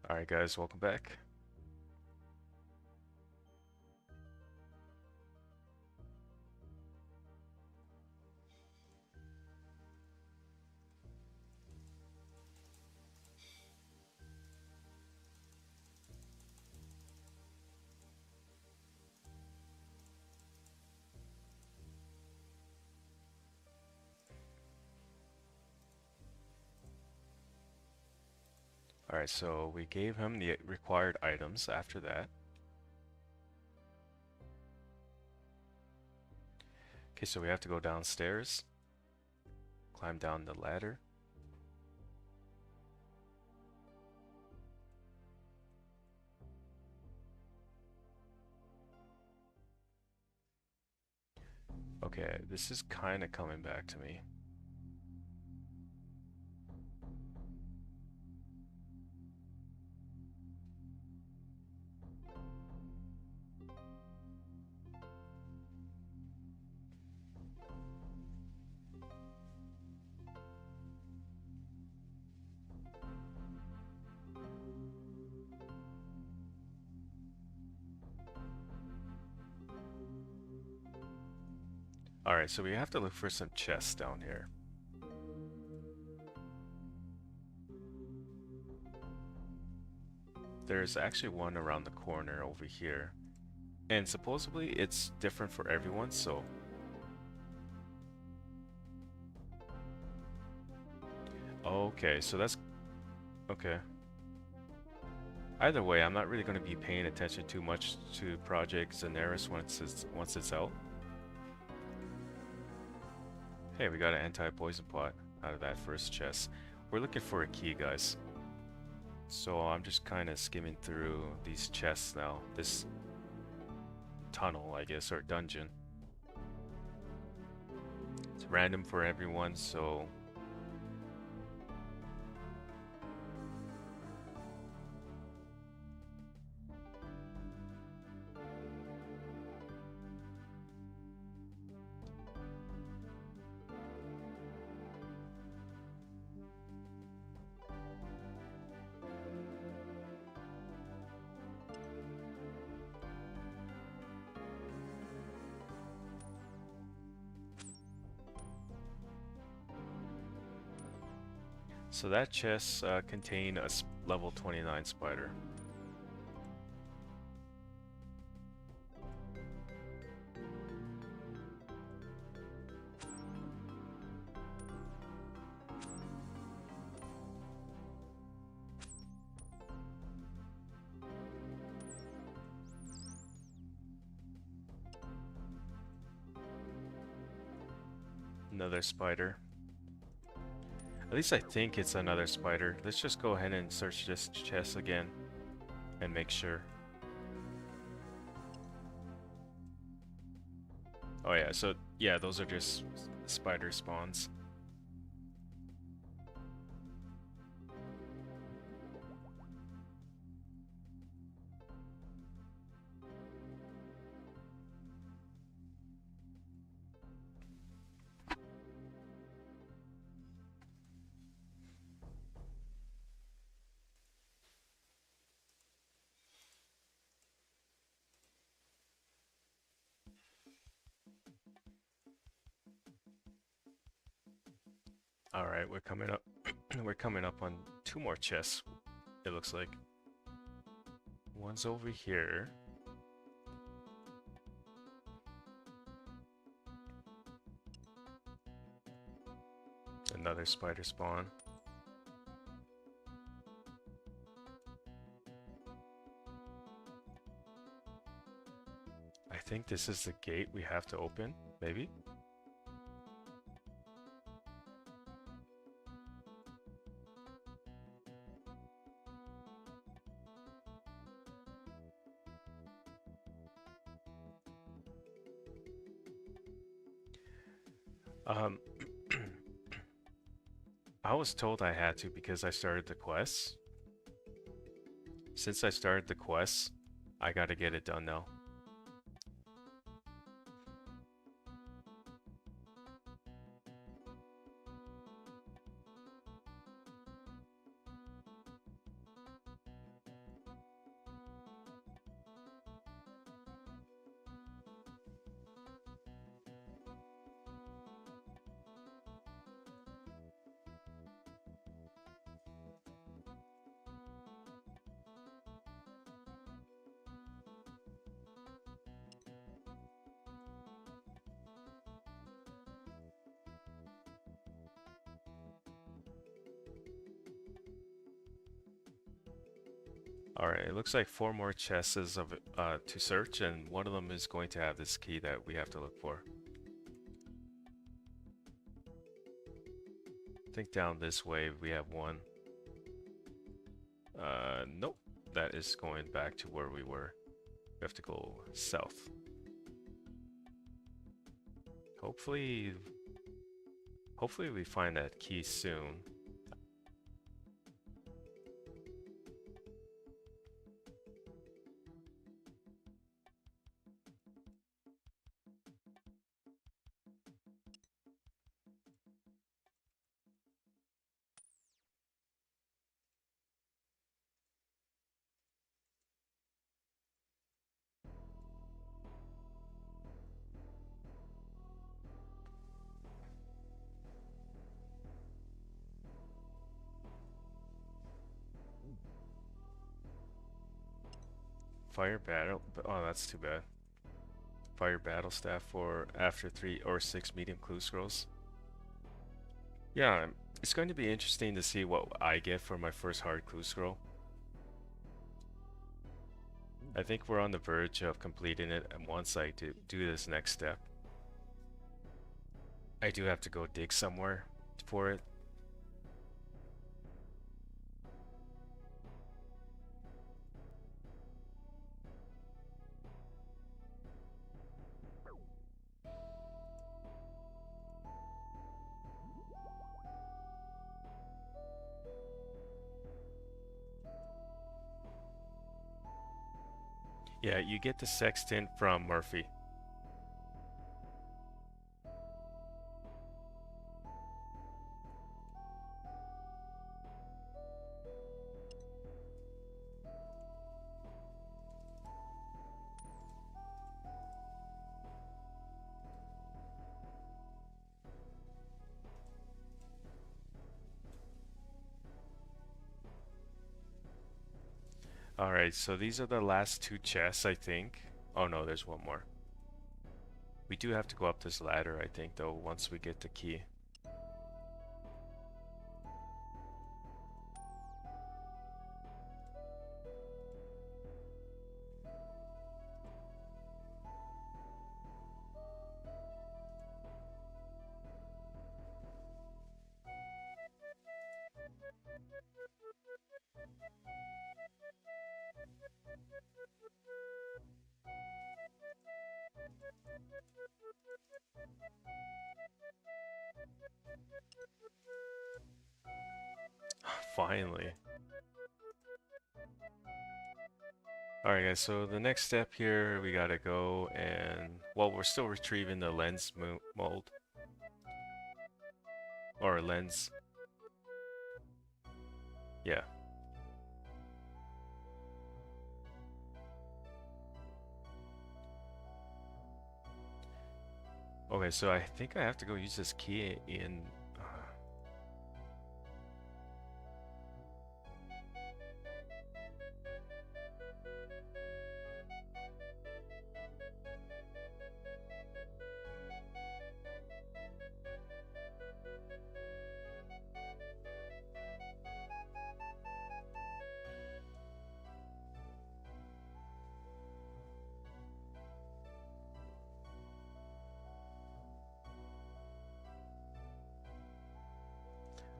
All right, guys, welcome back. All right, so we gave him the required items after that. Okay, so we have to go downstairs, climb down the ladder. Okay, this is kind of coming back to me. All right, so we have to look for some chests down here. There's actually one around the corner over here. And supposedly it's different for everyone, so okay, so that's okay. Either way, I'm not really going to be paying attention too much to Project Zenaris once it's out. Hey, we got an anti-poison pot out of that first chest. We're looking for a key, guys. So I'm just kind of skimming through these chests now. This tunnel, I guess, or dungeon. It's random for everyone, so that chest contain a level 29 spider. Another spider. At least I think it's another spider. Let's just go ahead and search this chest again and make sure. Oh yeah, so yeah, those are just spider spawns. All right, we're coming up. We're coming up on 2 more chests. It looks like one's over here. Another spider spawn. I think this is the gate we have to open, maybe? Um, I was told I had to because I started the quest. Since I started the quest, I gotta get it done now. Alright, it looks like 4 more chests of to search, and one of them is going to have this key that we have to look for. I think down this way we have one. Nope. That is going back to where we were. We have to go south. Hopefully we find that key soon. Fire battle. Oh, that's too bad. Fire battle staff for after 3 or 6 medium clue scrolls. Yeah, it's going to be interesting to see what I get for my first hard clue scroll. I think we're on the verge of completing it, and once I do this next step, I do have to go dig somewhere for it. Yeah, you get the sextant from Murphy. Alright, so these are the last 2 chests, I think. Oh no, there's one more. We do have to go up this ladder, I think, though, once we get the key. Finally. Alright guys, so the next step here, we gotta go and... Well, we're still retrieving the lens mold. Or lens. Yeah. Okay, so I think I have to go use this key in...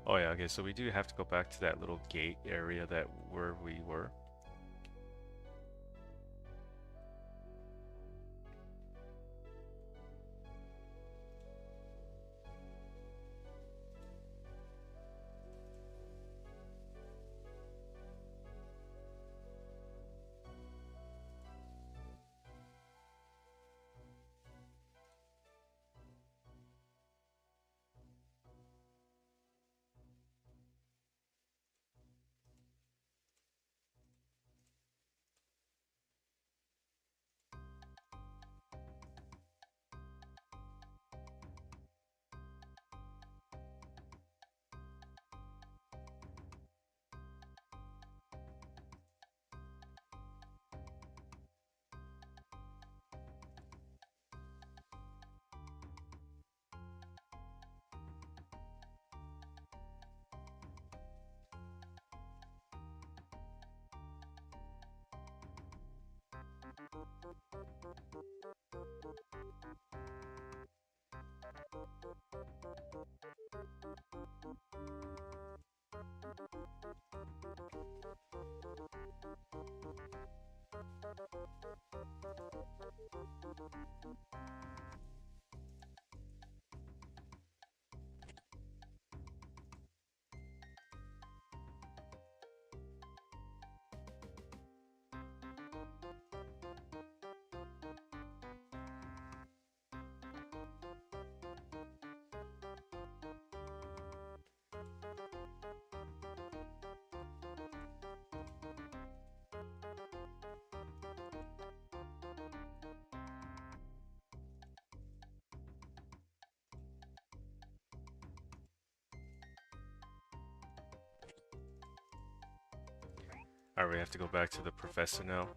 Oh yeah, okay, so we do have to go back to that little gate area that where we were. Alright, we have to go back to the professor now.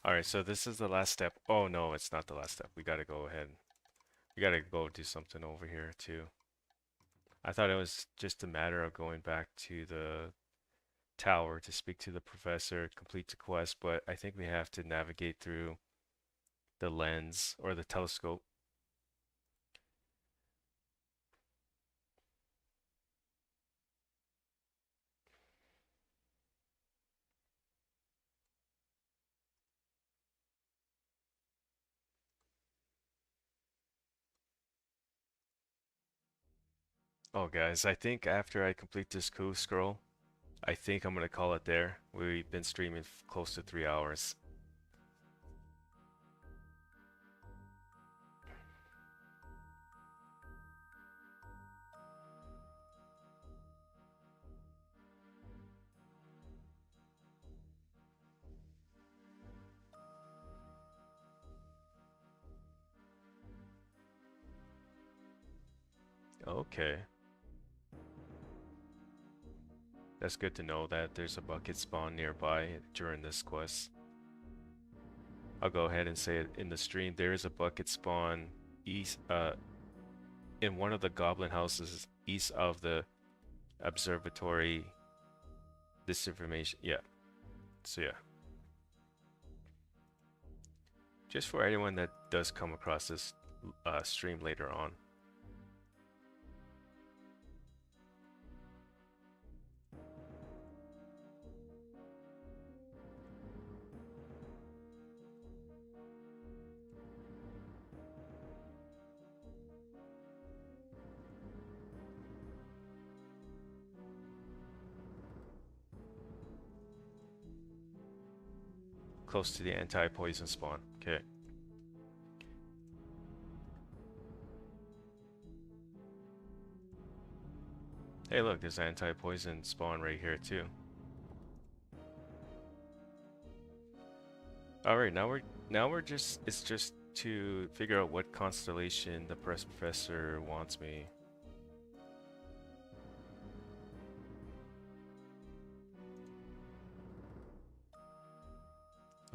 Alright, so this is the last step. Oh no, it's not the last step. We gotta go ahead. We gotta go do something over here too. I thought it was just a matter of going back to the tower to speak to the professor, complete the quest, but I think we have to navigate through the lens or the telescope. Oh, guys, I think after I complete this coup scroll, I think I'm gonna call it there. We've been streaming close to 3 hours. Okay, that's good to know that there's a bucket spawn nearby during this quest. I'll go ahead and say it in the stream. There is a bucket spawn east, in one of the goblin houses east of the observatory. This information, yeah. So yeah, just for anyone that does come across this stream later on. Close to the anti-poison spawn. Okay. Hey, look, there's anti-poison spawn right here too. All right, now we're just it's just to figure out what constellation the professor wants me.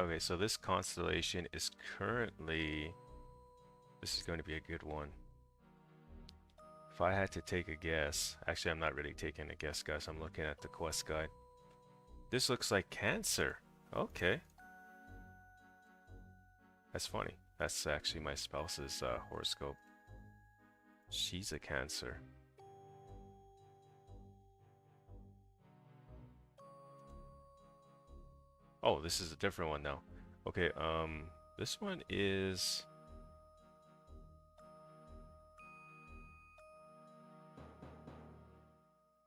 Okay, so this constellation is currently, this is going to be a good one. If I had to take a guess, actually I'm not really taking a guess, guys. I'm looking at the quest guide. This looks like Cancer. Okay. That's funny. That's actually my spouse's horoscope. She's a Cancer. Oh, this is a different one now. Okay, this one is...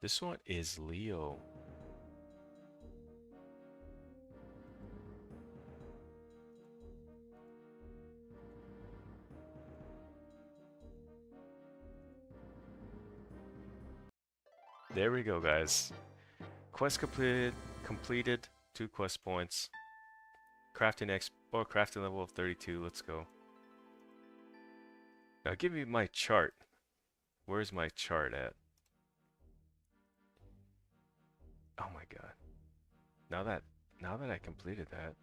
This one is Leo. There we go, guys. Quest completed. 2 quest points. Crafting level of 32. Let's go. Now give me my chart. Where's my chart at? Oh my god. Now that I completed that.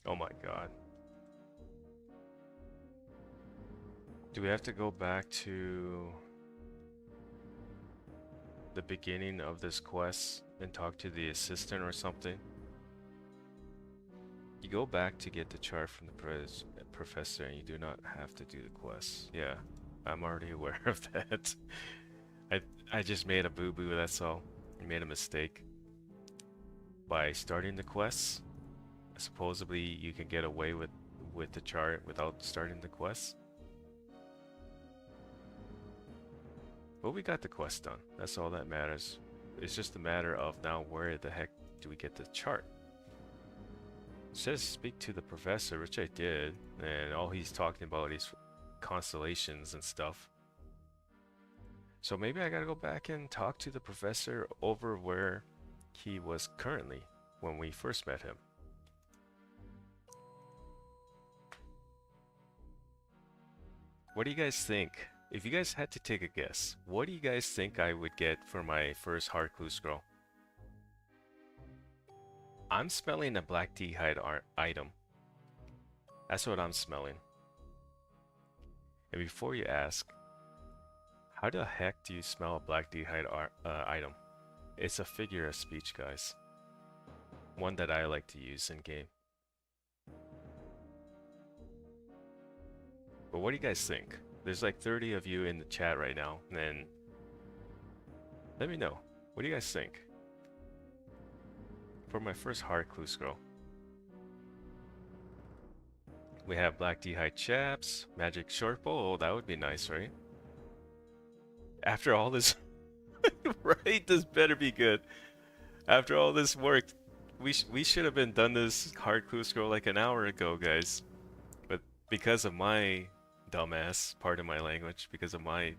Oh my god. Do we have to go back to the beginning of this quest and talk to the assistant or something? You go back to get the chart from the professor and you do not have to do the quest. Yeah. I'm already aware of that. I I just made a boo-boo, that's all. I made a mistake. By starting the quests, supposedly you can get away with the chart without starting the quest. But we got the quest done. That's all that matters. It's just a matter of now where the heck do we get the chart? It says speak to the professor, which I did, and all he's talking about is constellations and stuff. So maybe I gotta go back and talk to the professor over where he was currently when we first met him. What do you guys think? If you guys had to take a guess, what do you guys think I would get for my first hard clue scroll? I'm smelling a black d'hide item. That's what I'm smelling. And before you ask, how the heck do you smell a black d'hide item? It's a figure of speech, guys. One that I like to use in game. But what do you guys think? There's like 30 of you in the chat right now, and let me know. What do you guys think? For my first hard clue scroll. We have black d'hide chaps, magic short bow. Oh, that would be nice, right? After all this, right? This better be good. After all this work, we should have been done this hard clue scroll like an hour ago, guys. But because of my dumbass, pardon my language, because of my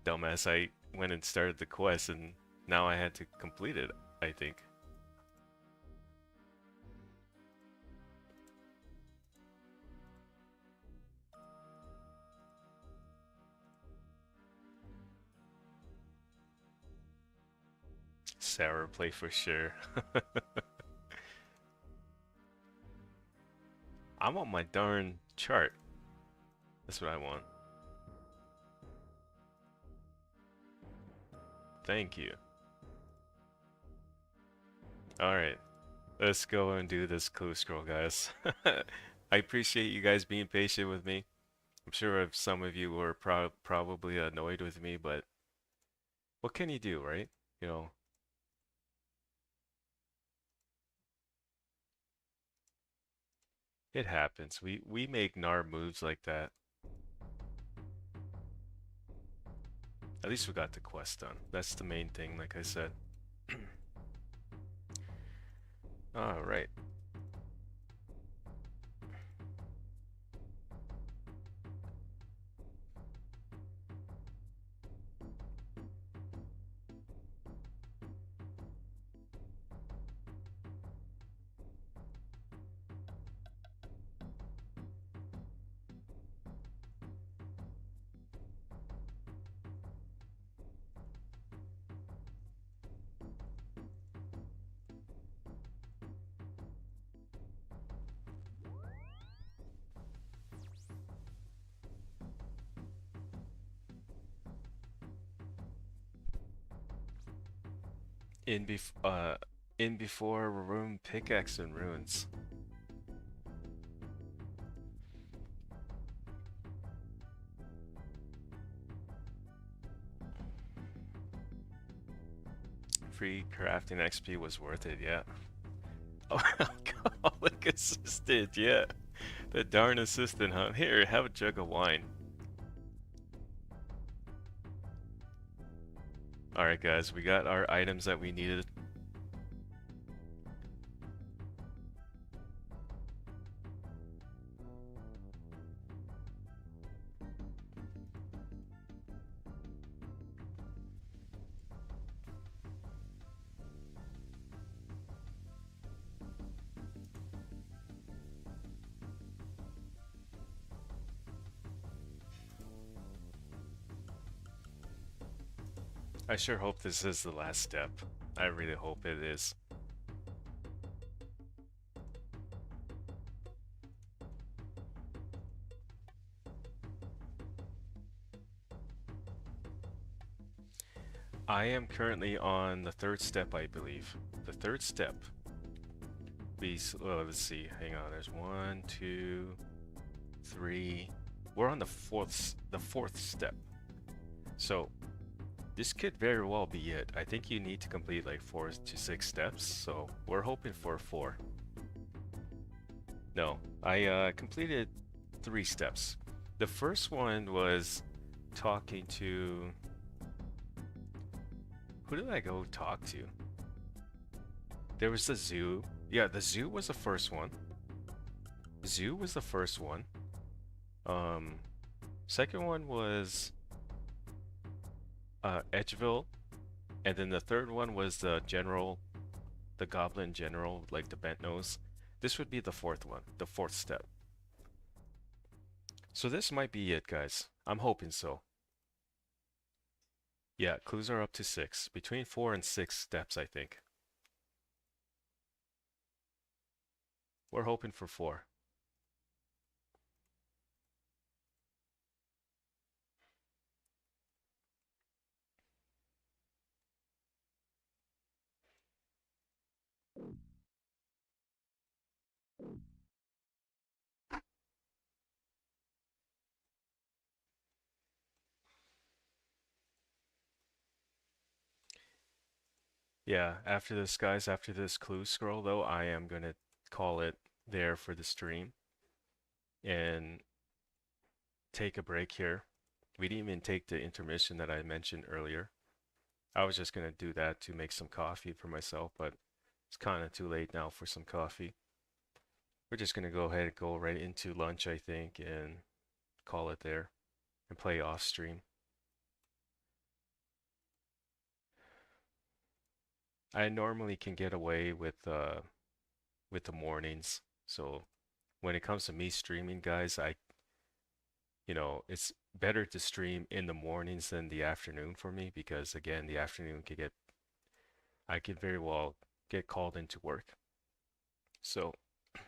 dumbass, I went and started the quest, and now I had to complete it, I think. Sour play for sure. I want my darn chart. That's what I want. Thank you. Alright. Let's go and do this clue scroll, guys. I appreciate you guys being patient with me. I'm sure some of you were probably annoyed with me, but what can you do, right? You know, it happens. We make NAR moves like that. At least we got the quest done. That's the main thing, like I said. Alright. In before room pickaxe and ruins. Free crafting XP was worth it, yeah. Oh, alcoholic assistant, yeah. The darn assistant, huh? Here, have a jug of wine. Alright guys, we got our items that we needed. I sure hope this is the last step. I really hope it is. I am currently on the third step, I believe. The third step. Let's see. Hang on. There's 1, 2, 3, we're on the fourth step. So this could very well be it. I think you need to complete like 4 to 6 steps, so we're hoping for 4. No, I completed 3 steps. The first one was talking to... Who did I go talk to? There was the zoo. Yeah, the zoo was the first one. Zoo was the first one. Second one was Edgeville, and then the third one was the general, the goblin general, like the bent nose. This would be the fourth one, the fourth step. So this might be it, guys. I'm hoping so. Yeah, clues are up to 6. Between 4 and 6 steps, I think. We're hoping for 4. Yeah, after this, guys, after this clue scroll, though, I am gonna call it there for the stream and take a break here. We didn't even take the intermission that I mentioned earlier. I was just gonna do that to make some coffee for myself, but it's kind of too late now for some coffee. We're just gonna go ahead and go right into lunch, I think, and call it there and play off stream. I normally can get away with the mornings. So when it comes to me streaming, guys, it's better to stream in the mornings than the afternoon for me because again, the afternoon I could very well get called into work. So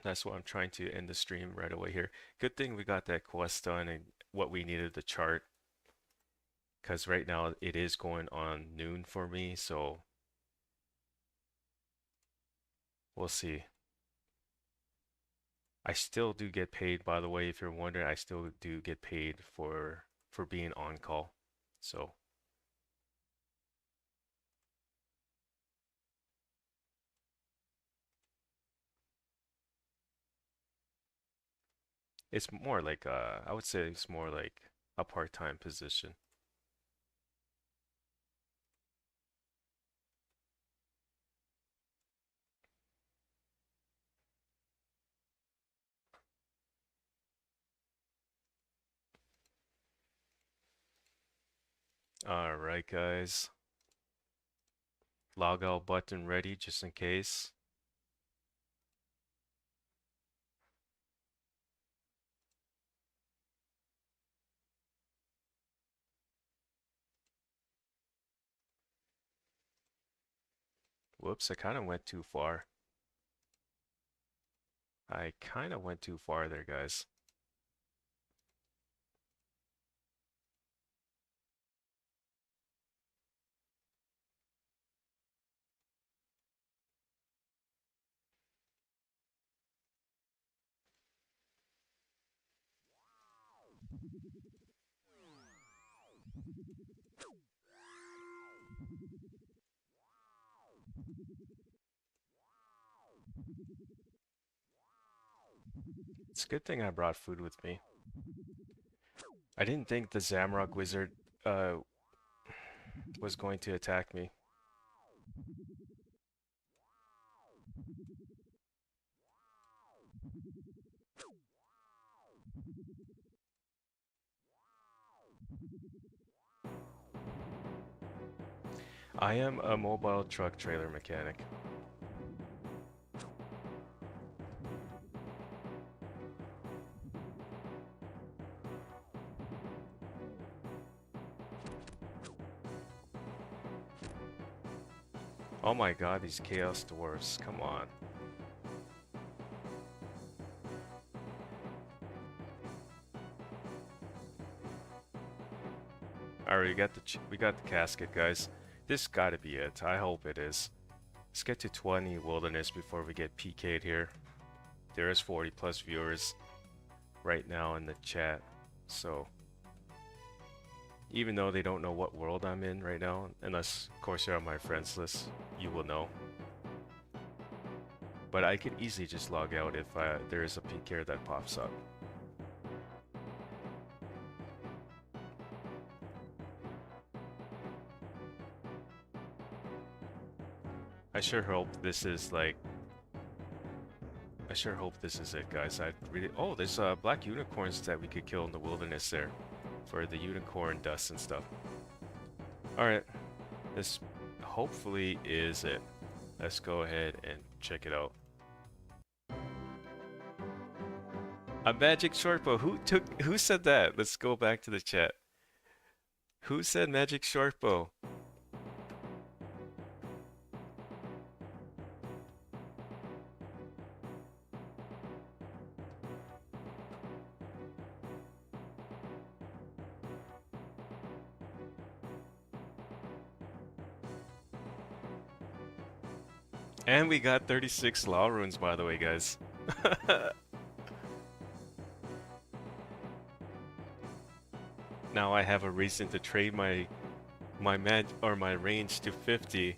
that's why I'm trying to end the stream right away here. Good thing we got that quest done and what we needed the chart because right now it is going on noon for me, so we'll see. I still do get paid, by the way, if you're wondering, I still do get paid for being on call. So it's more like I would say it's more like a part-time position. All right, guys. Log out button ready just in case. Whoops, I kind of went too far. I kind of went too far there, guys. It's a good thing I brought food with me. I didn't think the Zamrock wizard uh, was going to attack me. I am a mobile truck trailer mechanic. Oh my god, these chaos dwarfs, come on. Alright, we got the casket, guys. This gotta be it. I hope it is. Let's get to 20 wilderness before we get PK'd here. There is 40 plus viewers right now in the chat. So even though they don't know what world I'm in right now, unless of course you're on my friends list, you will know. But I could easily just log out if there is a pink hair that pops up. I sure hope this is like I sure hope this is it, guys. I really. Oh, there's black unicorns that we could kill in the wilderness there, for the unicorn dust and stuff. All right, this hopefully is it. Let's go ahead and check it out. A magic short bow. Who said that? Let's go back to the chat. Who said magic short bow? And we got 36 law runes, by the way, guys. Now I have a reason to trade my my range to 50.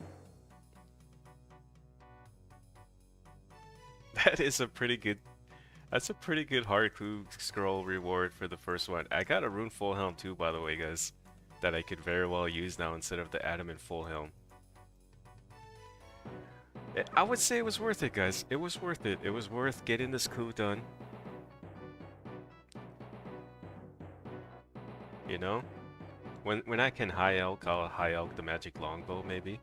That is a pretty good. That's a pretty good hard clue scroll reward for the first one. I got a rune full helm too, by the way, guys, that I could very well use now instead of the adamant full helm. I would say it was worth it, guys. It was worth it. It was worth getting this clue done. You know? When I can high elk, I'll high elk the magic longbow maybe.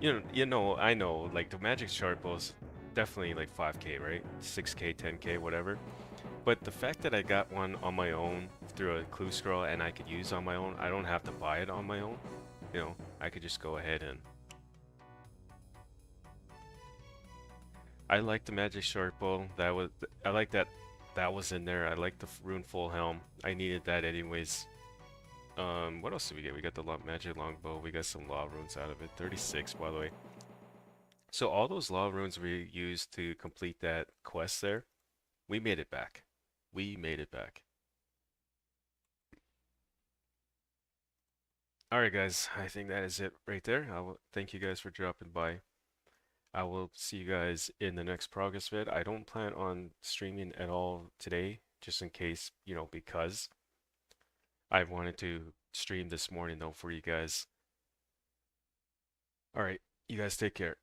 I know, like the magic short bow's definitely like 5k, right? 6k, 10k, whatever. But the fact that I got one on my own through a clue scroll and I could use on my own, I don't have to buy it on my own. You know, I could just go ahead and... I like the magic short bow. I like that was in there. I like the rune full helm. I needed that anyways. What else did we get? We got the magic longbow. We got some law runes out of it. 36, by the way. So all those law runes we used to complete that quest there, we made it back. We made it back. Alright guys, I think that is it right there. I will thank you guys for dropping by. I will see you guys in the next progress vid. I don't plan on streaming at all today, just in case, because I wanted to stream this morning though for you guys. Alright, you guys take care.